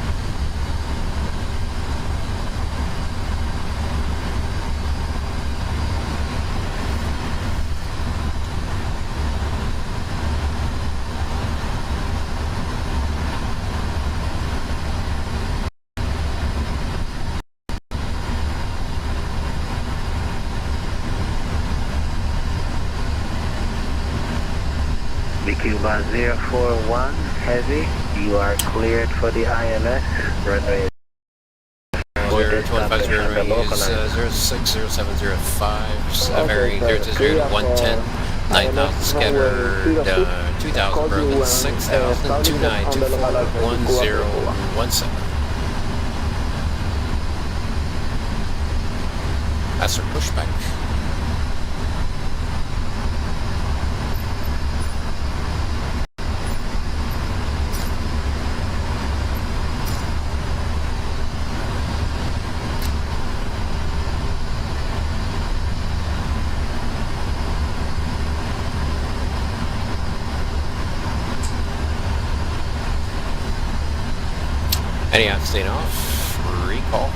Cuba 041 Heavy, you are cleared for the ILS. Runway Clear 250 is 060705, varying clear to 0 to 110, 9,000 scattered, 2,000 broken, 6,000, 2924, 1017. That's our pushback. Any outstaying off, recall.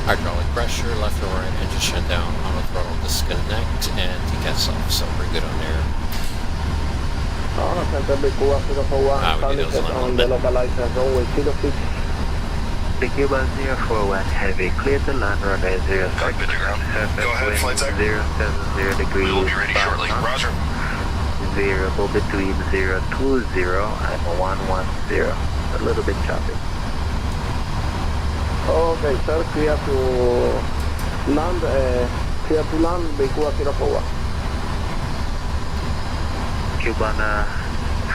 Hydraulic pressure, left or right, engine shut down, auto throttle disconnect, and TCAS off, so we're good on there. Ahora Center de Cuba 041, we do those on the local license runway 06. The Cuba 041 Heavy, clear to land runway 06. Go ahead, flight tech. 070 degrees. We will be ready shortly. Roger. Variable between 020 and 110. A little bit choppy. Okay, sir, clear to land, the Cuba 041. Cubana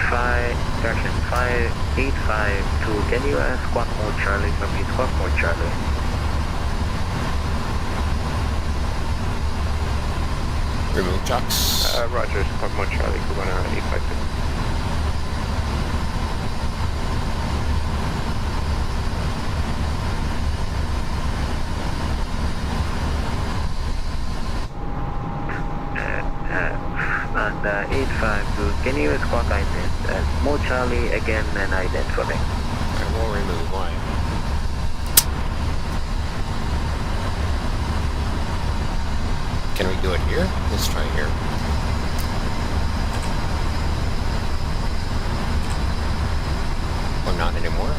5852, can you squawk mode Charlie for me? Squawk mode Charlie. Remove chocks. Roger, squawk mode Charlie, Havana 852. And 852, can you squawk ident? Mode Charlie again and ident for me. I will remove. Why? Can we do it here? Let's try here. Or not anymore?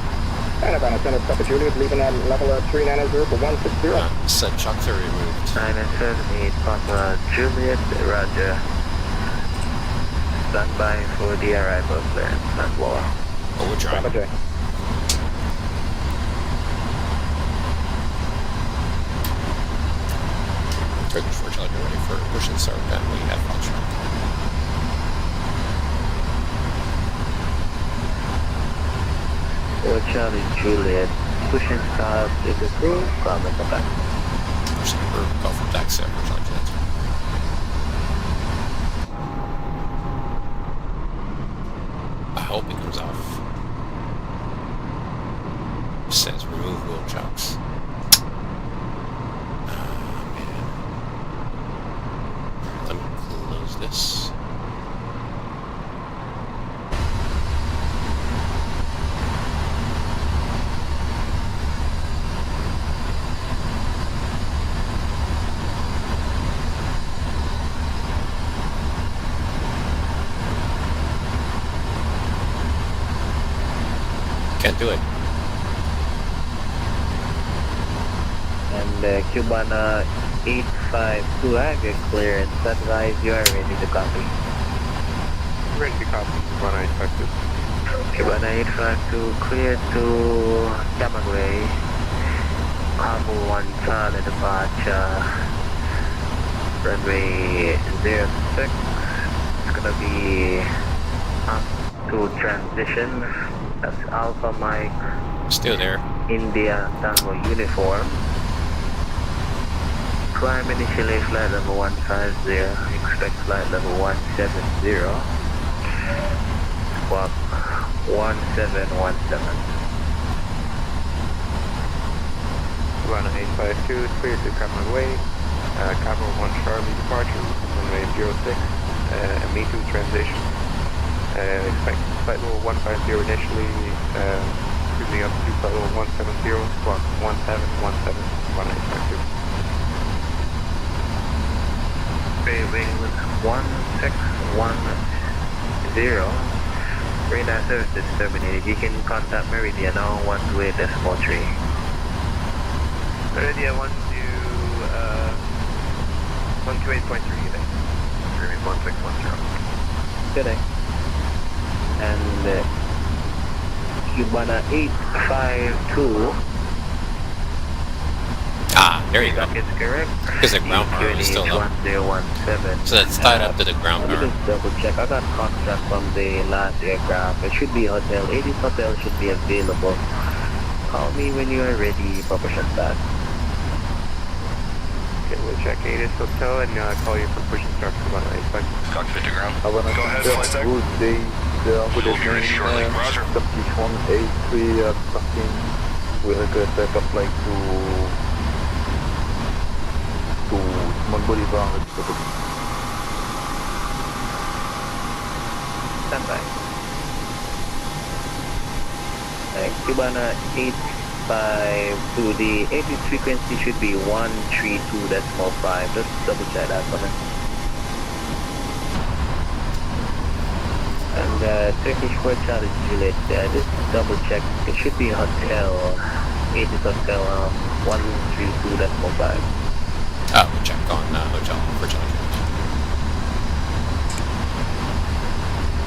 Havana, Center Papa Juliet, leaving at level 390 for 160. Said chocks are removed. 978 Papa Juliet, roger. Stand by for the arrival clearance and war. Oh, we're trying. Papa J. Turkish 4 Charlie, get ready for push and start. Then we have Foxtrot. For Charlie Juliet, push and start to the crew, comment back. Push and crew, call for taxi after Charlie Juliet. I hope it comes off. It says remove wheel chocks. Let me close this. Can't do it. And Cubana 852, I have your clearance. Advise you are ready to copy. Ready to copy, Havana 852. Cubana 852, clear to Camagüey. Kabul 1 Charlie departure. Runway 06. It's gonna be up to transition. That's Alpha Mike. Still there. India Tango uniform. Climb initially flight level 150. Expect flight level 170. Squawk 1717. Havana 852, clear to Camagüey. Cabo 1 Charlie departure, runway 06, Me2 transition. Expect flight level 150 initially, moving up to flight level 170, squawk 1717, 1852. Wing 1610. Radar services terminated. You can contact Meridian on 128.3. Meridian 128.3, remain 1610. Good day. And Cubana 852. Ah, there you go. That is correct. Because the ground power is still up. 1017. So it's tied up to the ground Let me power. just double check. I got contact from the last aircraft. It should be hotel. 80 hotel should be available. Call me when you are ready. Papa shut back. Okay, we'll check 80 hotel and call you for push and start for 185. Cockpit to ground. Go ahead, flight deck. Good day. Good We'll be ready shortly. Roger. Turkish 183 parking. We request a flight to Mont Bolivar. Stand by. Cubana 852. The 80 frequency should be 132.5. Let's double check that for me. And Turkish 4 Charlie Juliet, just double check. It should be hotel. 80 hotel 132.5. Oh, we'll check on hotel for Charlie Juliet.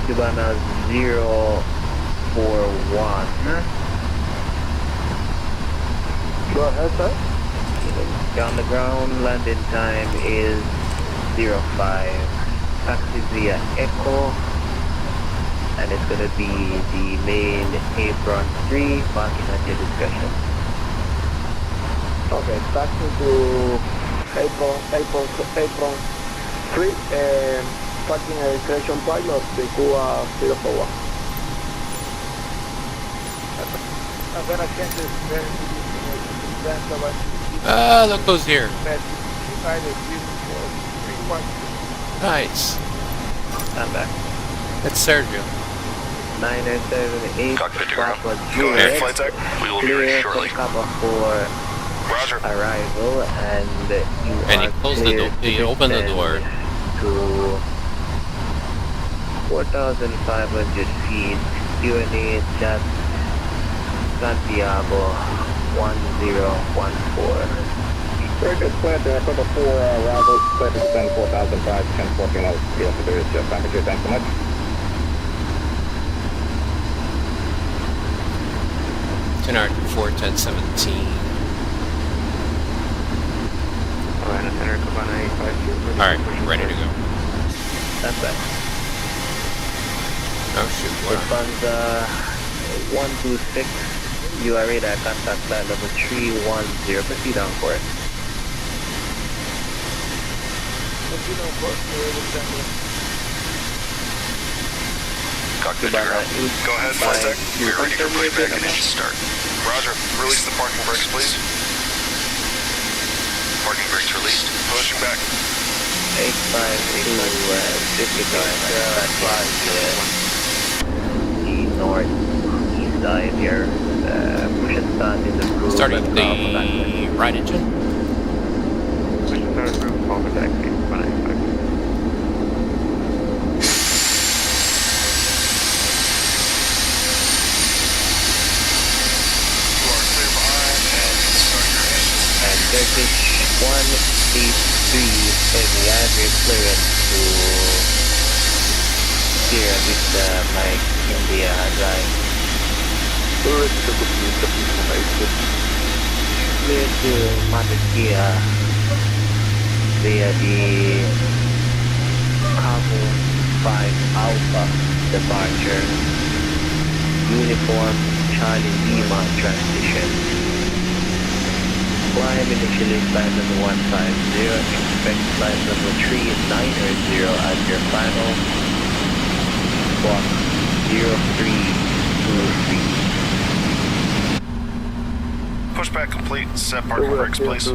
Cubana 041. Go ahead, sir. On the ground, landing time is 05. Taxi via Echo and it's going to be the main apron 3, parking at your discretion. Okay, taxi to apron 3 and parking at discretion pilot, the Cuba 041. I'm going to change this Look who's here. Nice. I'm back. It's Sergio. 978 Cockpit to ground. Papa Go ahead, Juliet. flight deck. We will be Clear ready shortly. for cover for Roger. arrival, and you And he are closed the clear door. He opened the door. to 4,500 feet. UNA just Santiago 1014. Very good, plan to cover for arrival, plan to descend 4,005, 1014 knots, there is just temperature, thanks so much. Tenor 41017. Havana Center, Havana 852. Alright, ready to go. That's that. Oh shoot, what? Response 126, you are radar contact flight level 310, proceed on course. Cockpit to ground. Go ahead, flight deck. We are ready for playback and engine start. Roger. Release the parking brakes, please. Parking brakes released. Pushing back. 852, the northeast side here. Push and start is approved. Starting the right engine. Push and start approved, forward taxi, 195. You are clear behind and start your engines. And Turkish 183 heavy average clearance to steer with Mike India drive. Clear to Matakia via the Cabo 5 Alpha departure. Uniform Charlie Lima transition. Climb initially flight level 150, expect flight level 390 at your final squawk 0323. Pushback complete. Set parking brakes, please.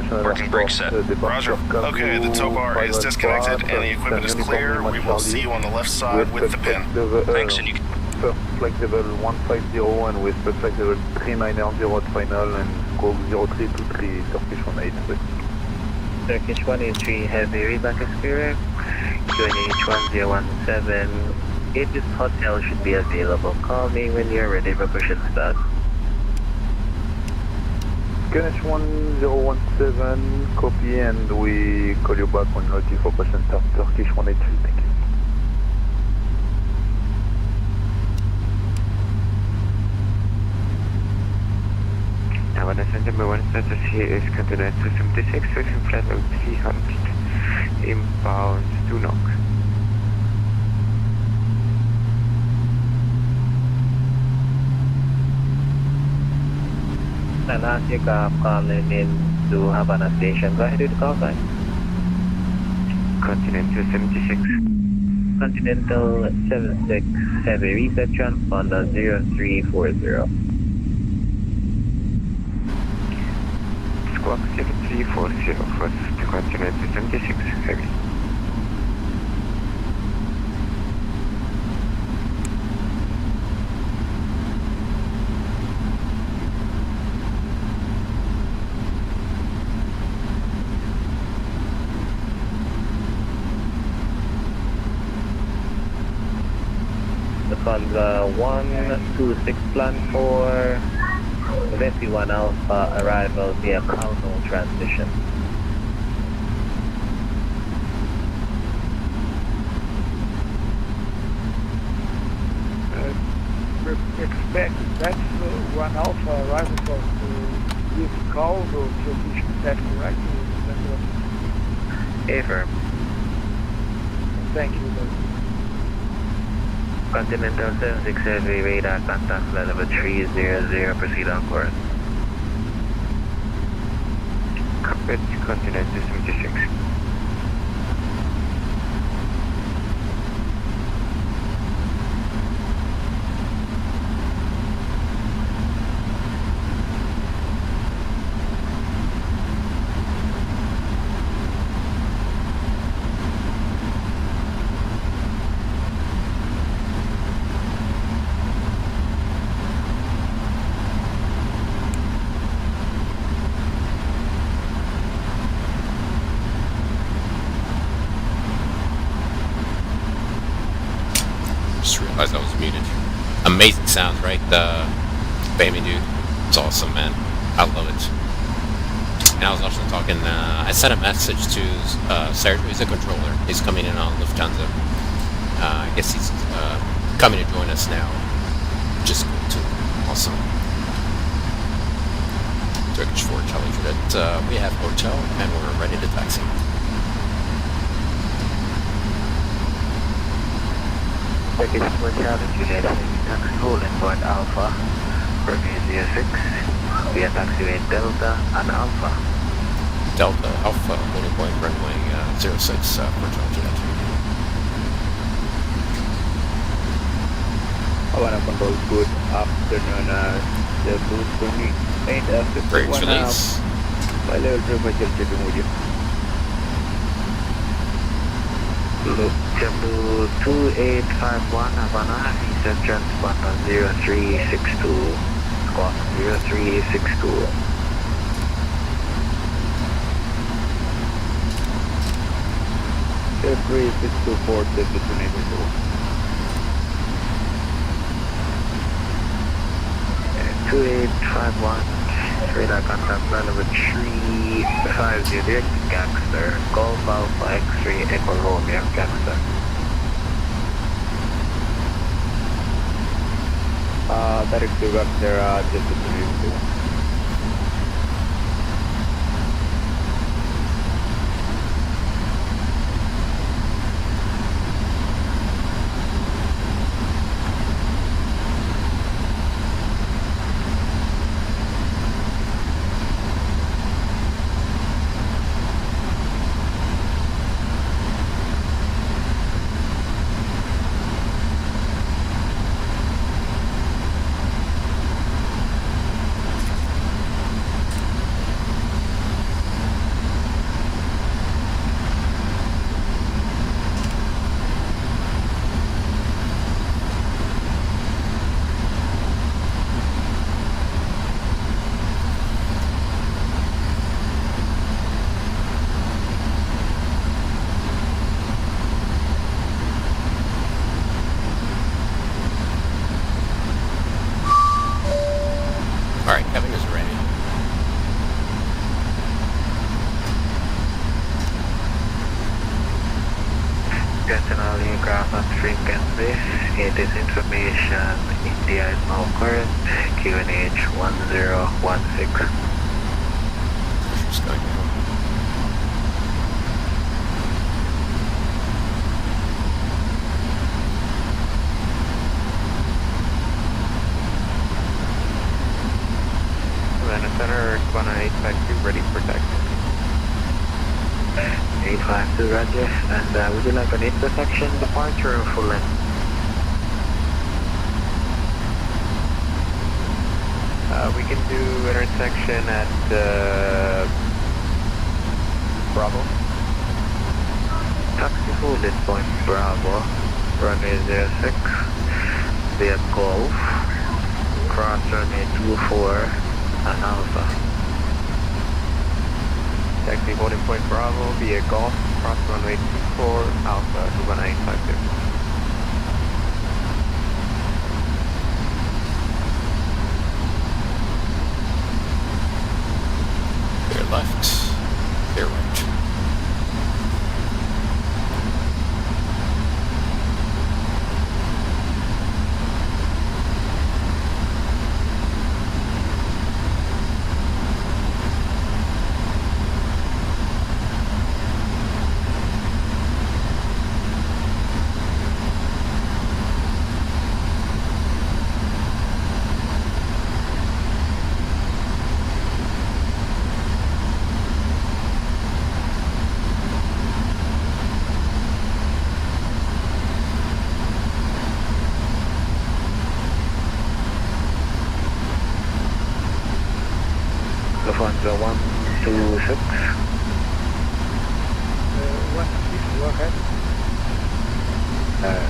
Parking brakes set. Roger. Okay, the tow bar is disconnected and the equipment is clear. We will see you on the left side with the pin. Thanks, and you can... First flight level 150 and with first flight level 390 at final and squawk 0323 Turkish 183. Turkish 183 heavy reback experience. QNH 1017. Aegis Hotel should be available. Call me when you're ready for push and start. QNH 1017, copy, and we call you back when ready for push and start. Turkish 183, thank you. Havana Center, one status here is Continental 76, switching flight level 300, inbound to knock. And as you calling in to Havana Station, go ahead with the call sign. Continental 76. Continental 76, heavy reset transponder 0340. Squawk 0340 first to Continental 76, heavy. On the 126 plan for VATSIM Alpha arrival via Cancún transition. Expect that's 1 Alpha arrival for this call to transition, is that correct? Affirm. Thank you. Continental 76 Heavy radar contact level 300, proceed on course. Cockpit Continental 76. Just realized I was muted. Amazing sounds, right? Baby dude. It's awesome, man. I love it. And I was also talking, I sent a message to Sergio. He's a controller. He's coming in on Lufthansa. I guess he's coming to join us now. Just cool too. Awesome. Turkish 4 Charlie Juliet. We have hotel and we're ready to taxi. Turkish 4 Charlie Juliet, taxi holding point Alpha, Romeo 06, via taxiway Delta and Alpha. Delta Alpha, holding point runway 06 for Charlie Juliet. Havana control, good afternoon. Just 28 after Brakes release. By level 3 checking with you. Look, Jambu 2851 Havana, Eastern transponder 0362, squawk 0362. February 624, designated 2851, radar contact level 350, Gangster, Golf Alpha X3 Echo Romeo, Gangster. direct to Gangster, designated 2. Alright, Kevin is ready. National aircraft on frequency. It is information. India is now current. QNH 1016. Pressure's going down. Havana Center, 1852, ready for taxi. 852 Roger. And would you like an intersection departure or full length? We can do intersection at Bravo. Taxi holding point Bravo, runway 06, via Golf, cross runway 24 and Alpha. Taxi holding point Bravo via Golf, cross runway 24, Alpha, Havana 852. Clear left, clear right. 126. 126, go ahead.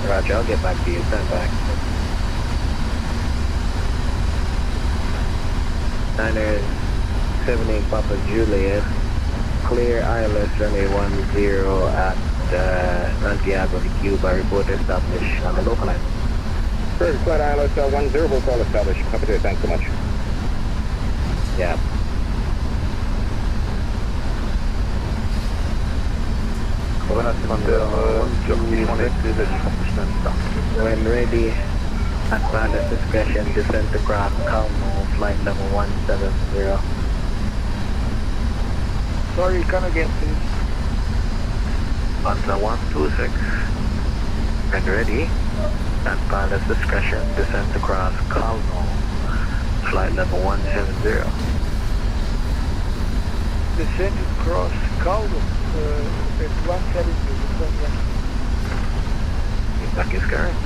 Roger, I'll get back to you. Stand back. 978 Papa Juliet. Clear ILS runway 10 at Santiago de Cuba. Report established on the local line. First flight ILS 10, will call established. Copy to, thanks so much. Yeah. When ready, at pilot's discretion, descend to ground, Calmo, flight level 170. Sorry, come again, please. Panzer 126. When ready, at pilot's discretion, descend to cross Calmo, flight level 170. Descend across Caldo, at 170. Feedback is correct.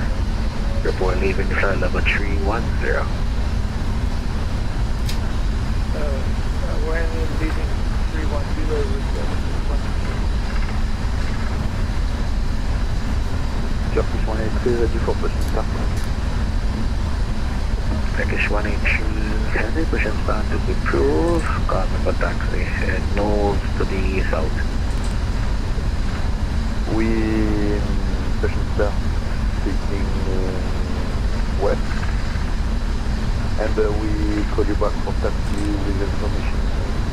Report leaving flight level 310. When leaving 310 with Turkish 182, ready for pushing start. Turkish 183, heavy pushing start to be approved. Carbon for taxi, and nose to the south. We pushing start, taking west, and we call you back for taxi with information.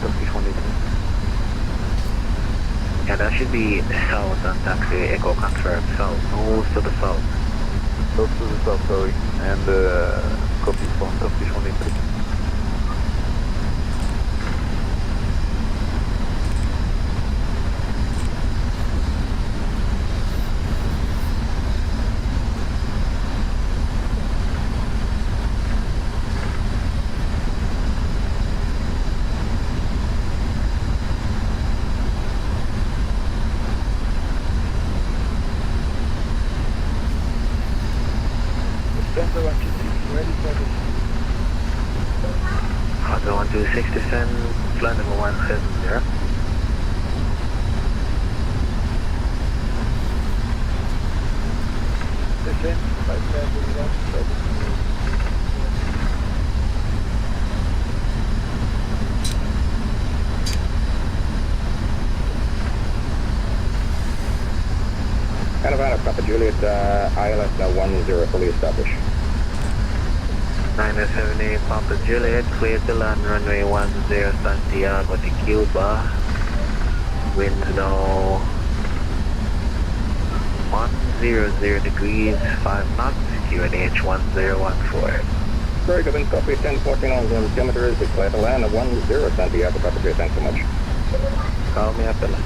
Turkish 183. Yeah, that should be south on taxi, echo confirmed, south, nose to the south. Nose to the south, sorry, and copy for Turkish 183. Honda 126 descend, flight number 170. descend, flight level 170. Havana, Papa Juliet, ILS 10, fully established. 978 Papa Juliet, clear to land runway 10 Santiago de Cuba. Winds now 100 degrees, 5 knots, QNH 1014. Very good, and copy 1014 on the altimeter is clear to land 10 Santiago, Papa Juliet, thanks so much. Call me after land.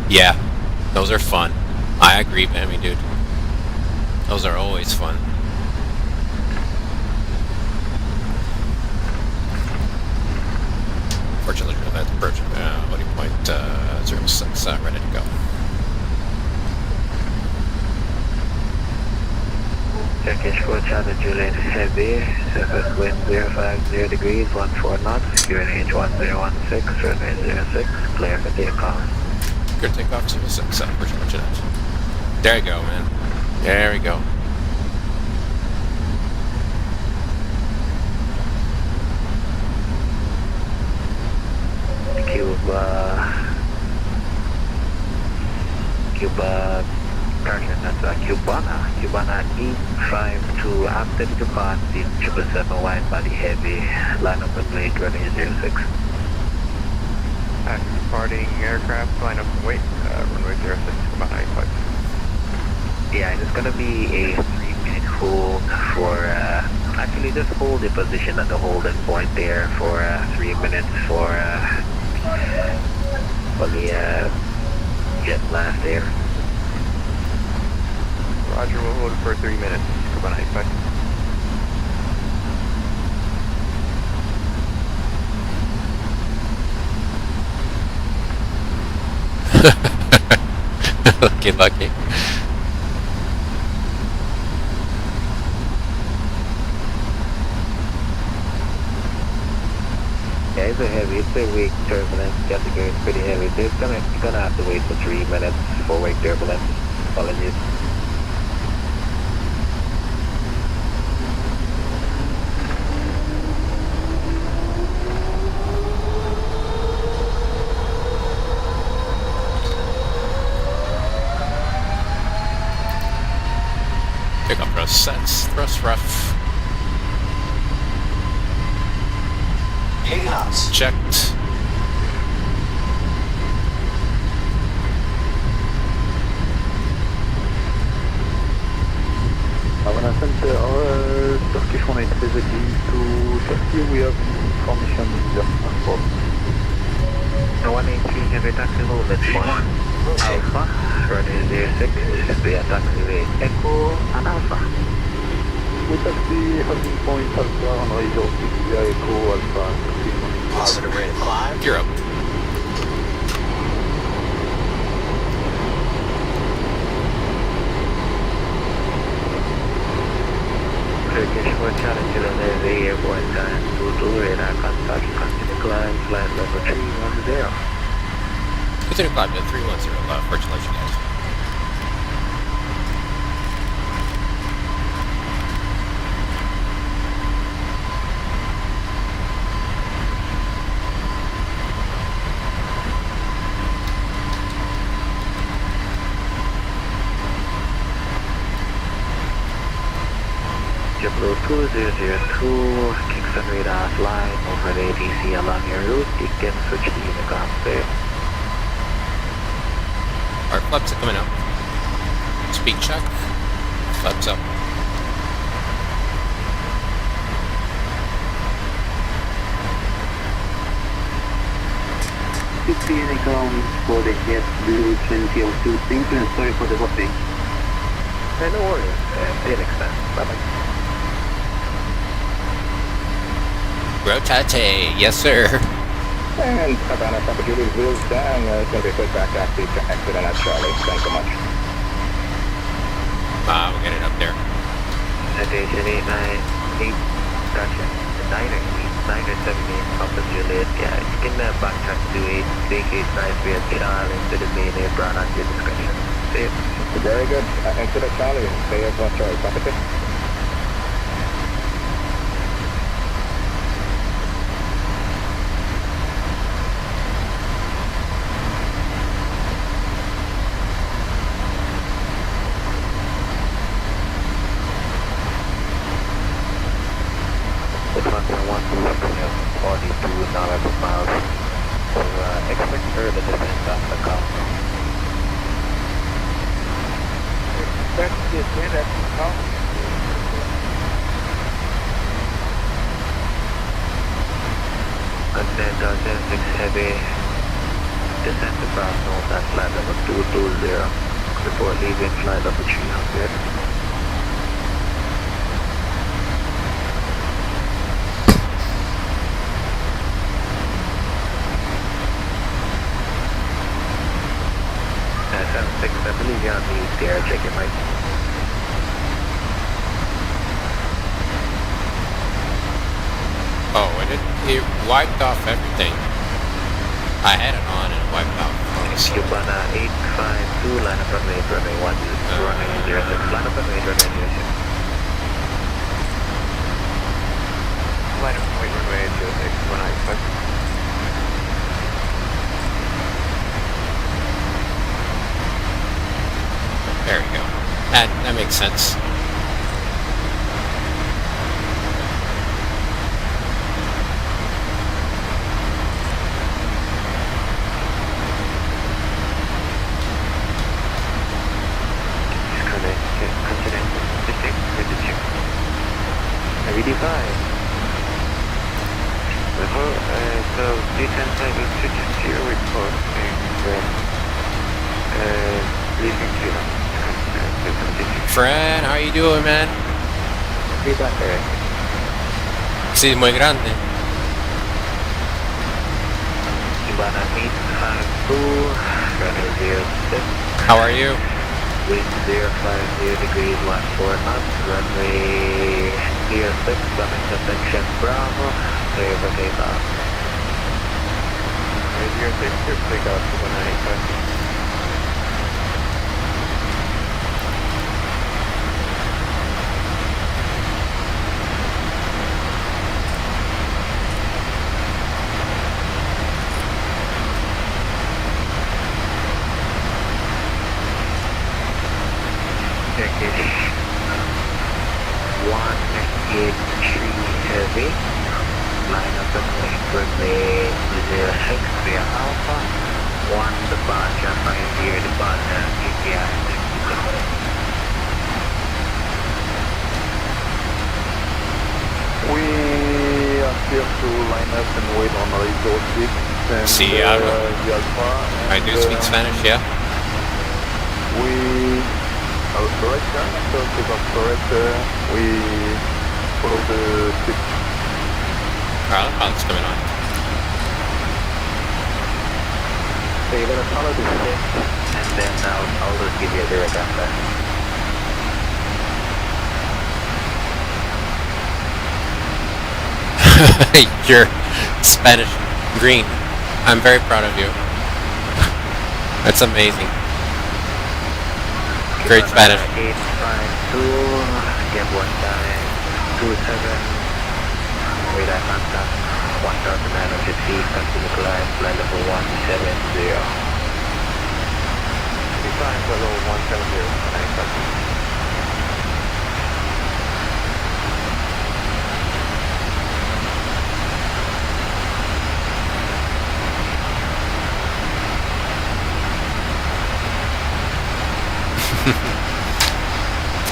Yeah, those are fun. I agree, Bammy, dude. Those are always fun. Fortunately, that's approaching loading point 06, ready to go. Turkish 4 Charlie Juliet Heavy, surface wind 050 degrees, 14 knots, QNH 1016, runway 06, clear for takeoff. Good takeoff, 06, approaching Jeanette. There you go, man. There we go. Cubana E52 after the depart in 777 wide body heavy, line up and plate runway 06. Departing aircraft, line up and wait, runway 06, Cubana E52. Yeah, it's gonna be a 3-minute hold for, actually Julie, just hold the position at the holding point there for 3 minutes for the jet blast there. Roger, we'll hold it for 3 minutes. Come on, expect. Lucky, lucky. Yeah, it's a heavy, it's a wake turbulence category, it's pretty heavy. So you're gonna have to wait for 3 minutes for wake turbulence. Apologies. Pick up thrust sets, thrust rough. 80 knots. Checked. Havana Center, our Turkish 180 visiting to Turkey. We have information in the passport. 183 heavy taxi movement 1 Alpha, runway 06, via taxiway Echo and Alpha. We taxi holding point Alpha on radio 6 via Echo Alpha. Positive rate of climb. You're up. Turkish 4 Challenger and the airport time 22 radar contact, continue climb, flight level 310. Continue climb to 310, first to let you guys. JetBlue 2002, Kingston radar flying over the ATC along your route, you can switch to Unicom there. Our flaps are coming out. Speed check. Flaps up. Unicom for the JetBlue 2002. Thank you and sorry for the whopping. No worries, Phoenix then. Bye-bye. Rotate, yes sir. And Havana, Papa Julie, wheels down. It's going to be a quick back exit at Charlie. Thanks so much. We'll get it up there. Citation 898, gotcha. 978, Papa Juliet, yeah, you can backtrack to 888 via Charlie into the main apron at your discretion. Safe. Very good. Exit at Charlie. Stay at Charlie. Papa Julie. Heavy descent to cross north at flight level 220 before leaving flight level 300. SM6, I believe you're on mute there, check your mic. Oh, and it wiped off everything. I had it on and it wiped off. So. Cubana 852, line up runway 1, runway 06, line up runway 06. Line up runway 06, when I expect. There we go. That makes sense. VD5. So D10 type is 220 reporting leaving zero. Fred, how you doing, man? Feedback there. Sí, muy grande. Havana meet 52, runway 06. How are you? Wind 050 degrees 14 knots, runway 06, coming to section Bravo, clear for takeoff. Radio 6, clear for takeoff to 195. Turkish 183 heavy, line up and wait for the 06 via Alpha, 1 departure, 5-year departure, EPI. We are here to line up and wait on Radio 6 and Sí, the hablo. Alpha. I do speak Spanish, yeah. We are correct, so take off correct, we follow the script. Alright, pilot's coming on. So you're going to follow the script, and then I'll just give you a direct answer. You're Spanish green. I'm very proud of you. That's amazing. Great Spanish. 852, get 1 time, 27, radar contact, 1,900 feet, continue climb, flight level 170. Define level 170, 195.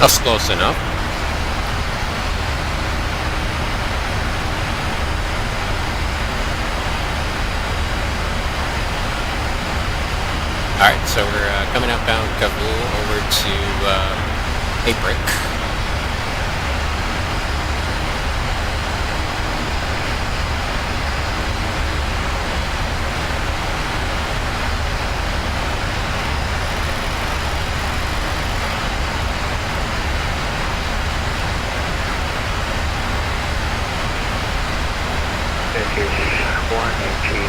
That's close enough. Alright, so we're coming outbound Kabul over to Abrick.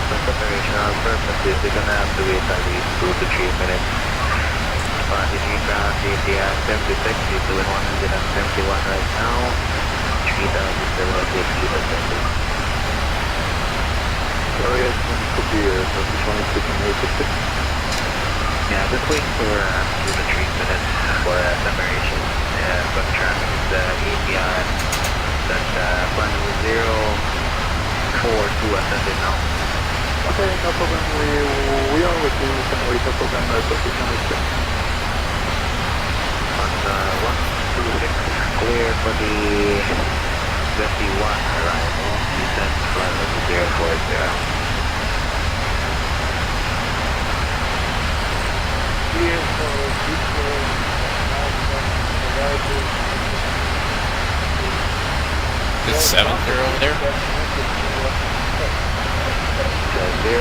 For operational purposes, we're going to have to wait at least 2 to 3 minutes. PMDG ground ATR 76, we're doing 171 right now. 3,000 feet ascending. Sorry, I think it could be Turkish 186. Yeah, just wait for 2 to 3 minutes for separation from traffic. ATR, that's runway 042 ascending now. Okay, no problem. We are waiting. We can wait. No problem. Turkish 186. On 126, clear for the 51 arrival. Descent flight level 040. Clear for Victor arrival. Is 7 over there? 040.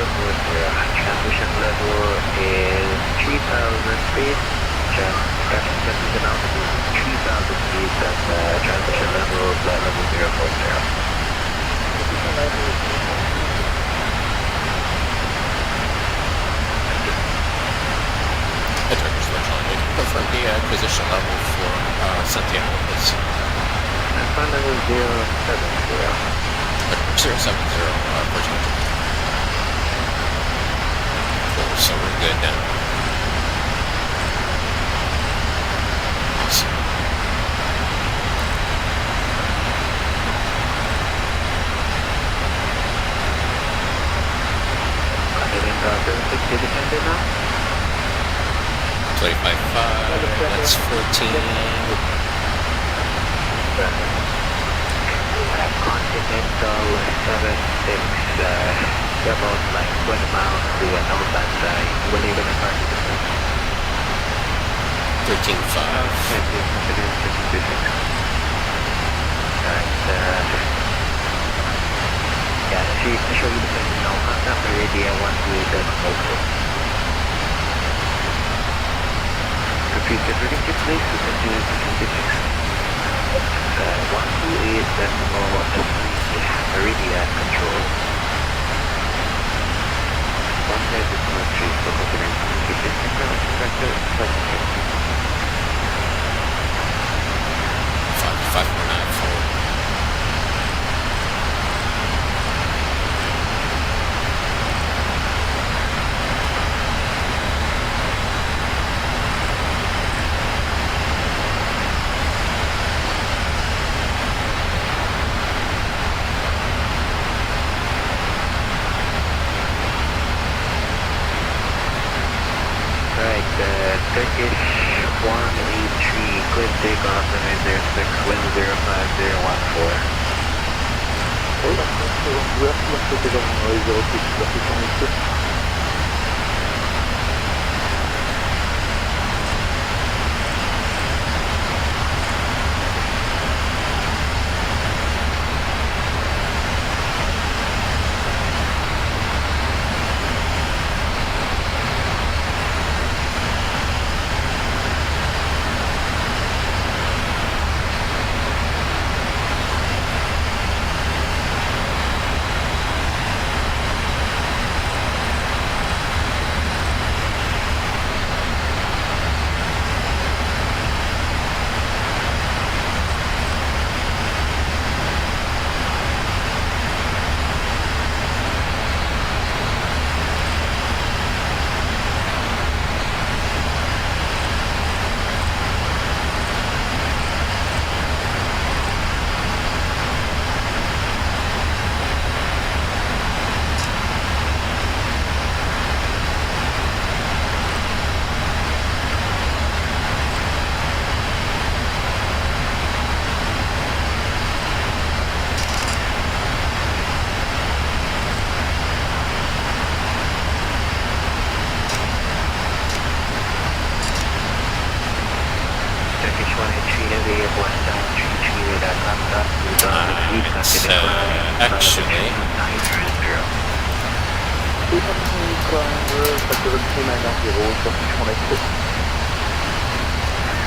Transmission level is 3,000 feet. Transmission altitude is 3,000 feet and transmission level flight level 040. The Turkish Virtual Engine. Confirm the acquisition level for Santiago, please. Flight level 070. 070, Virtual Engine. Cool, so we're good now. Awesome. now? 25.5, that's 14. Continental 76, about like 20 miles to the northbound side. When are you gonna park the distance? 13.5. Alright, yeah, to show you the place now, not Meridian 128 also. Repeat the predicted place to continue to 128 decimal 3 Meridian control. 1 decimal 3 for considering communication signal expected 5.94. Turkish 183, clear takeoff, runway 06, wind 05014.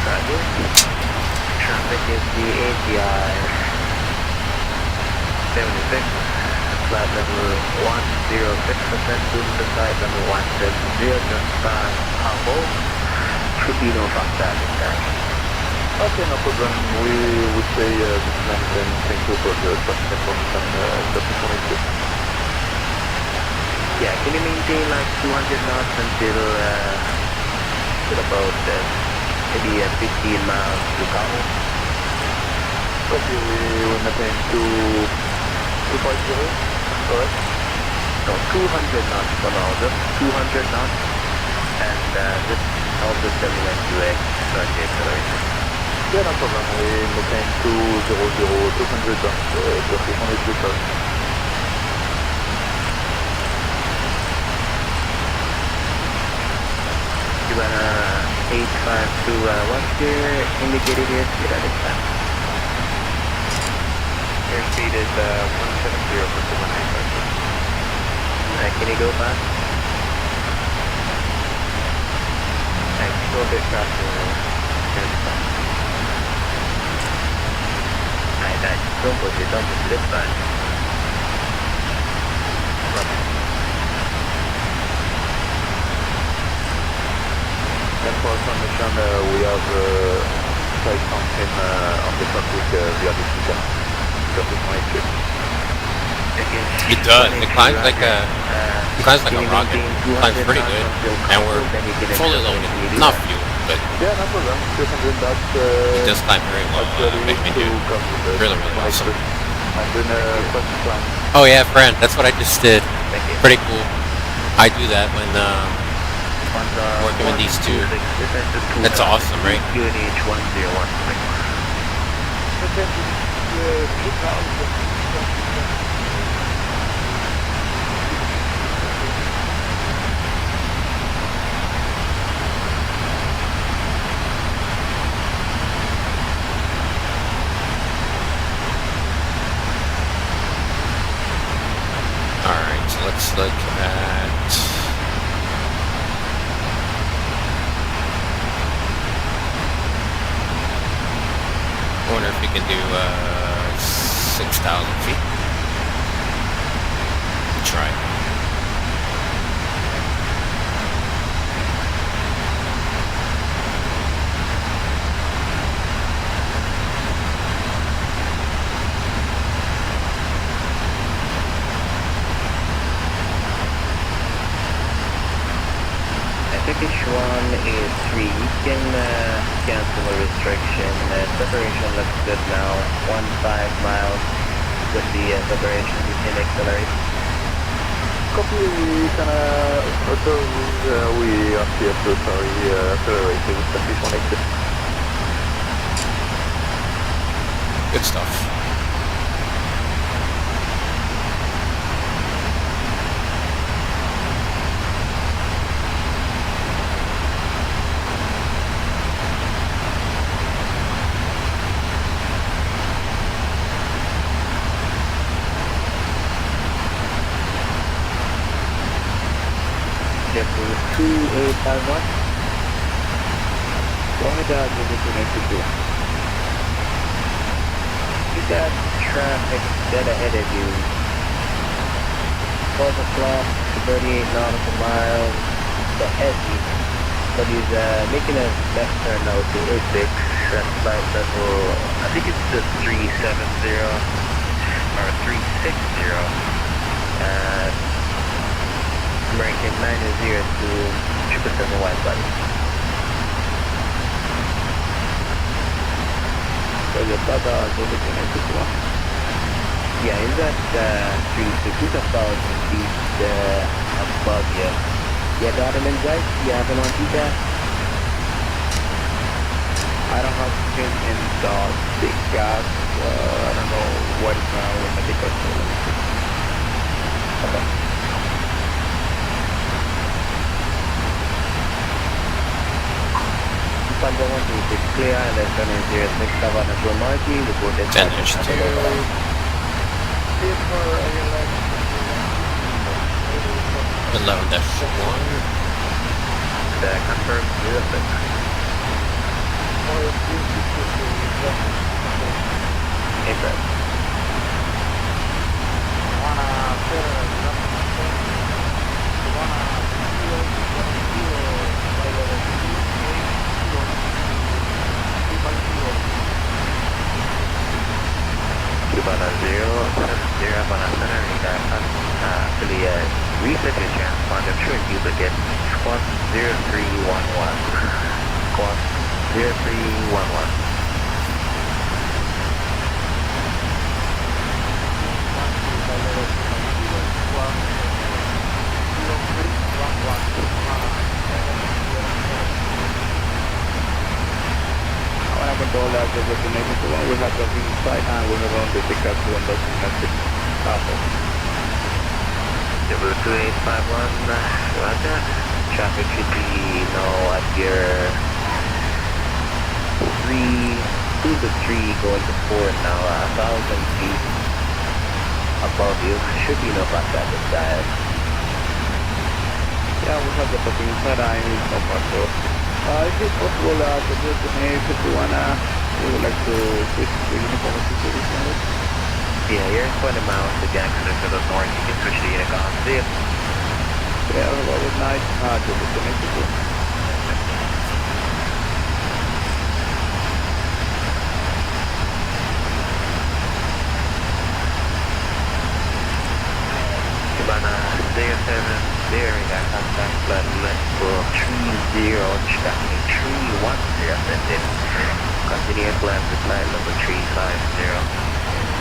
Actually, Traffic is the API 76, flight level 106%, to the side level 170, just past Humble, should be no fast traffic there. Okay, no problem. We would say dismantle. Thank you for the traffic information, traffic 22. Yeah, can you maintain like 200 knots until about maybe 15 miles to Cabo? Okay, we will maintain 250, correct? No, 200 knots for now, just 200 knots, and just help the 792X start the acceleration. Yeah, no problem. We maintain 200, 200 traffic 22, sorry. Havana 852 indicated here, speed at this time. Airspeed is 170 for 19. Can you go fast? Go a bit faster. Don't push it, this time. And for information, we have sight on him on the traffic via the speaker. Traffic 22. it does. It climbs like a rocket. It climbs pretty good, and we're fully loaded. Not fuel, but yeah, no problem. 200 knots. it does climb very well. Make me do really awesome. And then first climb. Oh yeah, friend. That's what I just did. Pretty cool. I do that when working with these two. That's awesome, right? UNH 101. let's look at... I wonder if we can do 6,000 feet. Try. Turkish 1 is 3. You can cancel the restriction. Separation looks good now. 15 miles with the separation. You can accelerate. Copy, we can we are here, so sorry, accelerating, Turkish 1 exit. Good stuff. Careful, 2851. Florida, you got traffic dead ahead of you. 12 o'clock, 38 nautical miles, the heavy. But he's making a left turn now to 86, that's flight level, I think it's the 370 or 360. American 90 to 777 wide body. So the Tata is connected to one. Yeah, he's at 3,000 feet above you. You got him in sight? You have him on feedback? I don't have him in the big gas. I don't know what is now in the big gas. Okay. Tango 126 clear, and then turn in 06 Havana to Marquee, reported Finish to... 11-1. Confirm 06. April. Havana 070 Havana Center, actually reset your transponder, I'm sure you would get squawk 0311. Squawk 0311. Control as of the connected to one, we have the inside and we have on the pickup to one connected. W2851, roger. Traffic should be now at your 2 to 3 going to 4 now, 1,000 feet above you. Should be no contact this side. Yeah, we have the fucking inside eye in no control. If it's possible, suggest to me if you wanna, we would like to switch to uniform situation. Yeah, you're 20 miles to Jackson to the north. You can switch to Unicom. See you. Yeah, well, good night. To the Mexico. Havana 070, we got contact blood left for 30, traffic 310, send in. Continue plan to flight number 350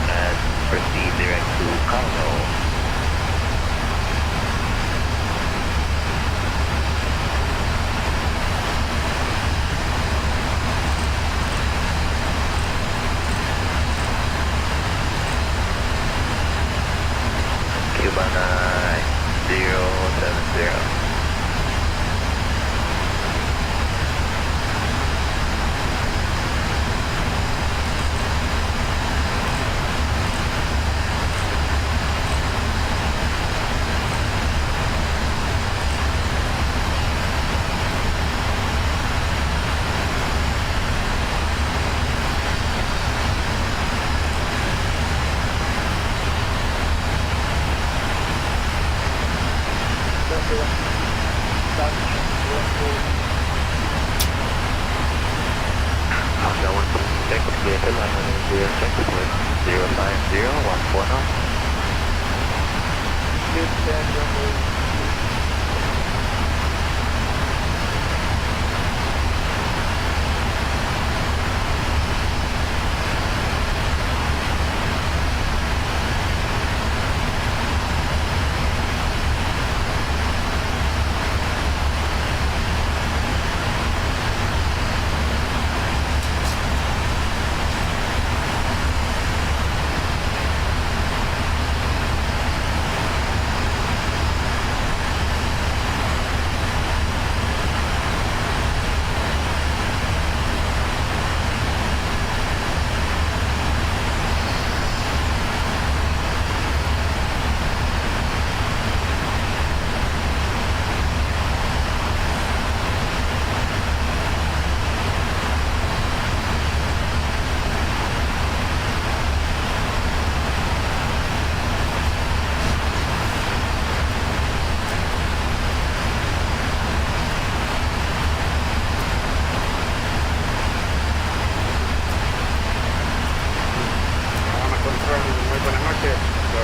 and proceed direct to Congo. Havana 070. Honda 126, vehicle runway 06 with 050, 140.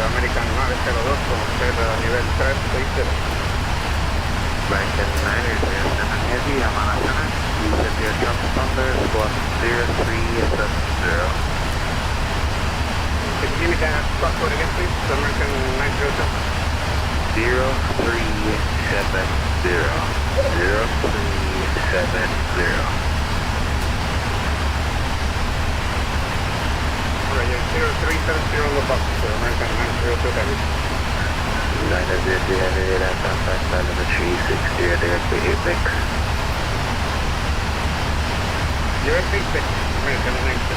American 902 con usted a nivel 360. American 907 Heavy, Havana Center. You said your transponder squad 0370. Can you give me that squad code again, please? The American 902. 0370. 0370. Right, yeah, 0370 on the box, American 902 Heavy. 900 Heavy, that's contact telemetry 60 there for Apex. You're at Apex, American 902.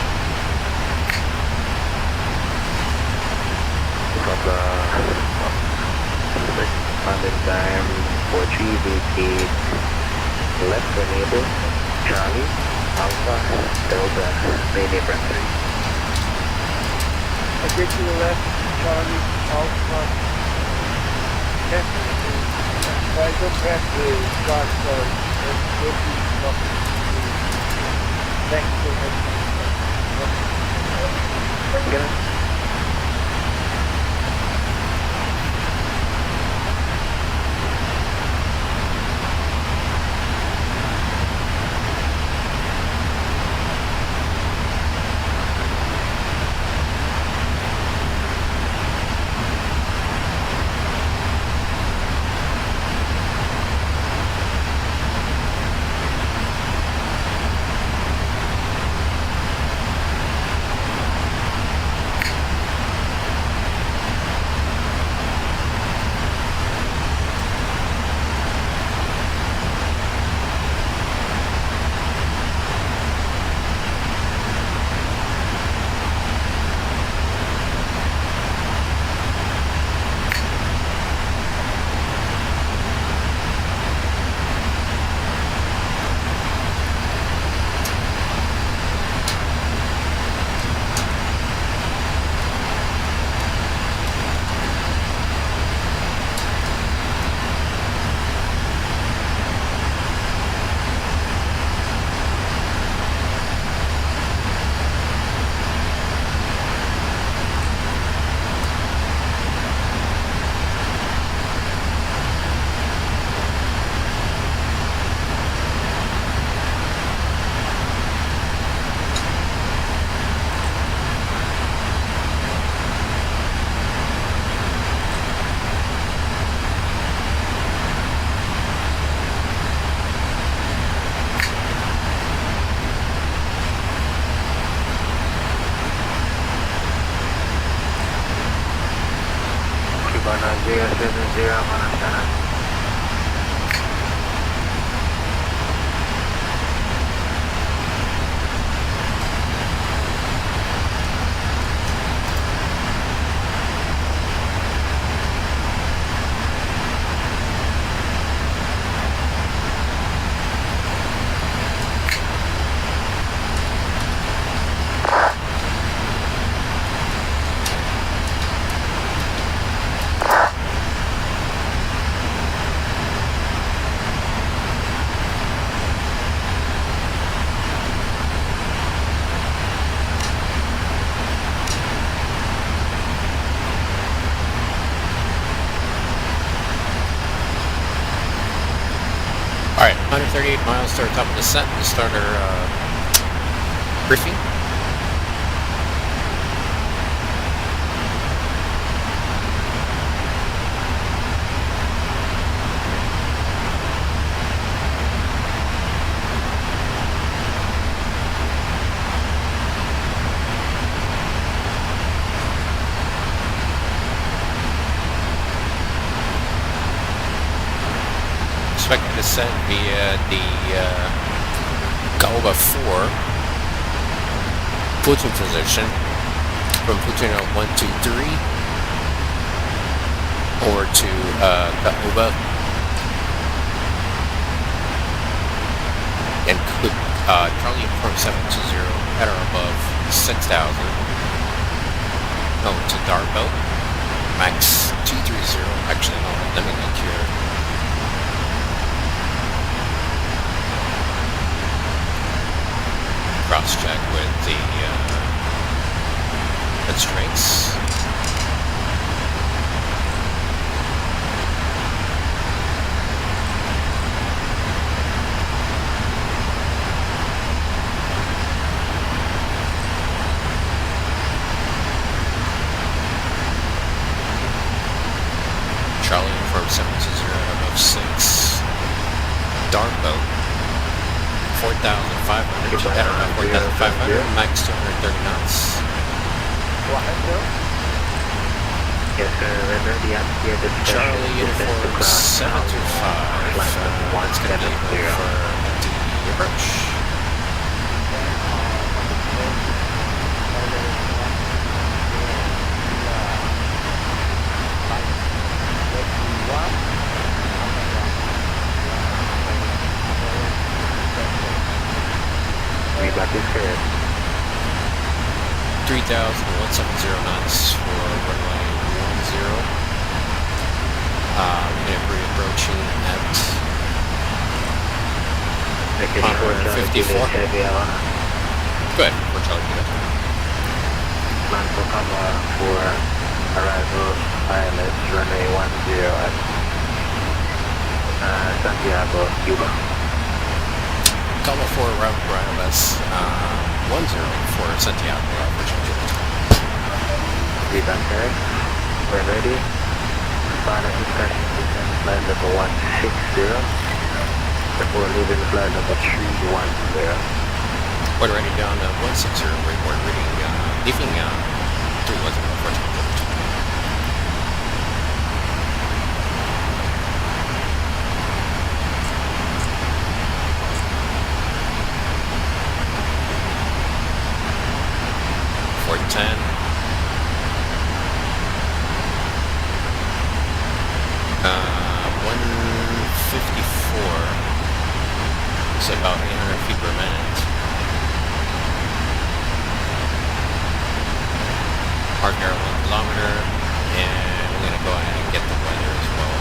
From the landing time 4G, vacate left enable, Charlie, Alpha, Delta, main apron 3. I get to the left, Charlie, Alpha, definitely. I don't have the start card. Let's go to next to it. Havana 070, Havana Center. 38 miles to our top of descent to start our briefing. Expected descent via the Galba 4 platoon position from platoon 123 over to Galba and Charlie informed 720 at or above 6,000 to Darbo max 230. Actually no, let me look here. Cross-check with the constraints. Charlie informed 720 above 6. Darbo 4,500 to head around 4,500, max 230 knots. Yes, sir. Remember the updated Charlie uniform 725. It's going to be for the approach. Got this here. 3,170 knots for runway 10. We're going to be approaching at 54. Good. We're Charlie Kilo. Plan for cover for arrival pilot runway 10 at Santiago, Cuba. Galba 4 route Rhinos 10 for Santiago for Charlie. Rebound carry. We're ready. Final discussion descent flight level 160. Before leaving flight level 310. We're ready down 160. We're reading leaving 310 for Charlie. Fort 10. It's about 800 feet per minute. Park air 1 kilometer, and we're going to go ahead and get the weather as well.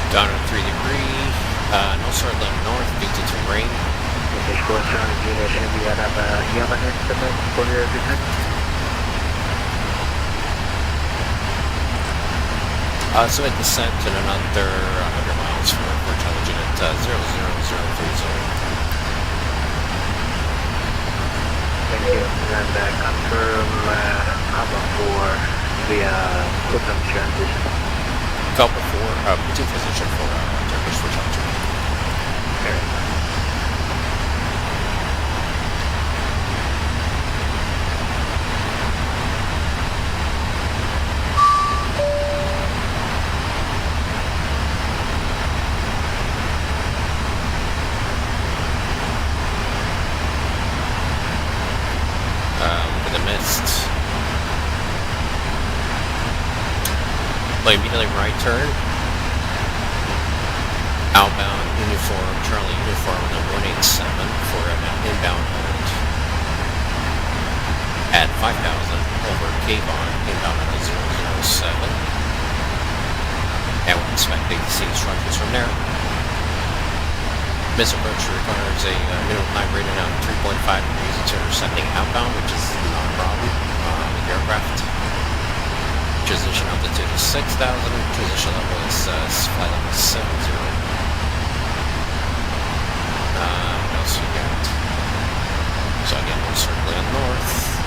Down at 3 degrees, no circling north due to terrain. So at descent in another 100 miles for intelligent at 00030. Thank you. And confirm cover for via Kutam transition. Galba 4, platoon position for Turkish for Chelsea. So immediately right turn. Outbound uniform, Charlie uniform on the 187 for an inbound hold. At 5,000 over Kavon, inbound on the 007. And we're expecting to see instructions from there. This approach requires a minimum climb rating on 3.5 degrees. It's intercepting outbound, which is not a problem with the aircraft. Transition altitude is 6,000. Transition level is flight level 70. What else we got? So again, we're circling north.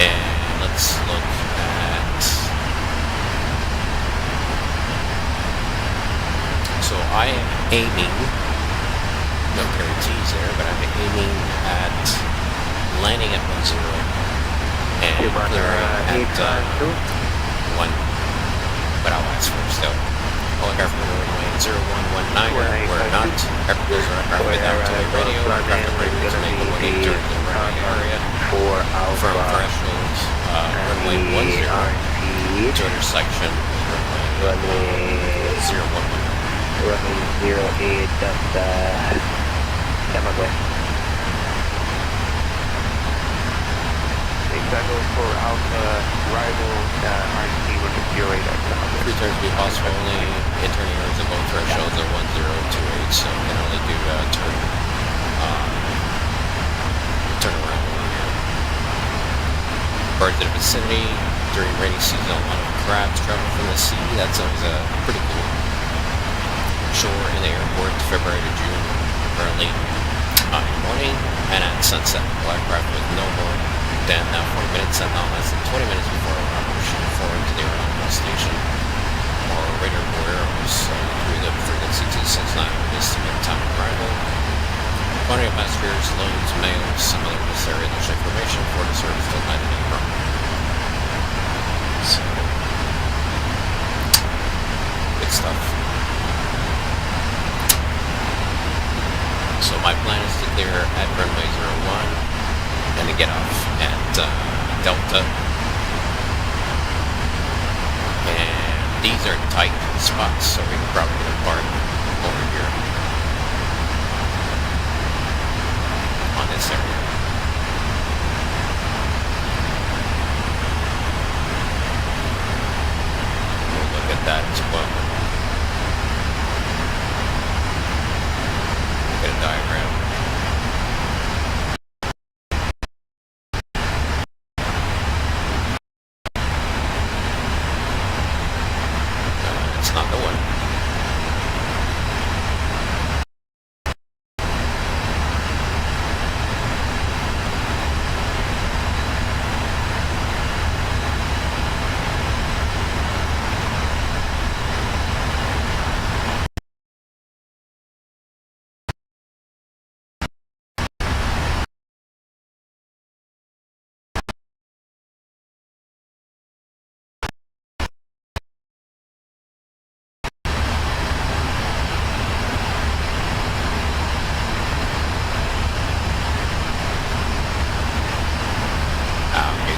And let's look at... So I am aiming, no guarantees there, but I'm aiming at landing at 10 and clearing at 1. But I'll ask first though. Aircraft for runway 0119, we're not. Aircraft goes aircraft without two-way radio. Aircraft operators make 118 during the runway area. Firm threshold, runway 10 to intersection runway 011. Runway 08, that's Camagüey. Exactly for Alpha, rival, RT with the 08 at Camagüey. Three turns be possible, only intern errors of both thresholds at 1028, so we can only do turn around over here. Birds in the vicinity, during rainy season, a lot of crabs travel from the sea. That's always pretty cool. Shore in the airport, February to June, early morning, and at sunset. Aircraft with no more than 40 minutes and not less than 20 minutes before pushing forward to the aeronautical station or radar arrows through the frequency 269 estimate time of arrival. Quantity of passengers, loads, mail, some other necessary additional information for the service till 9 a.m. So, good stuff. So my plan is to clear at runway 01 and to get off at Delta. And these are tight spots, so we can probably park over here on this area. We'll look at that as well. Look at a diagram. It's not the one.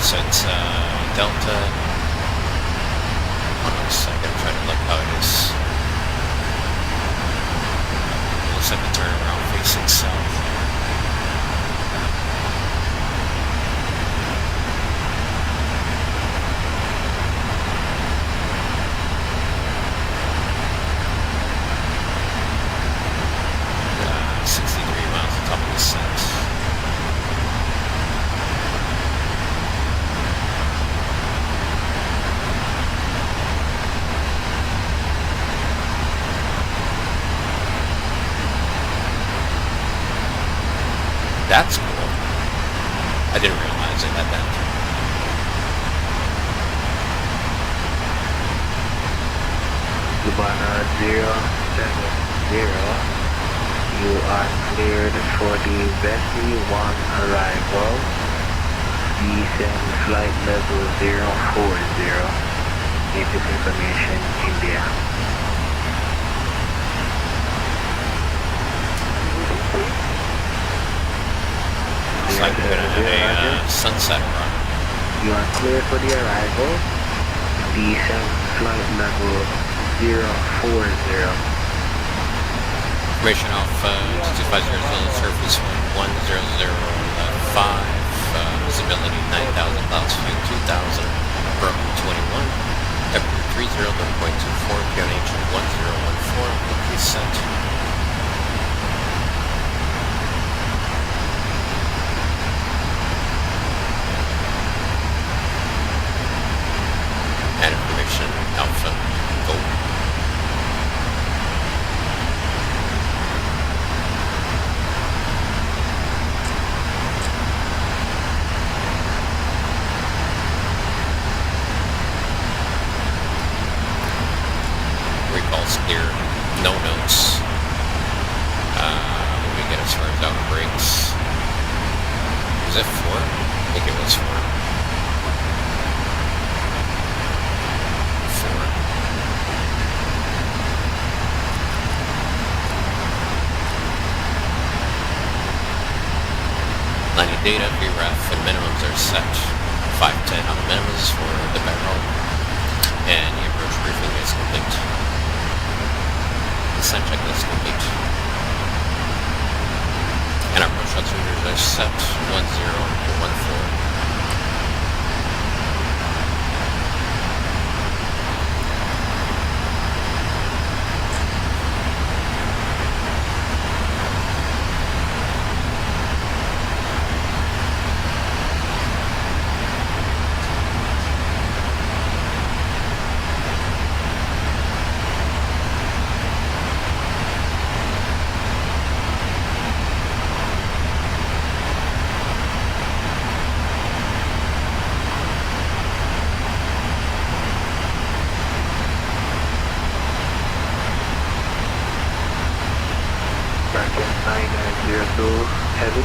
So it's Delta. Hold on a second, I'm trying to look how it is. It looks like a turnaround facing south. That's cool. I didn't realize it had that. Havana 070. You are cleared for the Vessi 1 arrival. Descend flight level 040. Native information, India. Looks like we're gonna have a sunset run. You are clear for the arrival. D7 flight level 040. Information Alpha 2500, surface 11005, visibility 9,000, clouds 2,000, Brooklyn 21, temperature 30, 1.24, QNH 1014, reset. And information Alpha, go. Recall's clear, no notes. What did we get as far as outer brakes? Was it 4? I think it was 4. 4. Landing data, VREF, and minimums are set. 510 on the minimums for the barrel, and the approach briefing is complete. Descent checklist complete. And our approach altimeters are set 1014. Bracket 9902, heavy.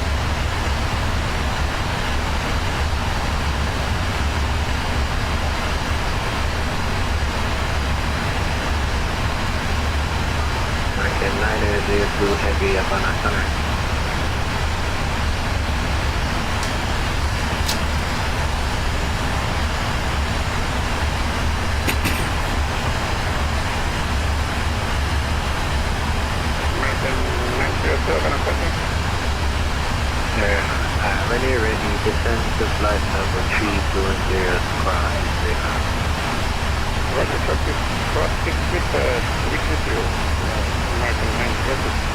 Bracket 9902, heavy, Havana Center. When you're ready, descend to flight level 320, cross 6. Roger, traffic, cross 6 with 320, American 9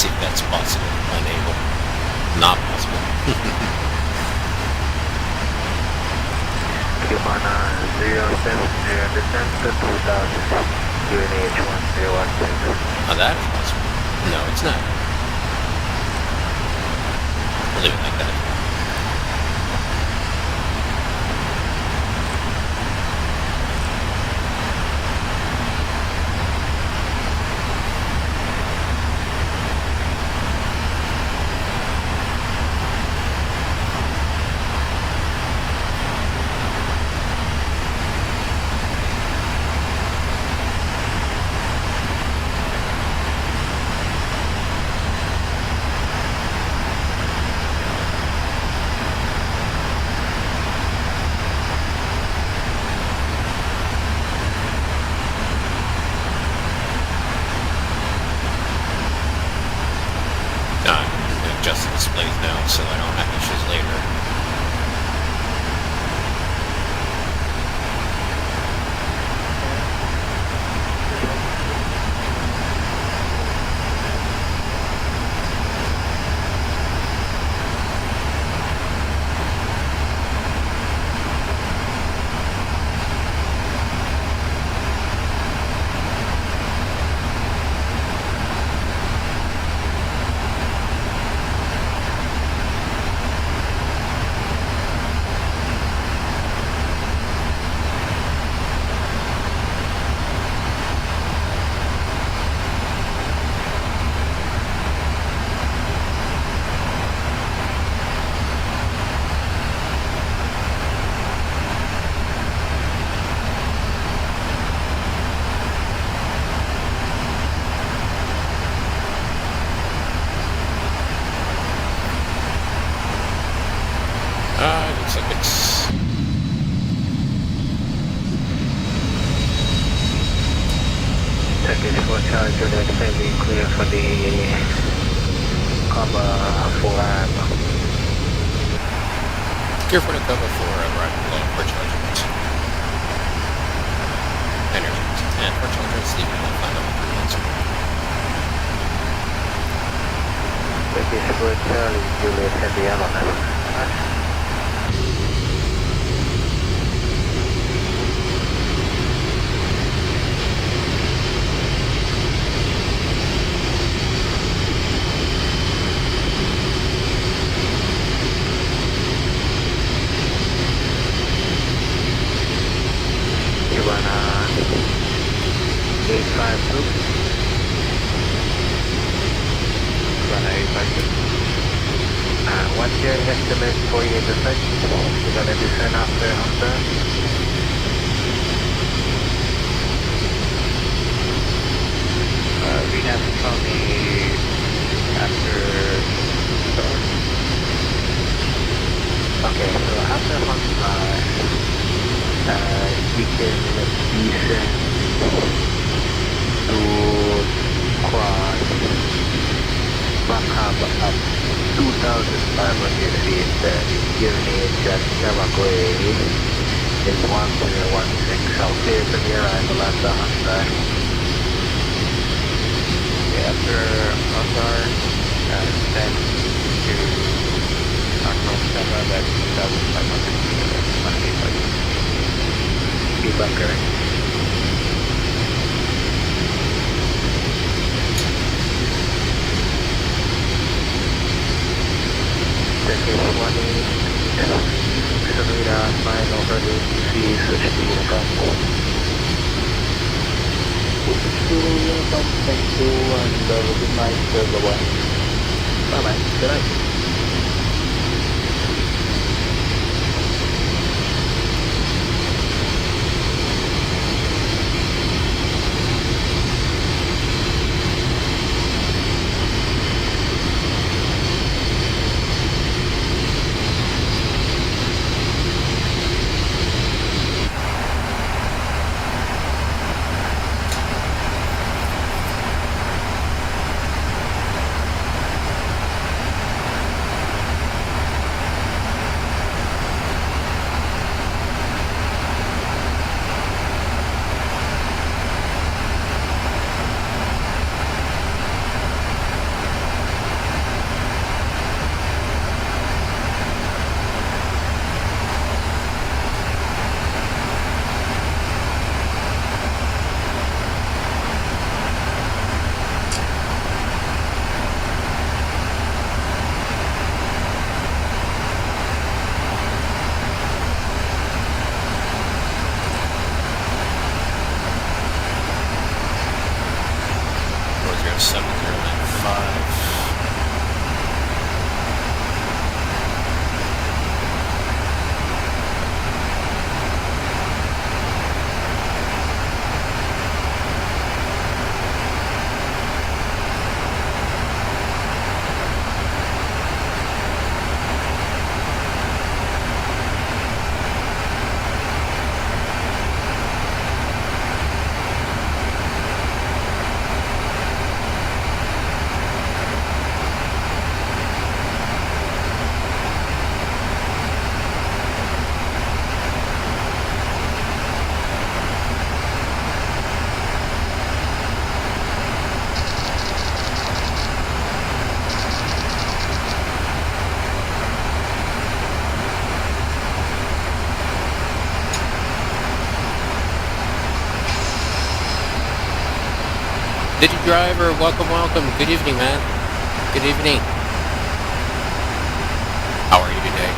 see if that's possible. Unable. Not possible. Havana 070 descent to 2000, UNH 1016. Oh, that is possible. No, it's not. I'll leave it like that. Adjust the displays now so I don't have issues later. Looks like it's... Turkish 4 Charlie Juliet Heavy, clear for the cover 4 Clear for the cover 4 right below for chargement. Energy. And for chargement, Stephen will find out the answer. Turkish 4 Charlie Juliet Heavy, Havana. Havana 852. Havana 852. What's your estimate for your descent? You're gonna descend after Honda? We have to tell me after start. Okay, so after Honda, you can descend to cross Back up 2,500 feet, then unit at Yamaguay is 1016. I'll clear from your arrival at the Honda. After Honda, then to Knockdown 7 at 2,500 feet. Be bunker. Turkish 1 Samira, fine over the DC, switch to Unicom. Switch to Unicom, thank you, and good night, bye-bye. Bye-bye, good night. 7095. Did you driver? Welcome, welcome. Good evening, man. Good evening. How are you today?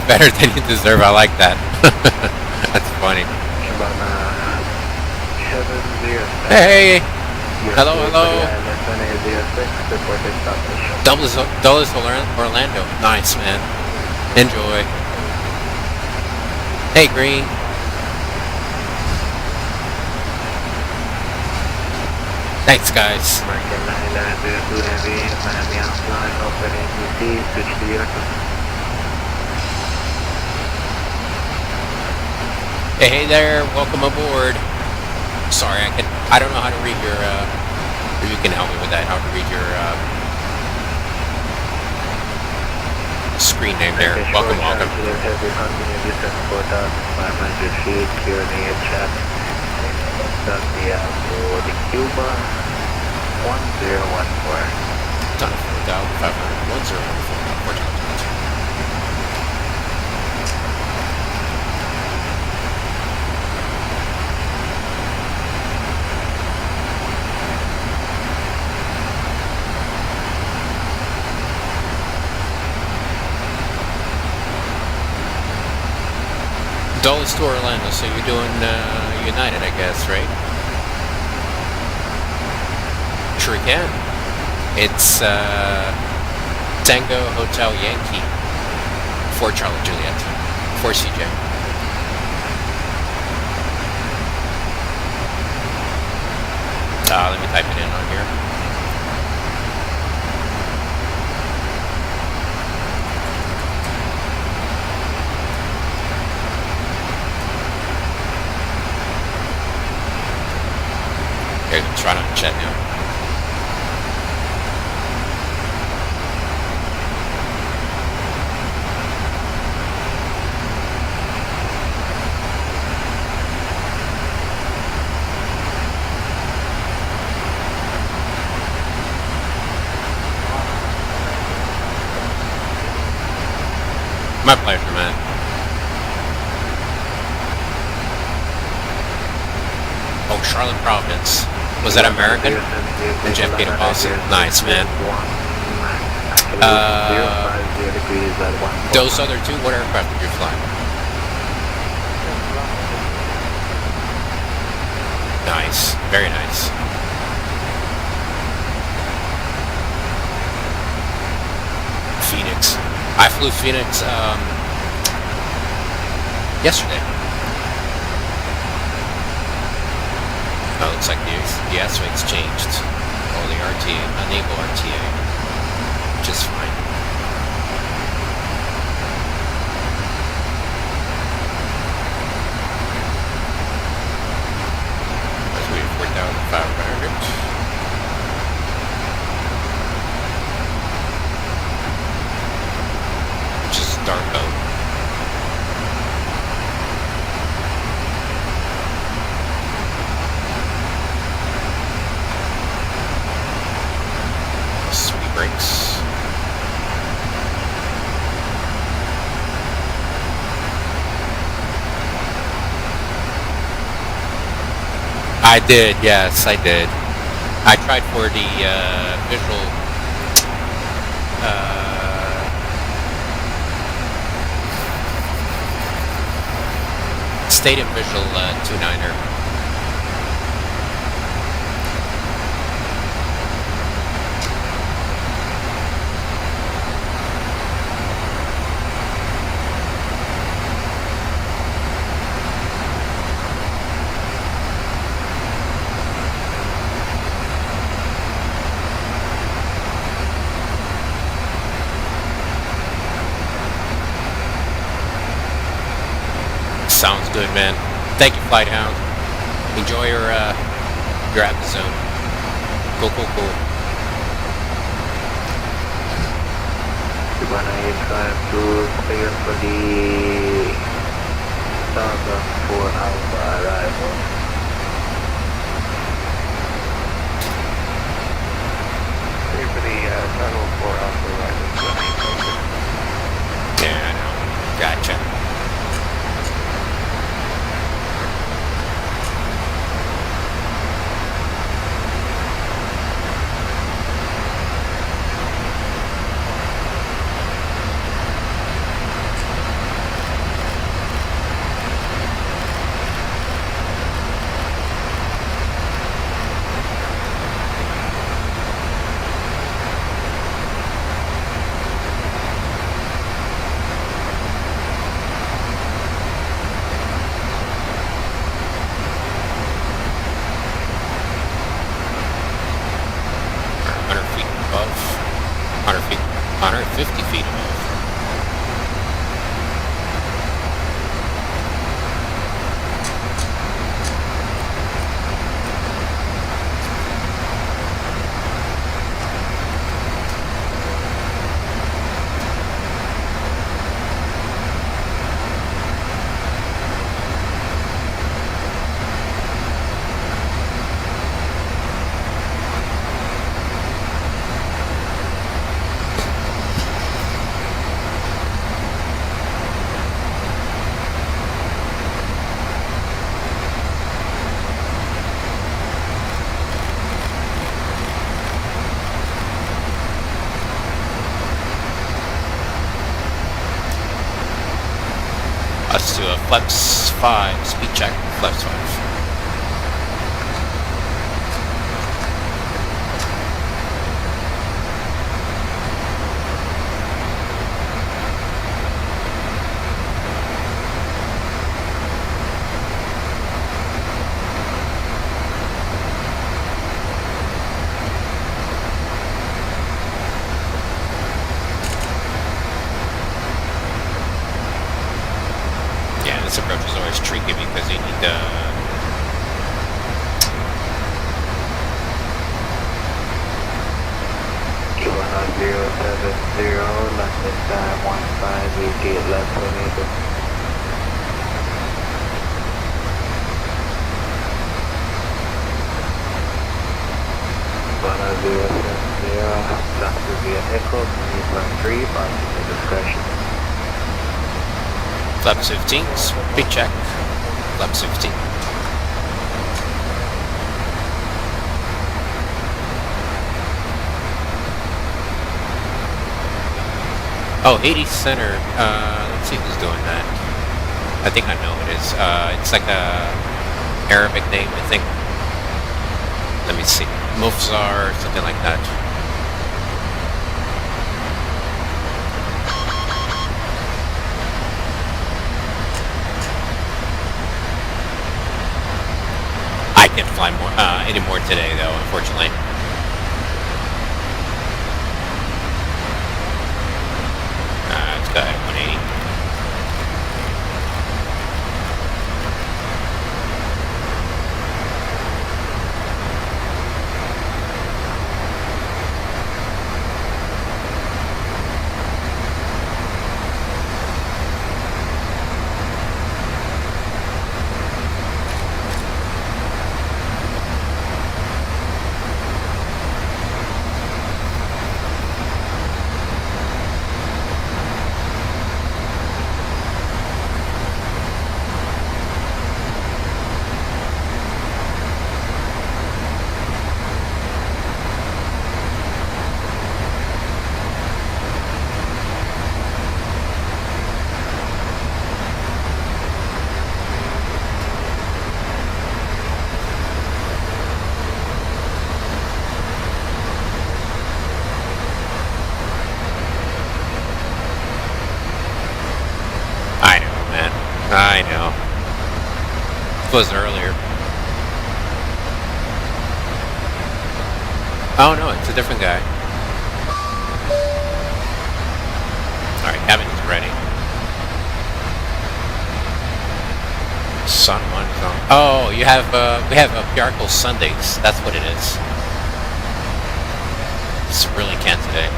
Better than you deserve. I like that. That's funny. Hey. Hello, hello. Dulles, Orlando. Nice, man. Enjoy. Hey, Green. Thanks, guys. Hey there. Welcome aboard. Sorry, I don't know how to read your, or you can help me with that, how to read your, screen name there. Welcome, welcome. Done 4,500, 1014. Dulles to Orlando, so you're doing United, I guess, right? Sure can. It's Tango Hotel Yankee for Charlie Juliet, for CJ. Let me type it in on here. Okay, let's try not to chat now. My pleasure, man. Oh, Charlotte, Providence. Was that American? And Jeff Gate of Boston. Nice, man. Those other two, what aircraft did you fly? Nice. Very nice. Phoenix. I flew Phoenix yesterday. Oh, looks like the S-Wing's changed. Oh, the RTA, enable RTA, which is fine. That's we have 4,500. Which is dark out. Sweet brakes. I did, yes, I did. I tried for the visual State official 29er. Sounds good, man. Thank you, Flight Hound. Enjoy your episode. Cool. Gimana ya trying to clear for the Southern 4 Alpha arrival? Clear for the Southern 4 Alpha arrival. Yeah, I know. Gotcha. Let's do a flaps 5, speed check, flaps 5. This approach is always tricky because you need to... Havana 070, London time 1588 left tornado. Havana 070, Dr. via Echo, 3 passing discussion. Flaps 15, speed check, flaps 15. Oh, 80 center, let's see who's doing that. I think I know it is. It's like a Arabic name, I think. Let me see. Mufzar, something like that. I can't fly more anymore today, though, unfortunately. Let's go at 180. I know. It was earlier. Oh no, it's a different guy. Alright, cabin is ready. Sun one is on. Oh, you have we have Piarco Sundays. That's what it is. It's really can't today.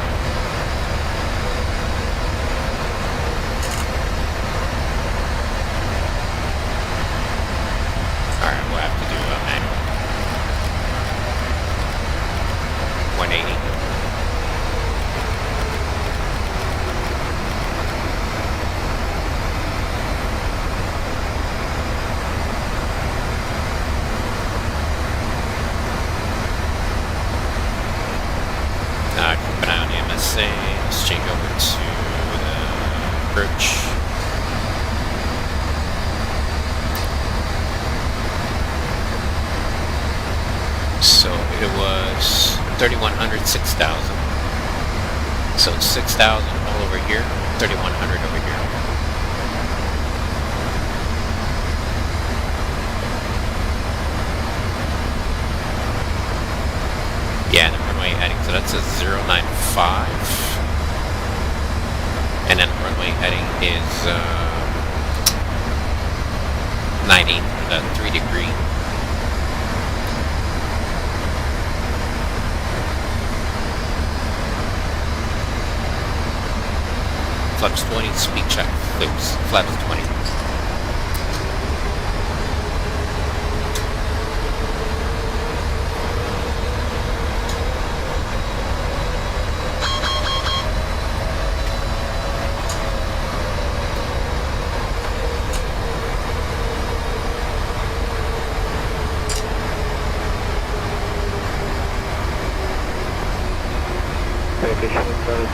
Alright, we'll have to do a manual. 180. Keep an eye on the MSA. Let's change over to the approach. So it was 3,100, 6,000. So 6,000 all over here, 3,100 over here. Yeah, the runway heading, so that's a 095. And then the runway heading is 90, the 3 degree. Flaps 20, speed check, flaps 20.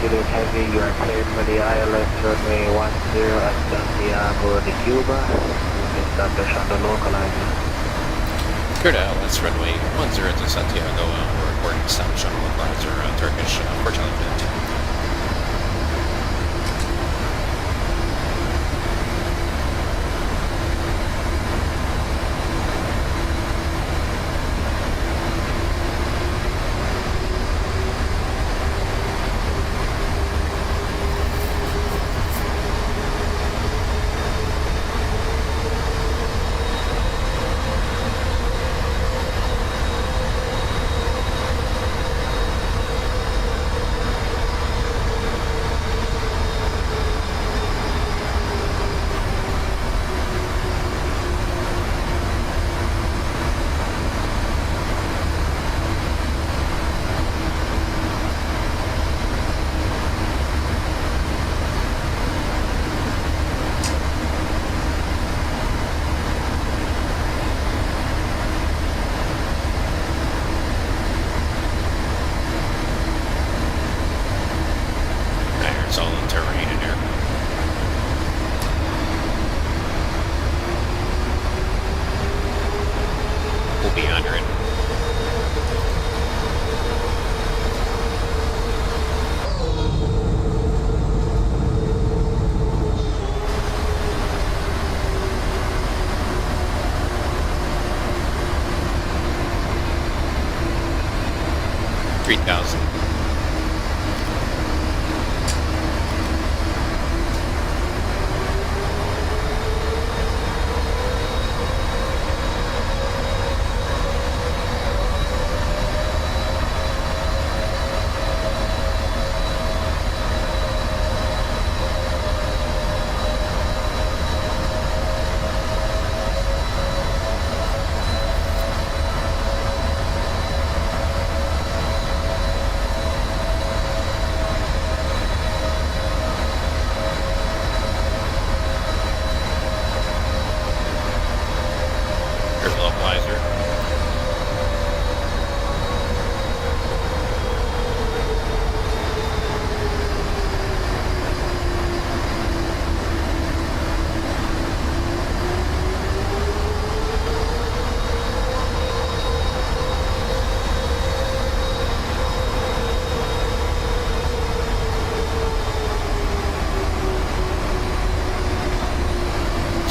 Juliet Heavy, you are cleared for the ILS runway 10 at Santiago de Cuba. Establish on the localizer. Clear to ILS runway 10 to Santiago. We're reporting established on the localizer, Turkish, Port Elephant.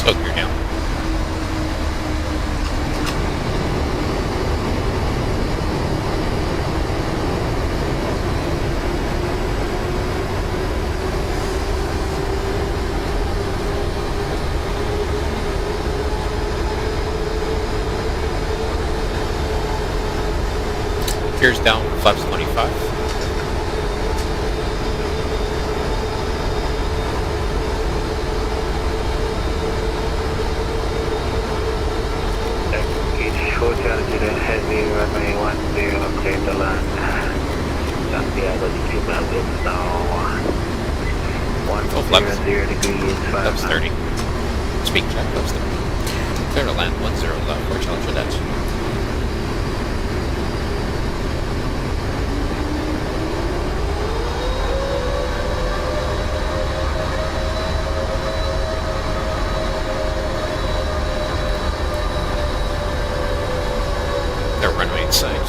Smoke gear down. Gears down, flaps 25. Hotel to the heavy runway 10, clear the land. Santiago to Cuba, winds now 100 degrees, Flaps 30. Speed check, flaps 30. Clear to land, 10 left, or challenge for that. Runway inside.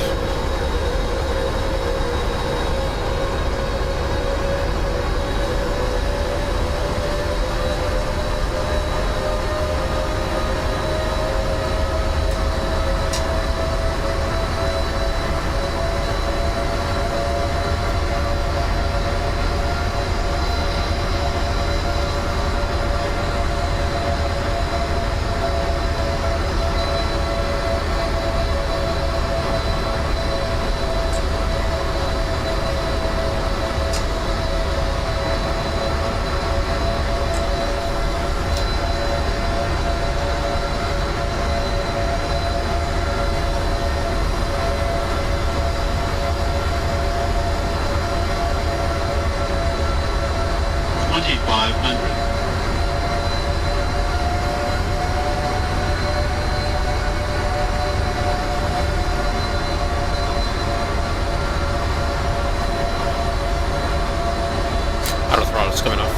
It's coming off.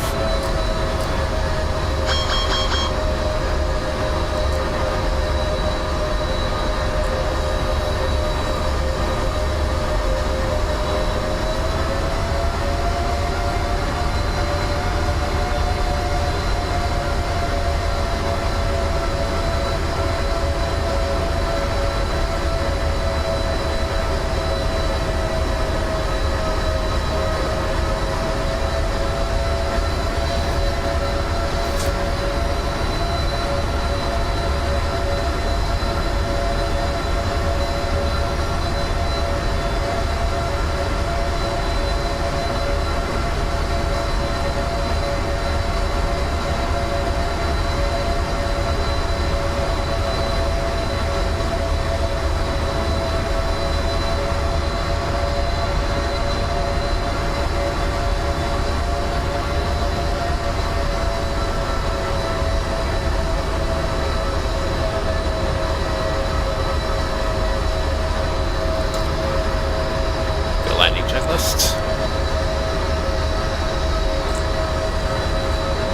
Landing checklist.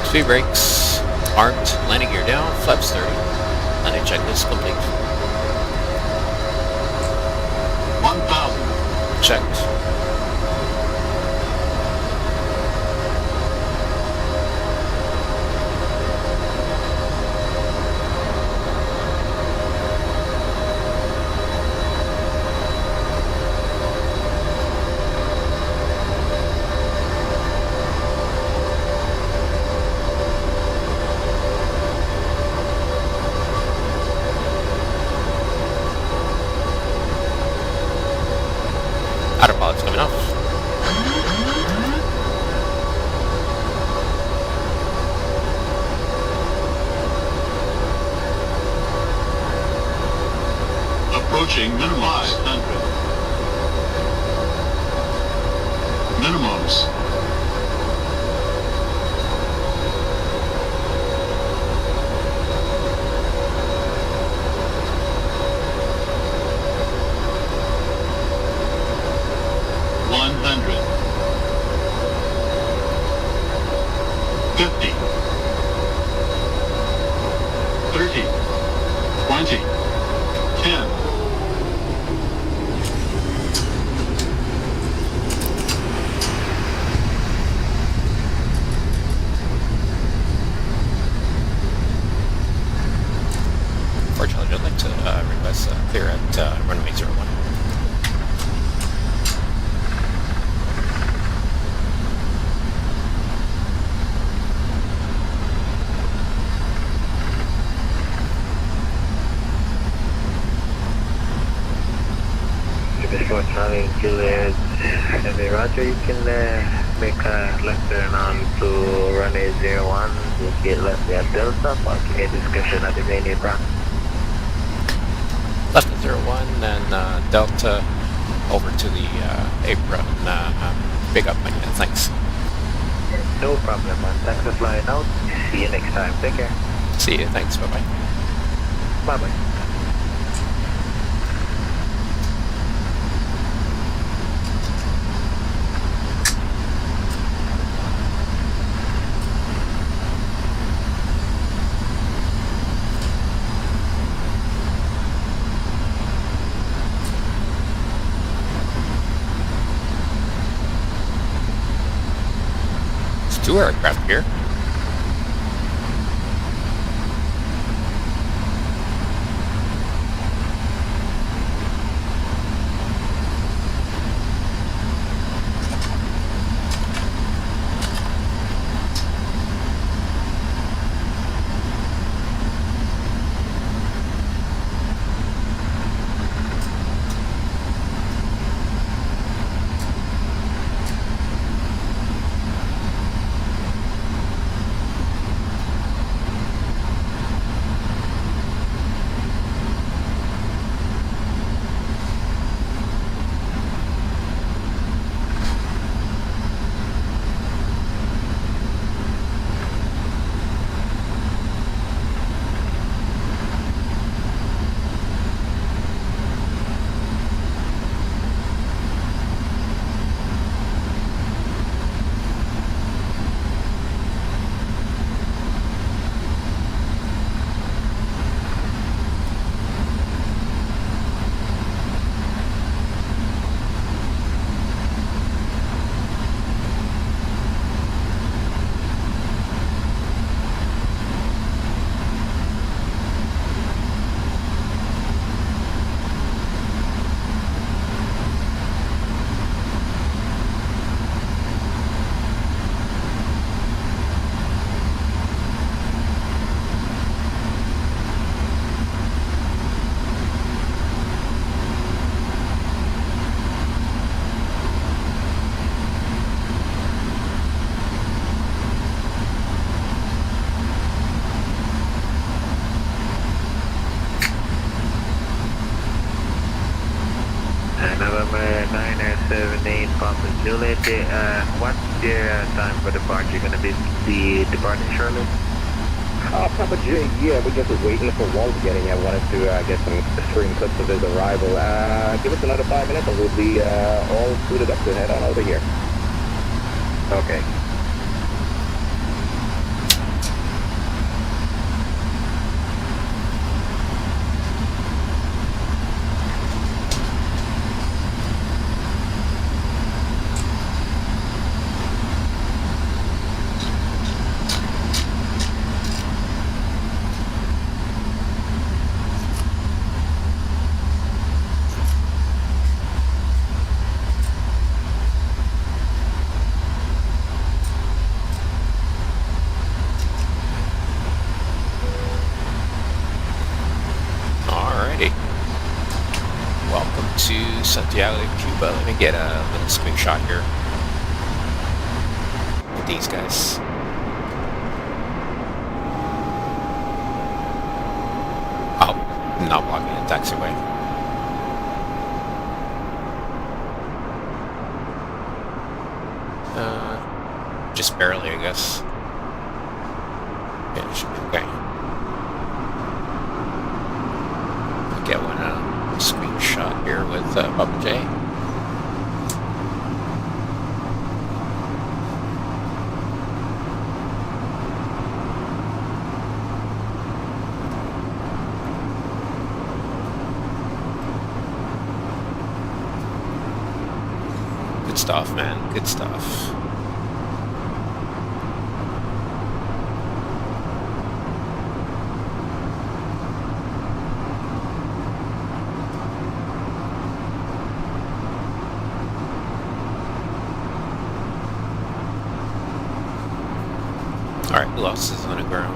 Speed brakes armed. Landing gear down. Flaps 30. Landing checklist complete. 1,000. Checked. Autopilot's coming off. Approaching minimums. 500. Minimums. runway 01. Before Charlie Juliet, Heavy Roger, you can make a left turn on to runway 01, you get left at Delta, okay, discussion at the main ground. Left at 01 and Delta over to the apron. Big up, man. Thanks. No problem, man. Thanks for flying out. See you next time. Take care. See you. Thanks. Bye-bye. Bye-bye. It's 2 aircraft here. November 978 Papa Juliet, what's your time for departure going to be? The departing Charlotte? Papa J, yeah, we're just waiting for Walt to get in. I wanted to get some screen clips of his arrival. Give us another 5 minutes and we'll be all suited up to head on over here. Okay. To Santiago de Cuba. Let me get a little screenshot here with these guys. Oh, not blocking the taxiway. Just barely, I guess. Yeah, it should be okay. I'll get one screenshot here with Papa J. Good stuff, man. Good stuff. Alright, who else is on the ground?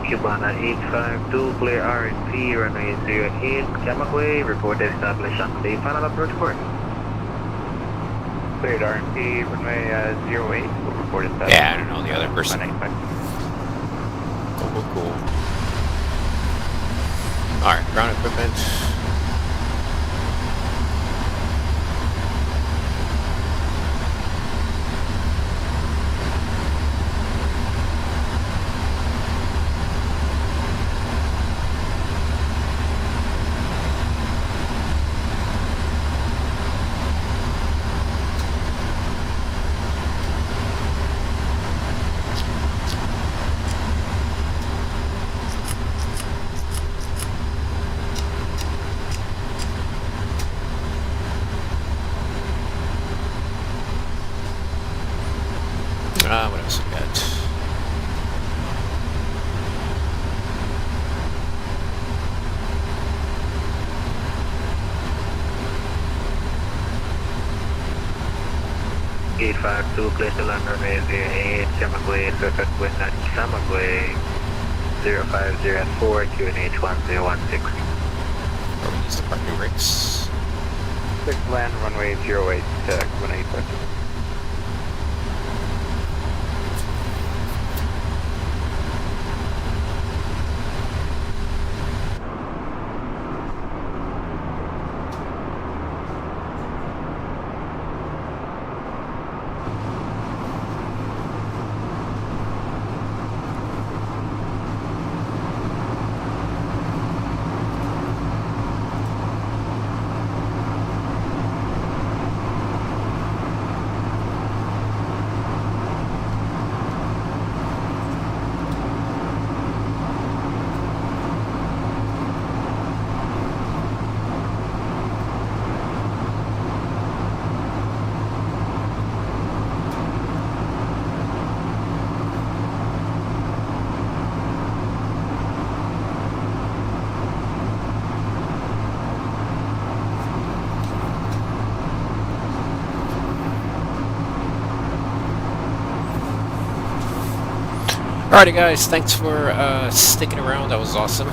Cubana 852, clear RNP, runway 08, Camagway, report established on the final approach course. Cleared RNP, runway 08, we'll report established. Yeah, I don't know the other person. Cool. Alright, ground equipment. What else we got? Gate 52, clear to land runway 08, Camagway, perfect wind at Camagway, 0504, QNH 1016. Or use the parking brakes. 6 land runway 08, QNH 8. Alrighty guys, thanks for sticking around, that was awesome.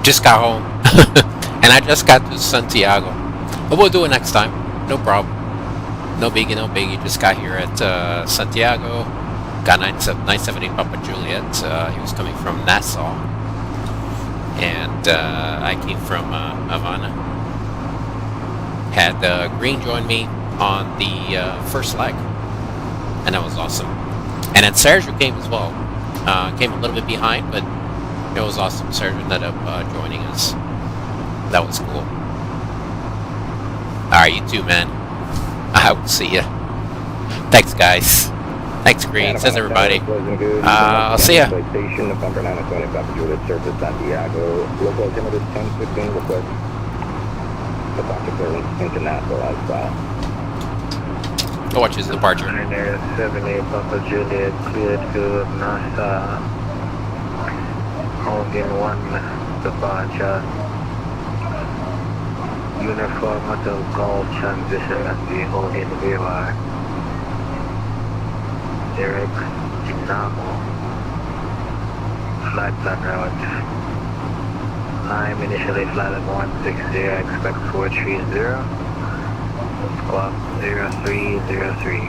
Just got home, and I just got to Santiago. But we'll do it next time, no problem. No biggie, just got here at Santiago. Got 970 Papa Juliet, he was coming from Nassau. And I came from Havana. Had Green join me on the first leg, and that was awesome. And then Sergio came as well. Came a little bit behind, but it was awesome. Sergio ended up joining us. That was cool. Alright, you too, man. I will see ya. Thanks, guys. Thanks, Green. Says everybody. I'll see ya. Station November 920 Papa Juliet Surface Santiago. Local altimeter 1015 request. Departure clearance into Nassau as well. Go watch his departure. 78 Papa Juliet, cleared to Nassau. Holding 1 departure. Uniform Hotel Golf transition at the holding VOR. Direct Dinamo. Flight plan route. Climb initially flight level 160, expect 430. Squawk 0303.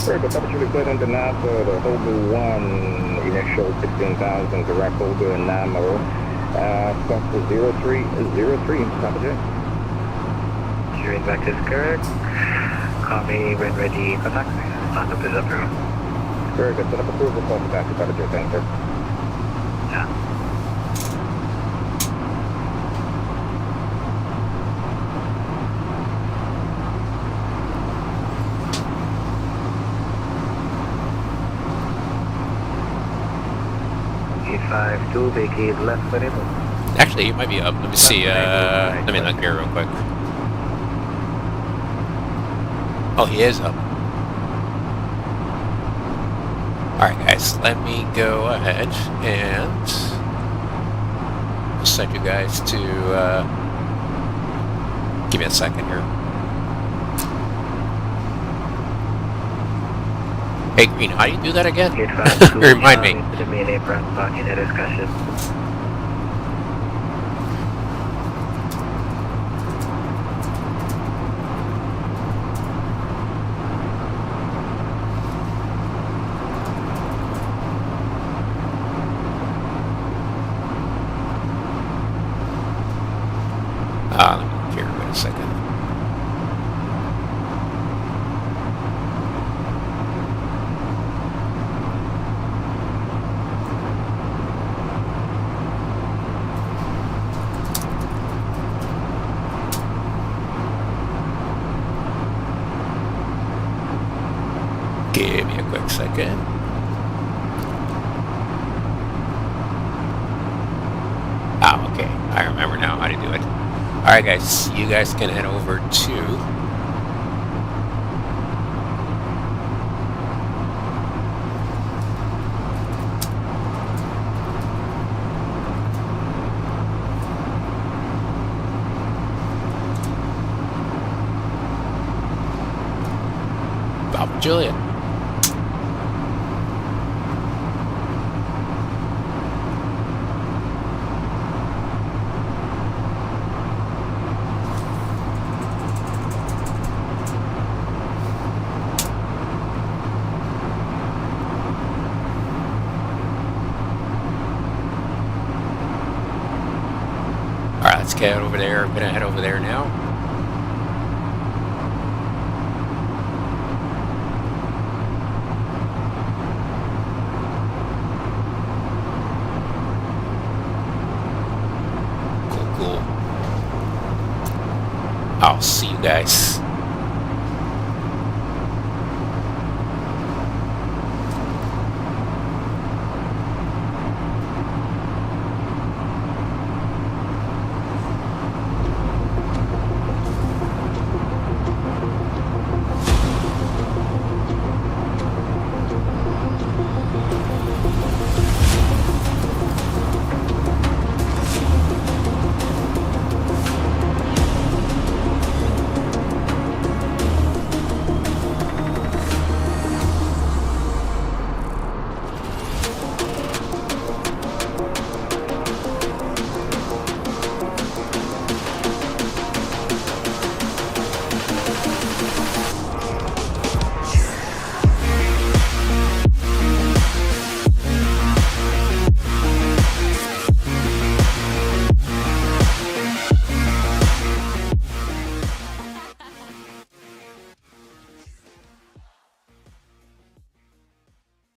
Very good. Papa Juliet cleared into Nassau, the Holder 1, initial 16,000, direct Holder and Namo. Squawk 0303, Papa Juliet. Steering back is correct. Call me when ready for taxi. Startup is approved. Very good. Set up approval, call me back to Papa Juliet. Thank you, sir. Yeah. Two, vacate left for him. Actually, you might be up. Let me see. Let me look here real quick. Oh, he is up. Alright, guys. Let me go ahead and send you guys to. Give me a second here. Hey, Green, how do you do that again? Advise Remind me. to the main apron blocking the discussion. Let me look here. Wait a second. Give me a quick second. Oh, okay. I remember now how to do it. Alright guys, you guys can head over to Papa Juliet. Alright, let's get over there. I'm gonna head over there now. Cool. I'll see you guys